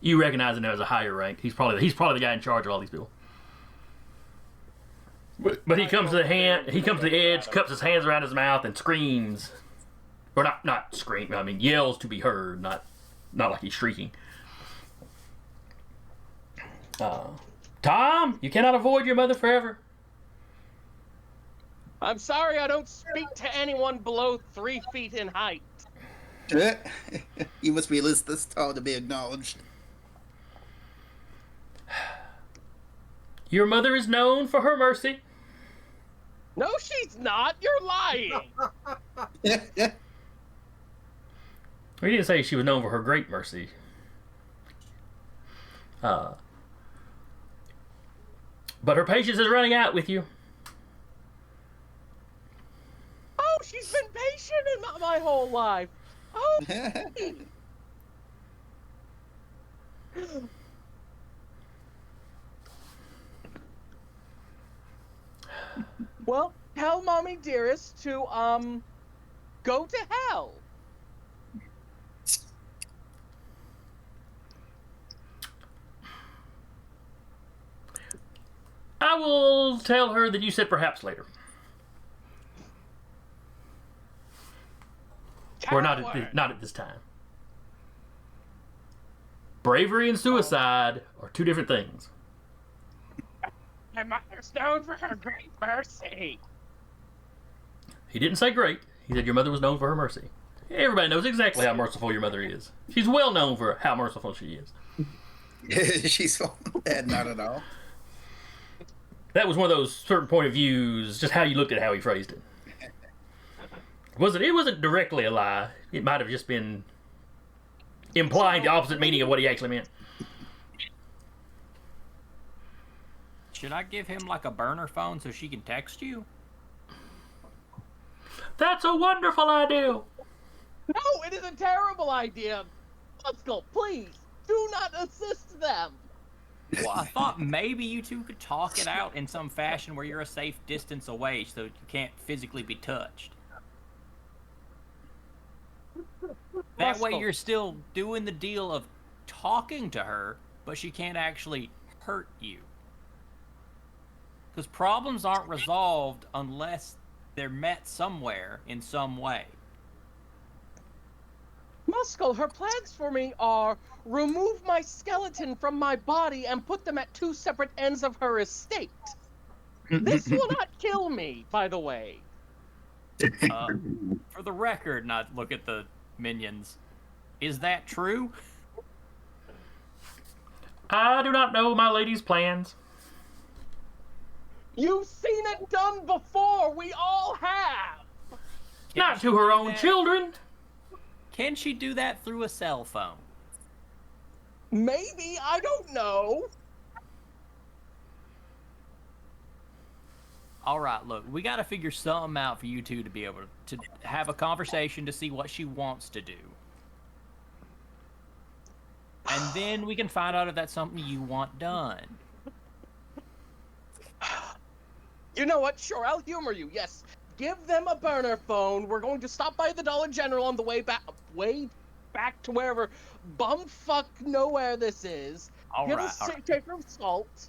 you recognize him as a higher rank. He's probably the guy in charge of all these people. But he comes to the edge, cups his hands around his mouth, and screams, or not scream. I mean, yells to be heard, not like he's shrieking. Tom, you cannot avoid your mother forever. I'm sorry, I don't speak to anyone below 3 feet in height. You must be at least this tall to be acknowledged. Your mother is known for her mercy. No, she's not. You're lying. We didn't say she was known for her great mercy. But her patience is running out with you. Oh, she's been patient in my whole life. Oh. Well, tell Mommy Dearest to go to hell. I will tell her that you said perhaps later. Or not at this time. Bravery and suicide are two different things. My mother's known for her great mercy. He didn't say great. He said your mother was known for her mercy. Everybody knows exactly how merciful your mother is. She's well known for how merciful she is. She's not at all. That was one of those certain point of views, just how you looked at how he phrased it. It wasn't directly a lie. It might have just been implying the opposite meaning of what he actually meant. Should I give him like a burner phone so she can text you? That's a wonderful idea. No, it is a terrible idea. Muscle, please, do not assist them. Well, I thought maybe you two could talk it out in some fashion where you're a safe distance away so you can't physically be touched. That way you're still doing the deal of talking to her, but she can't actually hurt you. Because problems aren't resolved unless they're met somewhere in some way. Muscle, her plans for me are remove my skeleton from my body and put them at 2 separate ends of her estate. This will not kill me, by the way. For the record, not look at the minions. Is that true? I do not know my lady's plans. You've seen it done before. We all have. Not to her own children. Can she do that through a cell phone? Maybe, I don't know. All right, look, we got to figure something out for you two to be able to have a conversation to see what she wants to do. And then we can find out if that's something you want done. You know what? Sure, I'll humor you. Yes, give them a burner phone. We're going to stop by the Dollar General on the way back to wherever bumfuck nowhere this is. All Get right, a shaker of salt.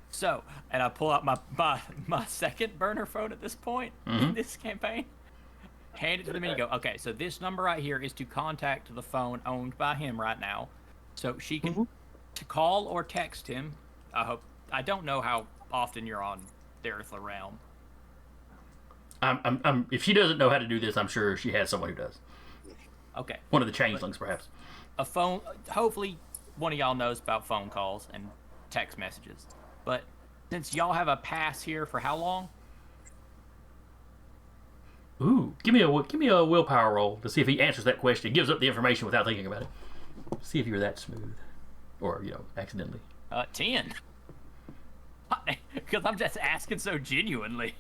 So, and I pull out my second burner phone at this point in this campaign. Hand it to them and you go, okay, so this number right here is to contact the phone owned by him right now. So she can to call or text him. I don't know how often you're on the Earthly Realm. If she doesn't know how to do this, I'm sure she has someone who does. Okay. One of the changelings, perhaps. A phone. Hopefully, one of y'all knows about phone calls and text messages. But since y'all have a pass here for how long? Ooh, give me a willpower roll to see if he answers that question. Gives up the information without thinking about it. See if you're that smooth, or accidentally. 10. Because I'm just asking so genuinely.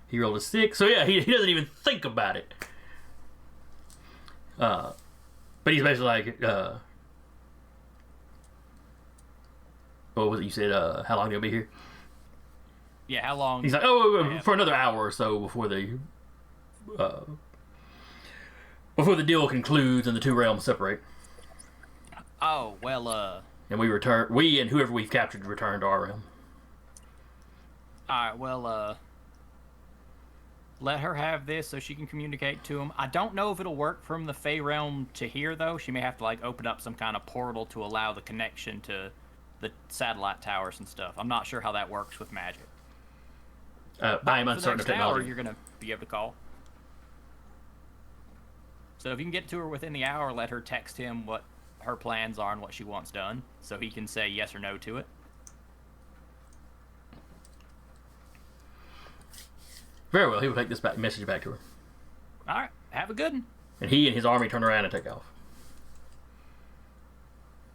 He rolled a 6, so yeah, he doesn't even think about it. But he's basically like, what was it you said? How long do you be here? Yeah, how long? He's like, for another hour or so before the deal concludes and the two realms separate. Oh, well, And we and whoever we've captured return to our realm. Alright, well, let her have this so she can communicate to him. I don't know if it'll work from the Fey realm to here, though. She may have to, open up some kind of portal to allow the connection to the satellite towers and stuff. I'm not sure how that works with magic. I am uncertain of For the next hour, technology. you're going to be able to call. So if you can get to her within the hour, let her text him what her plans are and what she wants done, so he can say yes or no to it. Very well, he will take this message back to her. Alright, have a good one. And he and his army turn around and take off.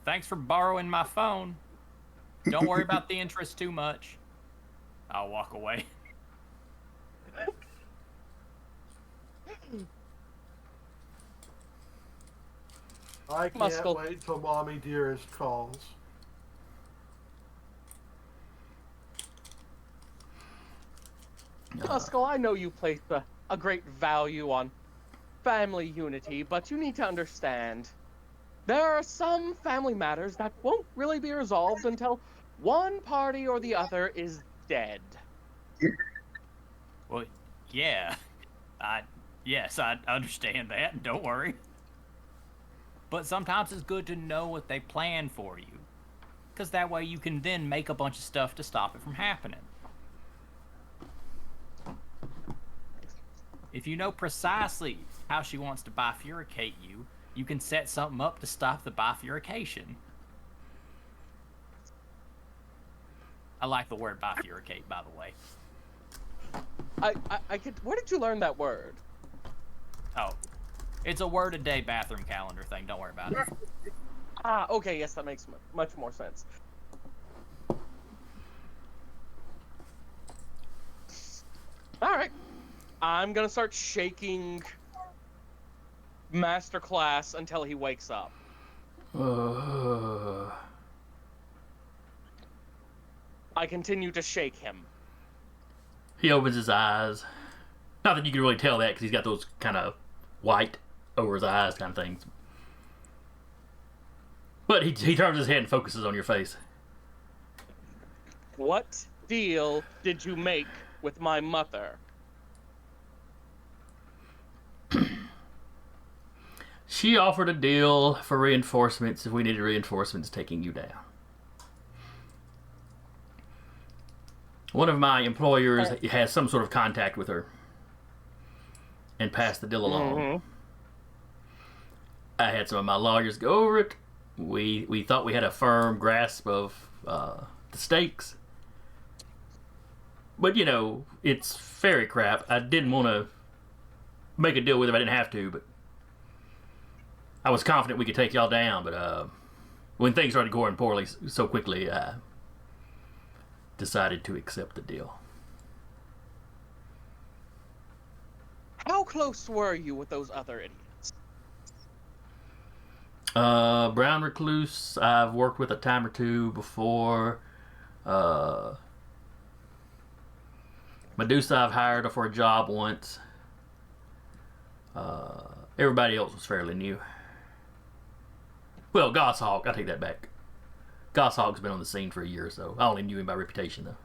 Thanks for borrowing my phone. Don't worry about the interest too much. I'll walk away. I can't wait till Mommy Dearest calls. Muscle, I know you place a great value on family unity, but you need to understand there are some family matters that won't really be resolved until one party or the other is dead. Well, yeah. Yes, I understand that. Don't worry. But sometimes it's good to know what they plan for you. because that way you can then make a bunch of stuff to stop it from happening. If you know precisely how she wants to bifurcate you, you can set something up to stop the bifurcation. I like the word bifurcate, by the way. I could. Where did you learn that word? Oh, it's a word a day bathroom calendar thing. Don't worry about it. Ah, okay, yes, that makes much more sense. All right, I'm gonna start shaking Masterclass until he wakes up. I continue to shake him. He opens his eyes. Not that you can really tell that because he's got those kind of white over his eyes kind of things. But he turns his head and focuses on your face. What deal did you make with my mother? She offered a deal for reinforcements if we needed reinforcements taking you down. One of my employers has some sort of contact with her and passed the deal along. Mm-hmm. I had some of my lawyers go over it. We thought we had a firm grasp of the stakes. But, you know, it's fairy crap. I didn't want to make a deal with her if I didn't have to, but I was confident we could take y'all down. But when things started going poorly so quickly, I decided to accept the deal. How close were you with those other idiots? Brown Recluse, I've worked with a time or two before. Medusa, I've hired her for a job once. Everybody else was fairly new. Well, Gosshawk, I take that back. Gosshawk's been on the scene for a year or so. I only knew him by reputation, though.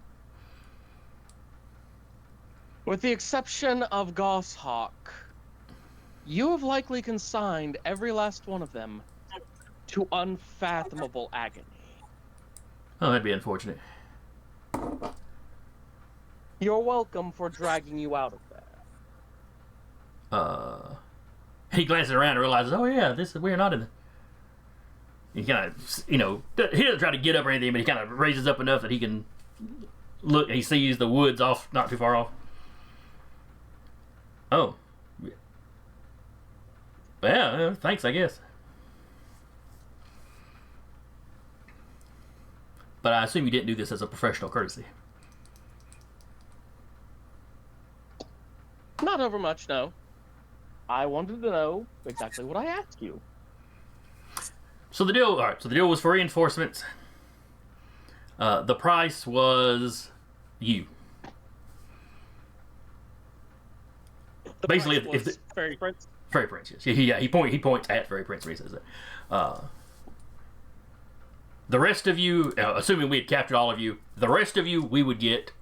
With the exception of Gosshawk, you have likely consigned every last one of them to unfathomable agony. Oh, that'd be unfortunate. You're welcome for dragging you out of there. He glances around and realizes, oh yeah, we're not in the... He kind of, you know, he doesn't try to get up or anything, but he kind of raises up enough that he can look, and he sees the woods off, not too far off. Oh. Yeah, thanks, I guess. But I assume you didn't do this as a professional courtesy. Not over much, no. I wanted to know exactly what I asked you. So the deal, all right. So the deal was for reinforcements. The price was you. The Basically, price if was Fairy Prince. Fairy Prince, yes. He points at Fairy Prince when he says that. The rest of you, assuming we had captured all of you, the rest of you we would get,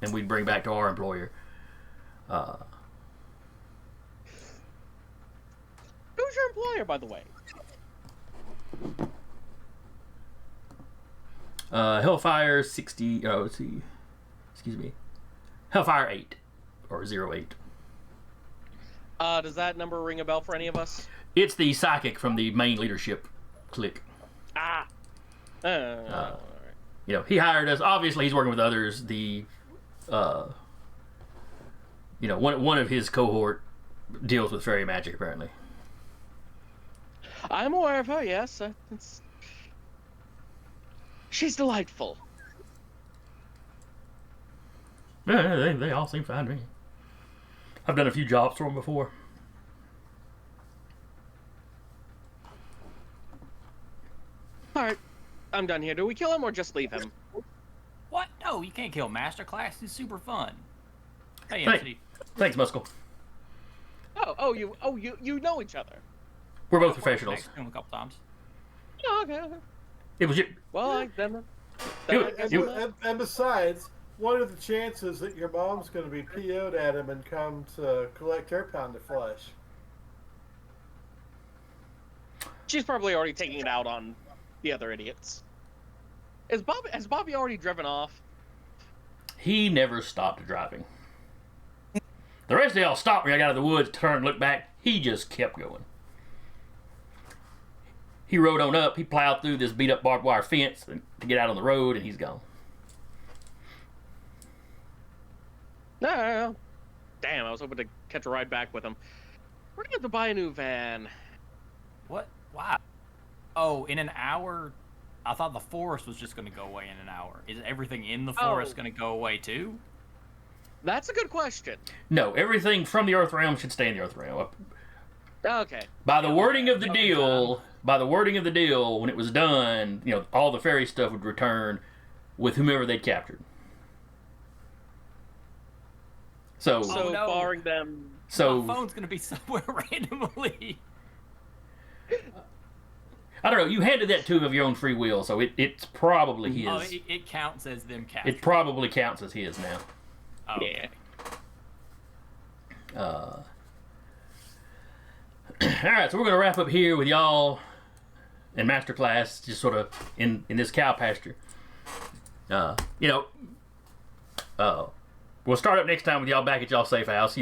and we'd bring back to our employer. Who's your employer, by the way? Hellfire 60. Oh, let's see. Excuse me. Hellfire 8 or 08. Does that number ring a bell for any of us? It's the psychic from the main leadership clique. Ah. Alright. You know, he hired us. Obviously, he's working with others. The, you know, one of his cohort deals with fairy magic, apparently. I'm aware of her, yes. She's delightful. Yeah, they all seem fine to me. I've done a few jobs for them before. Alright, I'm done here. Do we kill him or just leave him? What? No, you can't kill Masterclass. It's super fun. Hey, Hey. Anthony. Thanks, Muscle. You know each other. We're both I've worked professionals. next to him a couple times. Oh, okay. It was you. Well, then And besides, what are the chances that your mom's going to be PO'd at him and come to collect her pound of flesh? she's probably already taking it out on the other idiots. Has Bobby already driven off? He never stopped driving. The rest of y'all stopped when I got out of the woods, turned, looked back. He just kept going. He rode on up. He plowed through this beat-up barbed wire fence to get out on the road, and he's gone. No. Damn, I was hoping to catch a ride back with him. We're gonna have to buy a new van. What? Wow. Oh, in an hour? I thought the forest was just going to go away in an hour. Is everything in the forest going to go away too? That's a good question. No, everything from the Earth Realm should stay in the Earth Realm. Okay. By the wording of the deal, when it was done, all the fairy stuff would return with whomever they'd captured. So no. Barring them. So my phone's going to be somewhere randomly. I don't know. You handed that to him of your own free will, so it's probably his. Oh, it counts as them captured. It probably counts as his now. Oh, yeah. All right, so we're going to wrap up here with y'all in Masterclass, just sort of in this cow pasture. We'll start up next time with y'all back at y'all safe house.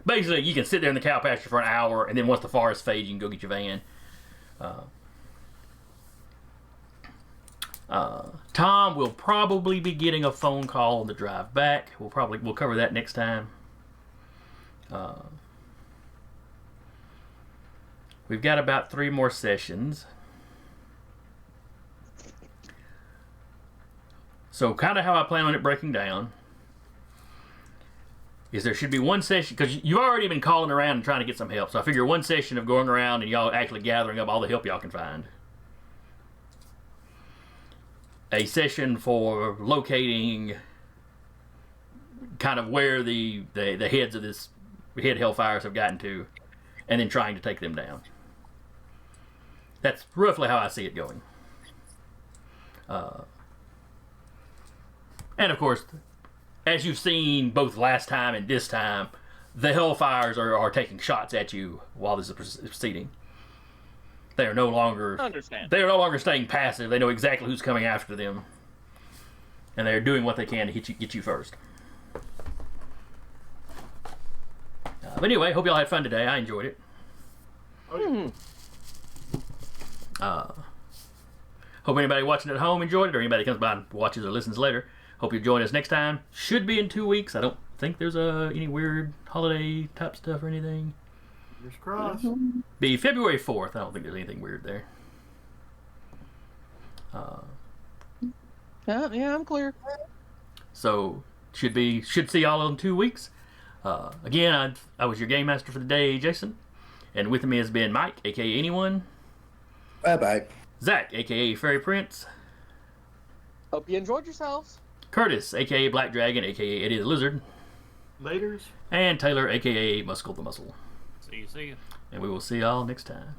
Basically, you can sit there in the cow pasture for an hour, and then once the forest fades, you can go get your van. Tom will probably be getting a phone call on the drive back. We'll cover that next time. We've got about 3 more sessions. So kind of how I plan on it breaking down is there should be one session, because you've already been calling around and trying to get some help. So I figure one session of going around and y'all actually gathering up all the help y'all can find. A session for locating kind of where the heads of this head Hellfires have gotten to, and then trying to take them down. That's roughly how I see it going. And of course, as you've seen both last time and this time, the Hellfires are taking shots at you while this is proceeding. They are no longer staying passive. They know exactly who's coming after them, and they are doing what they can to get you first. But anyway, hope y'all had fun today. I enjoyed it. Hope anybody watching at home enjoyed it, or anybody comes by and watches or listens later. Hope you join us next time. Should be in 2 weeks. I don't think there's any weird holiday type stuff or anything. Fingers crossed. Be February 4th. I don't think there's anything weird there. Yeah, I'm clear. So should see y'all in 2 weeks. Again, I was your game master for the day, Jason, and with me has been Mike, aka Anyone. Bye. Zach, aka Fairy Prince. Hope you enjoyed yourselves. Curtis, aka Black Dragon, aka Eddie the Lizard. Laters. And Taylor, aka Muscle the Muscle. See you. And we will see y'all next time.